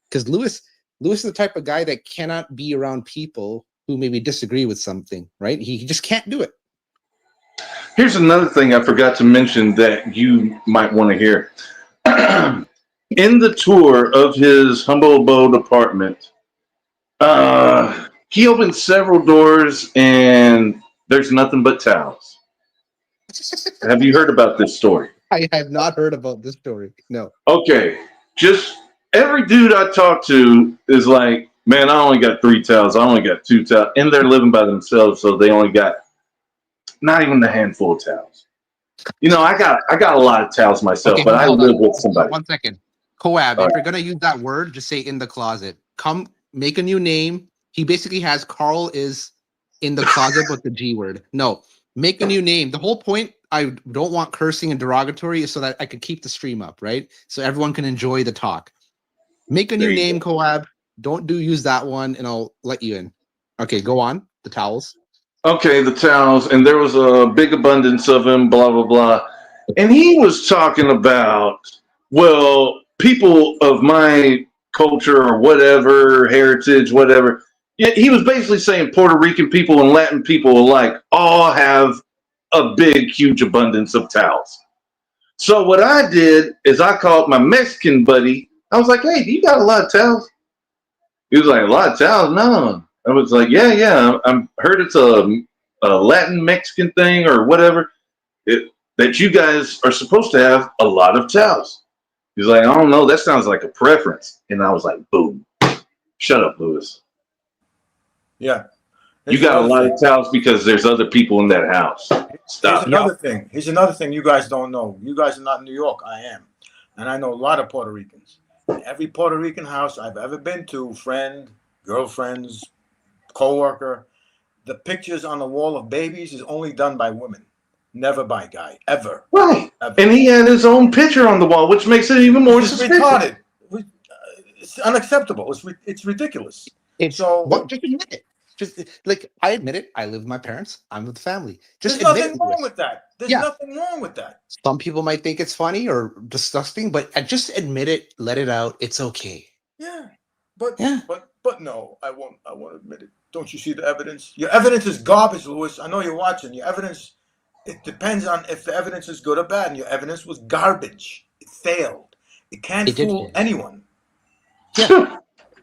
[SPEAKER 1] because Lewis is the type of guy that cannot be around people who maybe disagree with something. Right? He just can't do it.
[SPEAKER 2] Here's another thing I forgot to mention that you might want to hear. In the tour of his humble abode apartment, he opened several doors and there's nothing but towels. Have you heard about this story?
[SPEAKER 1] I have not heard about this story. No.
[SPEAKER 2] Okay, just every dude I talk to is like, man, I only got 3 towels. I only got 2 towels. And they're living by themselves, so they only got not even a handful of towels. I got a lot of towels myself,
[SPEAKER 1] Okay,
[SPEAKER 2] but I
[SPEAKER 1] hold
[SPEAKER 2] live
[SPEAKER 1] on.
[SPEAKER 2] with somebody.
[SPEAKER 1] 1 second. Coab,
[SPEAKER 2] All
[SPEAKER 1] if
[SPEAKER 2] right.
[SPEAKER 1] you're gonna use that word, just say in the closet. Come make a new name. He basically has Carl is in the closet with the G word. No, make a new name. The whole point, I don't want cursing and derogatory, is so that I could keep the stream up, right? So everyone can enjoy the talk. Make a new name, Coab. Don't use that one, and I'll let you in. Okay, go on. The towels.
[SPEAKER 2] Okay, the towels, and there was a big abundance of them, blah, blah, blah. And he was talking about, well, people of my culture or whatever, heritage, whatever. Yeah, he was basically saying Puerto Rican people and Latin people alike all have a big, huge abundance of towels. So what I did is I called my Mexican buddy. I was like, "Hey, you got a lot of towels?" He was like, "A lot of towels? No." I was like, "Yeah. I'm heard it's a Latin Mexican thing or whatever. That you guys are supposed to have a lot of towels." He's like, "I don't know. That sounds like a preference." And I was like, "Boom! Shut up, Lewis.
[SPEAKER 3] Yeah.
[SPEAKER 2] You got a lot of towels because there's other people in that house. Stop."
[SPEAKER 3] Here's another thing you guys don't know. You guys are not in New York. I am. And I know a lot of Puerto Ricans. In every Puerto Rican house I've ever been to, friend, girlfriends, co-worker, the pictures on the wall of babies is only done by women. Never by guy. Ever.
[SPEAKER 2] Right.
[SPEAKER 3] Ever.
[SPEAKER 2] And he had his own picture on the wall, which makes it even more
[SPEAKER 3] It's
[SPEAKER 2] suspicious.
[SPEAKER 3] retarded. It's unacceptable. It's ridiculous.
[SPEAKER 1] It's
[SPEAKER 3] So
[SPEAKER 1] just admit it. Just like I admit it. I live with my parents. I'm with the family. Just
[SPEAKER 3] there's
[SPEAKER 1] admit
[SPEAKER 3] nothing
[SPEAKER 1] it.
[SPEAKER 3] wrong with that. There's nothing wrong with that.
[SPEAKER 1] Some people might think it's funny or disgusting, but just admit it. Let it out. It's okay.
[SPEAKER 3] Yeah, but
[SPEAKER 1] Yeah.
[SPEAKER 3] but no, I won't admit it. Don't you see the evidence? Your evidence is garbage, Lewis. I know you're watching. Your evidence, it depends on if the evidence is good or bad. And your evidence was garbage. It failed. It can't fool anyone.
[SPEAKER 1] Yeah.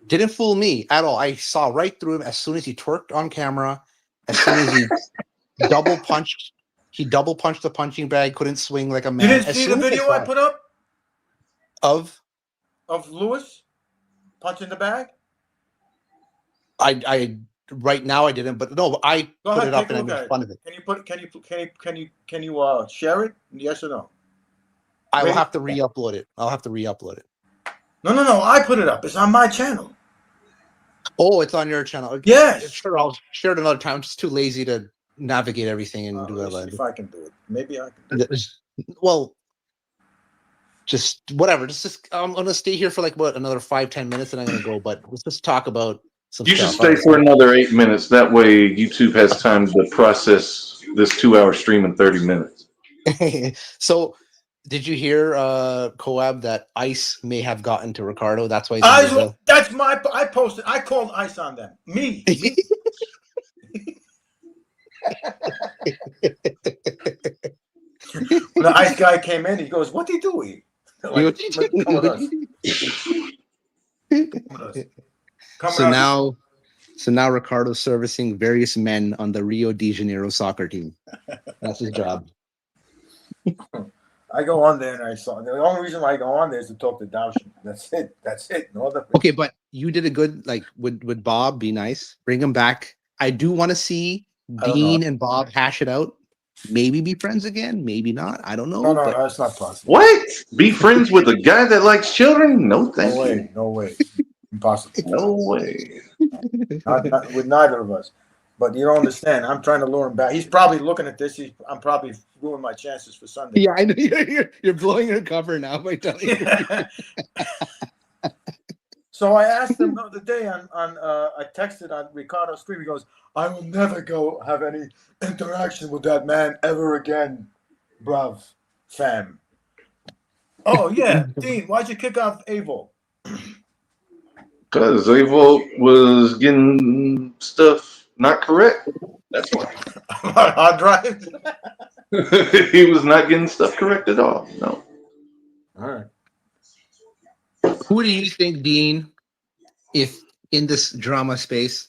[SPEAKER 1] Didn't fool me at all. I saw right through him as soon as he twerked on camera, as soon as he double punched the punching bag, couldn't swing like a man.
[SPEAKER 3] You didn't see the video I put up
[SPEAKER 1] of
[SPEAKER 3] Lewis punching the bag?
[SPEAKER 1] I right now I didn't, but no, I put it up and I made fun of it.
[SPEAKER 3] Can you share it? Yes or no?
[SPEAKER 1] I will have to re-upload it. I'll have to re-upload it.
[SPEAKER 3] No. I put it up. It's on my channel.
[SPEAKER 1] Oh, it's on your channel.
[SPEAKER 3] Yes.
[SPEAKER 1] Sure, I'll share it another time. I'm just too lazy to navigate everything and do it.
[SPEAKER 3] If I can do it, maybe I can.
[SPEAKER 1] Well, just whatever. Just I'm gonna stay here for like another 5-10 minutes, and I'm gonna go. But let's just talk about some.
[SPEAKER 2] You should stay for another 8 minutes. That way, YouTube has time to process this 2-hour stream in 30 minutes.
[SPEAKER 1] So, did you hear, Coab, that ICE may have gotten to Ricardo? That's why.
[SPEAKER 3] I posted. I called ICE on them. Me. When the ICE guy came in, he goes, "What are you doing?" Like, come with us.
[SPEAKER 1] So now Ricardo's servicing various men on the Rio de Janeiro soccer team. That's his job.
[SPEAKER 3] I go on there and I saw. The only reason why I go on there is to talk to Dawson. That's it. No other.
[SPEAKER 1] Okay, but you did a good. Like, would Bob be nice? Bring him back. I do want to see Dean and Bob hash it out. Maybe be friends again. Maybe not. I don't know.
[SPEAKER 3] No, that's not possible.
[SPEAKER 2] What? Be friends with a guy that likes children? No, thank you.
[SPEAKER 3] No way. Impossible.
[SPEAKER 2] No way.
[SPEAKER 3] Not with neither of us. But you don't understand. I'm trying to lure him back. He's probably looking at this. I'm probably ruining my chances for Sunday.
[SPEAKER 1] Yeah, I know you're blowing your cover now by telling me.
[SPEAKER 3] So I asked him the other day I texted on Ricardo's stream. He goes, "I will never go have any interaction with that man ever again, bruv, fam." Oh yeah, Dean, why'd you kick off Avo?
[SPEAKER 2] Because Avo was getting stuff not correct. That's why.
[SPEAKER 3] Hard drive.
[SPEAKER 2] He was not getting stuff correct at all. No.
[SPEAKER 3] All right.
[SPEAKER 1] Who do you think, Dean, if in this drama space,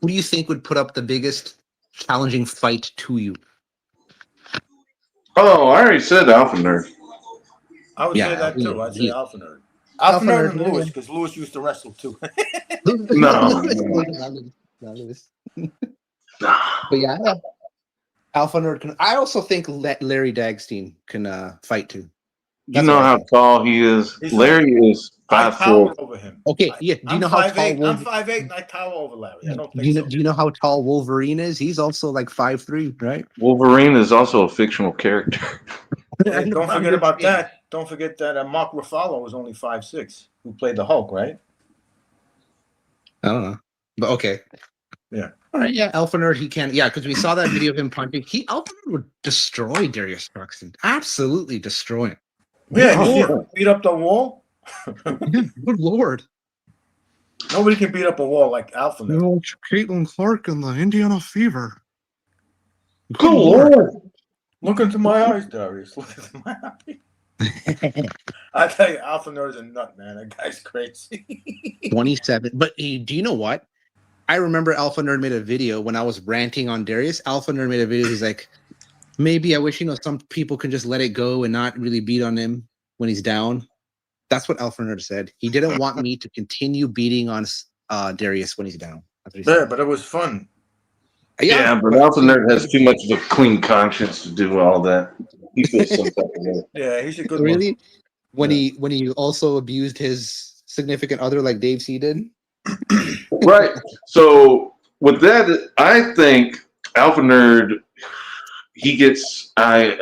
[SPEAKER 1] who do you think would put up the biggest challenging fight to you?
[SPEAKER 2] Oh, I already said Alpha Nerd.
[SPEAKER 3] I would say that too. I'd say Alpha Nerd. Alpha Nerd and Lewis, because Lewis used to wrestle too.
[SPEAKER 2] No.
[SPEAKER 1] Not Lewis. But yeah, Alpha Nerd can. I also think Larry Dagstein can fight too.
[SPEAKER 2] You know how tall he is. Larry is 5'4".
[SPEAKER 3] Over him.
[SPEAKER 1] Okay, yeah. Do you know how tall?
[SPEAKER 3] I'm 5'8" and I tower over Larry. I don't think so.
[SPEAKER 1] Do you know how tall Wolverine is? He's also like 5'3", right?
[SPEAKER 2] Wolverine is also a fictional character.
[SPEAKER 3] Hey, don't forget about that. Don't forget that Mark Ruffalo was only 5'6", who played the Hulk, right?
[SPEAKER 1] I don't know, but okay.
[SPEAKER 3] Yeah.
[SPEAKER 1] All right. Yeah, Alpha Nerd. He can. Yeah, because we saw that video of him punching. Alpha Nerd would destroy Darius Truxton. Absolutely destroy him.
[SPEAKER 3] Yeah, he beat up the wall.
[SPEAKER 1] Good Lord.
[SPEAKER 3] Nobody can beat up a wall like Alpha Nerd.
[SPEAKER 1] You know, Caitlin Clark and the Indiana Fever.
[SPEAKER 2] Good Lord.
[SPEAKER 3] Look into my eyes, Darius. Look into my eyes. I tell you, Alpha Nerd's a nut, man. That guy's crazy.
[SPEAKER 1] 27. But do you know what? I remember Alpha Nerd made a video when I was ranting on Darius. Alpha Nerd made a video. He's like, maybe I wish, some people can just let it go and not really beat on him when he's down. That's what Alpha Nerd said. He didn't want me to continue beating on Darius when he's down. That's what he said.
[SPEAKER 3] Yeah, but it was fun.
[SPEAKER 2] Yeah, but Alpha Nerd has too much of a clean conscience to do all that. He feels some type of way.
[SPEAKER 3] Yeah, he's a good
[SPEAKER 1] Really?
[SPEAKER 3] one.
[SPEAKER 1] When he also abused his significant other like Dave C did?
[SPEAKER 2] Right. So with that, I think Alpha Nerd, he gets I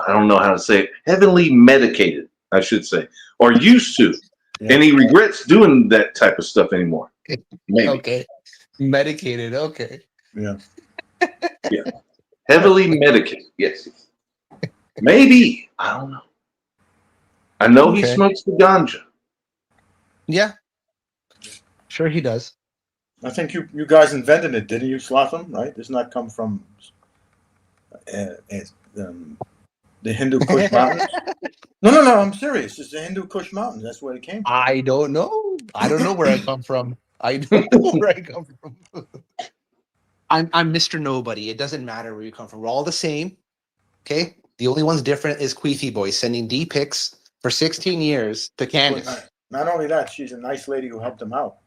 [SPEAKER 2] don't know how to say it, heavily medicated, I should say, or used to, and he regrets doing that type of stuff anymore. Maybe.
[SPEAKER 1] Okay. Medicated. Okay.
[SPEAKER 3] Yeah.
[SPEAKER 2] Yeah. Heavily medicated. Yes. Maybe. I don't know. I know he smokes the ganja.
[SPEAKER 1] Yeah. Sure he does.
[SPEAKER 3] I think you guys invented it, didn't you, Slotham? Right? Does not come from the Hindu Kush Mountains? No. I'm serious. It's the Hindu Kush Mountains. That's where it came from.
[SPEAKER 1] I don't know. I don't know where I come from. I don't know where I come from. I'm Mr. Nobody. It doesn't matter where you come from. We're all the same. Okay? The only one's different is Queefy Boy sending D pics for 16 years to Candace.
[SPEAKER 3] Not only that, she's a nice lady who helped him out.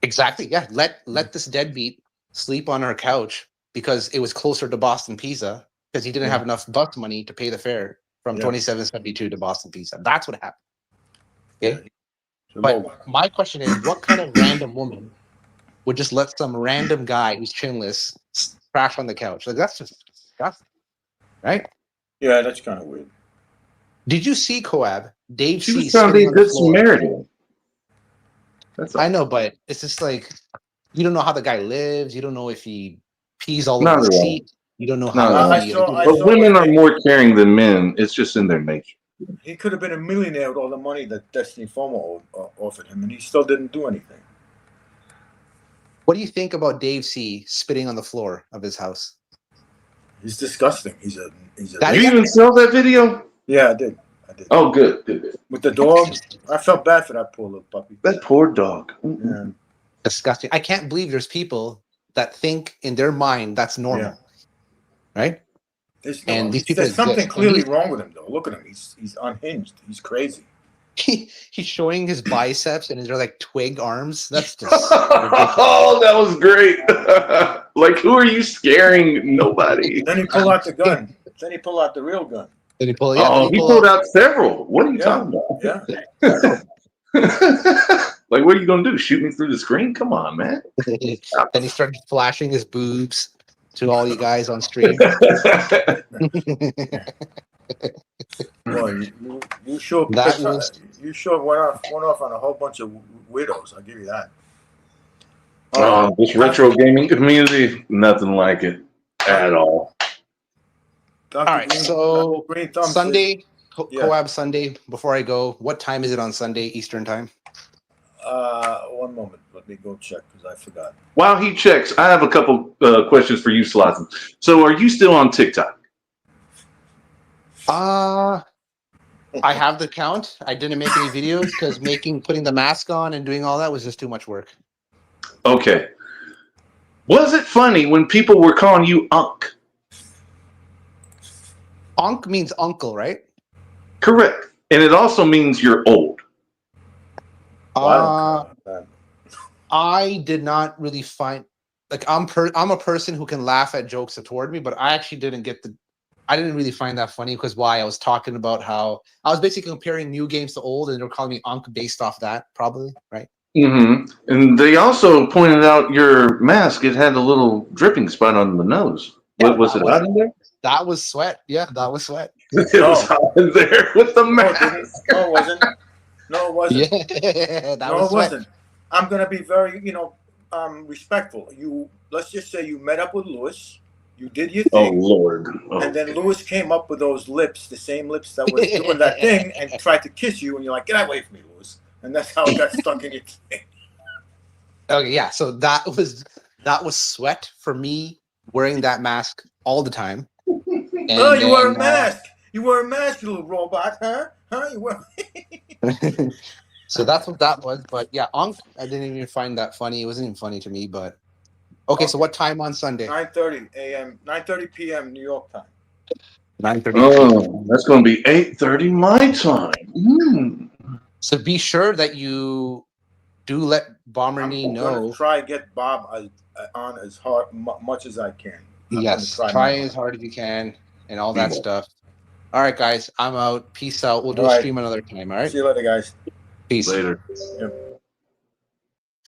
[SPEAKER 1] Exactly. Yeah. Let this deadbeat sleep on her couch because it was closer to Boston Pizza because he didn't have enough bus money to pay the fare from 2772 to Boston Pizza. That's what happened. Okay. But my question is, what kind of random woman would just let some random guy who's chinless crash on the couch? Like, that's just disgusting, right?
[SPEAKER 3] Yeah, that's kind of weird.
[SPEAKER 1] Did you see Coab? Dave
[SPEAKER 2] She
[SPEAKER 1] C.
[SPEAKER 2] was trying to be a good Samaritan.
[SPEAKER 1] I know, but it's just like you don't know how the guy lives. You don't know if he pees all over the seat. You don't know how.
[SPEAKER 2] But women are more caring than men. It's just in their nature.
[SPEAKER 3] He could have been a millionaire with all the money that Destiny Fomo offered him, and he still didn't do anything.
[SPEAKER 1] What do you think about Dave C. spitting on the floor of his house?
[SPEAKER 3] He's disgusting. He's a.
[SPEAKER 2] Did you even sell that video?
[SPEAKER 3] Yeah, I did.
[SPEAKER 2] Oh, good.
[SPEAKER 3] With the dog, I felt bad for that poor little puppy.
[SPEAKER 2] That poor dog.
[SPEAKER 3] Yeah.
[SPEAKER 1] Disgusting. I can't believe there's people that think in their mind that's normal, right? These people.
[SPEAKER 3] There's something clearly wrong with him, though. Look at him. He's unhinged. He's crazy.
[SPEAKER 1] He's showing his biceps and they're like twig arms. That's just
[SPEAKER 2] oh, that was great. Like, who are you scaring? Nobody.
[SPEAKER 3] Then he pulled out the gun. Then he pulled out the real gun.
[SPEAKER 1] Then he pulled.
[SPEAKER 2] He pulled out several. What are you talking about?
[SPEAKER 3] Yeah.
[SPEAKER 2] Like, what are you gonna do? Shoot me through the screen? Come on, man.
[SPEAKER 1] Then he started flashing his boobs to all you guys on stream.
[SPEAKER 3] Boy, you sure went off on a whole bunch of weirdos. I'll give you that.
[SPEAKER 2] This retro gaming community, nothing like it at all.
[SPEAKER 1] All right, so Sunday, Coab Sunday. Before I go, what time is it on Sunday Eastern time?
[SPEAKER 3] 1 moment. Let me go check because I forgot.
[SPEAKER 2] While he checks, I have a couple questions for you, Slotham. So, are you still on TikTok?
[SPEAKER 1] I have the account. I didn't make any videos because putting the mask on and doing all that was just too much work.
[SPEAKER 2] Okay. Was it funny when people were calling you Unk?
[SPEAKER 1] Unk means uncle, right?
[SPEAKER 2] Correct. And it also means you're old.
[SPEAKER 1] I did not really find I'm a person who can laugh at jokes toward me, but I actually didn't I didn't really find that funny because I was talking about how I was basically comparing new games to old, and they were calling me Unk based off that, probably, right?
[SPEAKER 2] Mm-hmm. And they also pointed out your mask. It had a little dripping spot on the nose. Yeah, was it hot in there?
[SPEAKER 1] That was sweat. Yeah, that was sweat.
[SPEAKER 2] It was hot in there with the mask.
[SPEAKER 3] No, it wasn't. No, it wasn't.
[SPEAKER 1] Yeah,
[SPEAKER 3] it wasn't. I'm gonna be very, respectful. Let's just say you met up with Lewis. You did your thing.
[SPEAKER 2] Oh, Lord. Oh.
[SPEAKER 3] And then Lewis came up with those lips, the same lips that was doing that thing, and tried to kiss you, and you're like, get away from me, Lewis. And that's how it got stuck in your thing.
[SPEAKER 1] Okay, yeah. So that was sweat for me wearing that mask all the time.
[SPEAKER 3] And you wear a mask. You wear a mask, you little robot, huh? Huh? You wear.
[SPEAKER 1] So that's what that was. But yeah, Ankh, I didn't even find that funny. It wasn't even funny to me. But okay, so what time on Sunday?
[SPEAKER 3] 9:30 a.m. 9:30 p.m. New York time.
[SPEAKER 1] 9:30 p.m.
[SPEAKER 2] Oh, that's going to be 8:30 my time.
[SPEAKER 1] So be sure that you do let Bomberny
[SPEAKER 3] I'm gonna
[SPEAKER 1] know.
[SPEAKER 3] try get Bob on as much as I can. I'm
[SPEAKER 1] Yes,
[SPEAKER 3] gonna
[SPEAKER 1] try
[SPEAKER 3] now.
[SPEAKER 1] as hard as you can and all that stuff. All right, guys, I'm out. Peace out. We'll do
[SPEAKER 3] All
[SPEAKER 1] a
[SPEAKER 3] right.
[SPEAKER 1] stream another time. All right.
[SPEAKER 3] See you later, guys.
[SPEAKER 1] Peace.
[SPEAKER 2] Later.
[SPEAKER 3] Yep.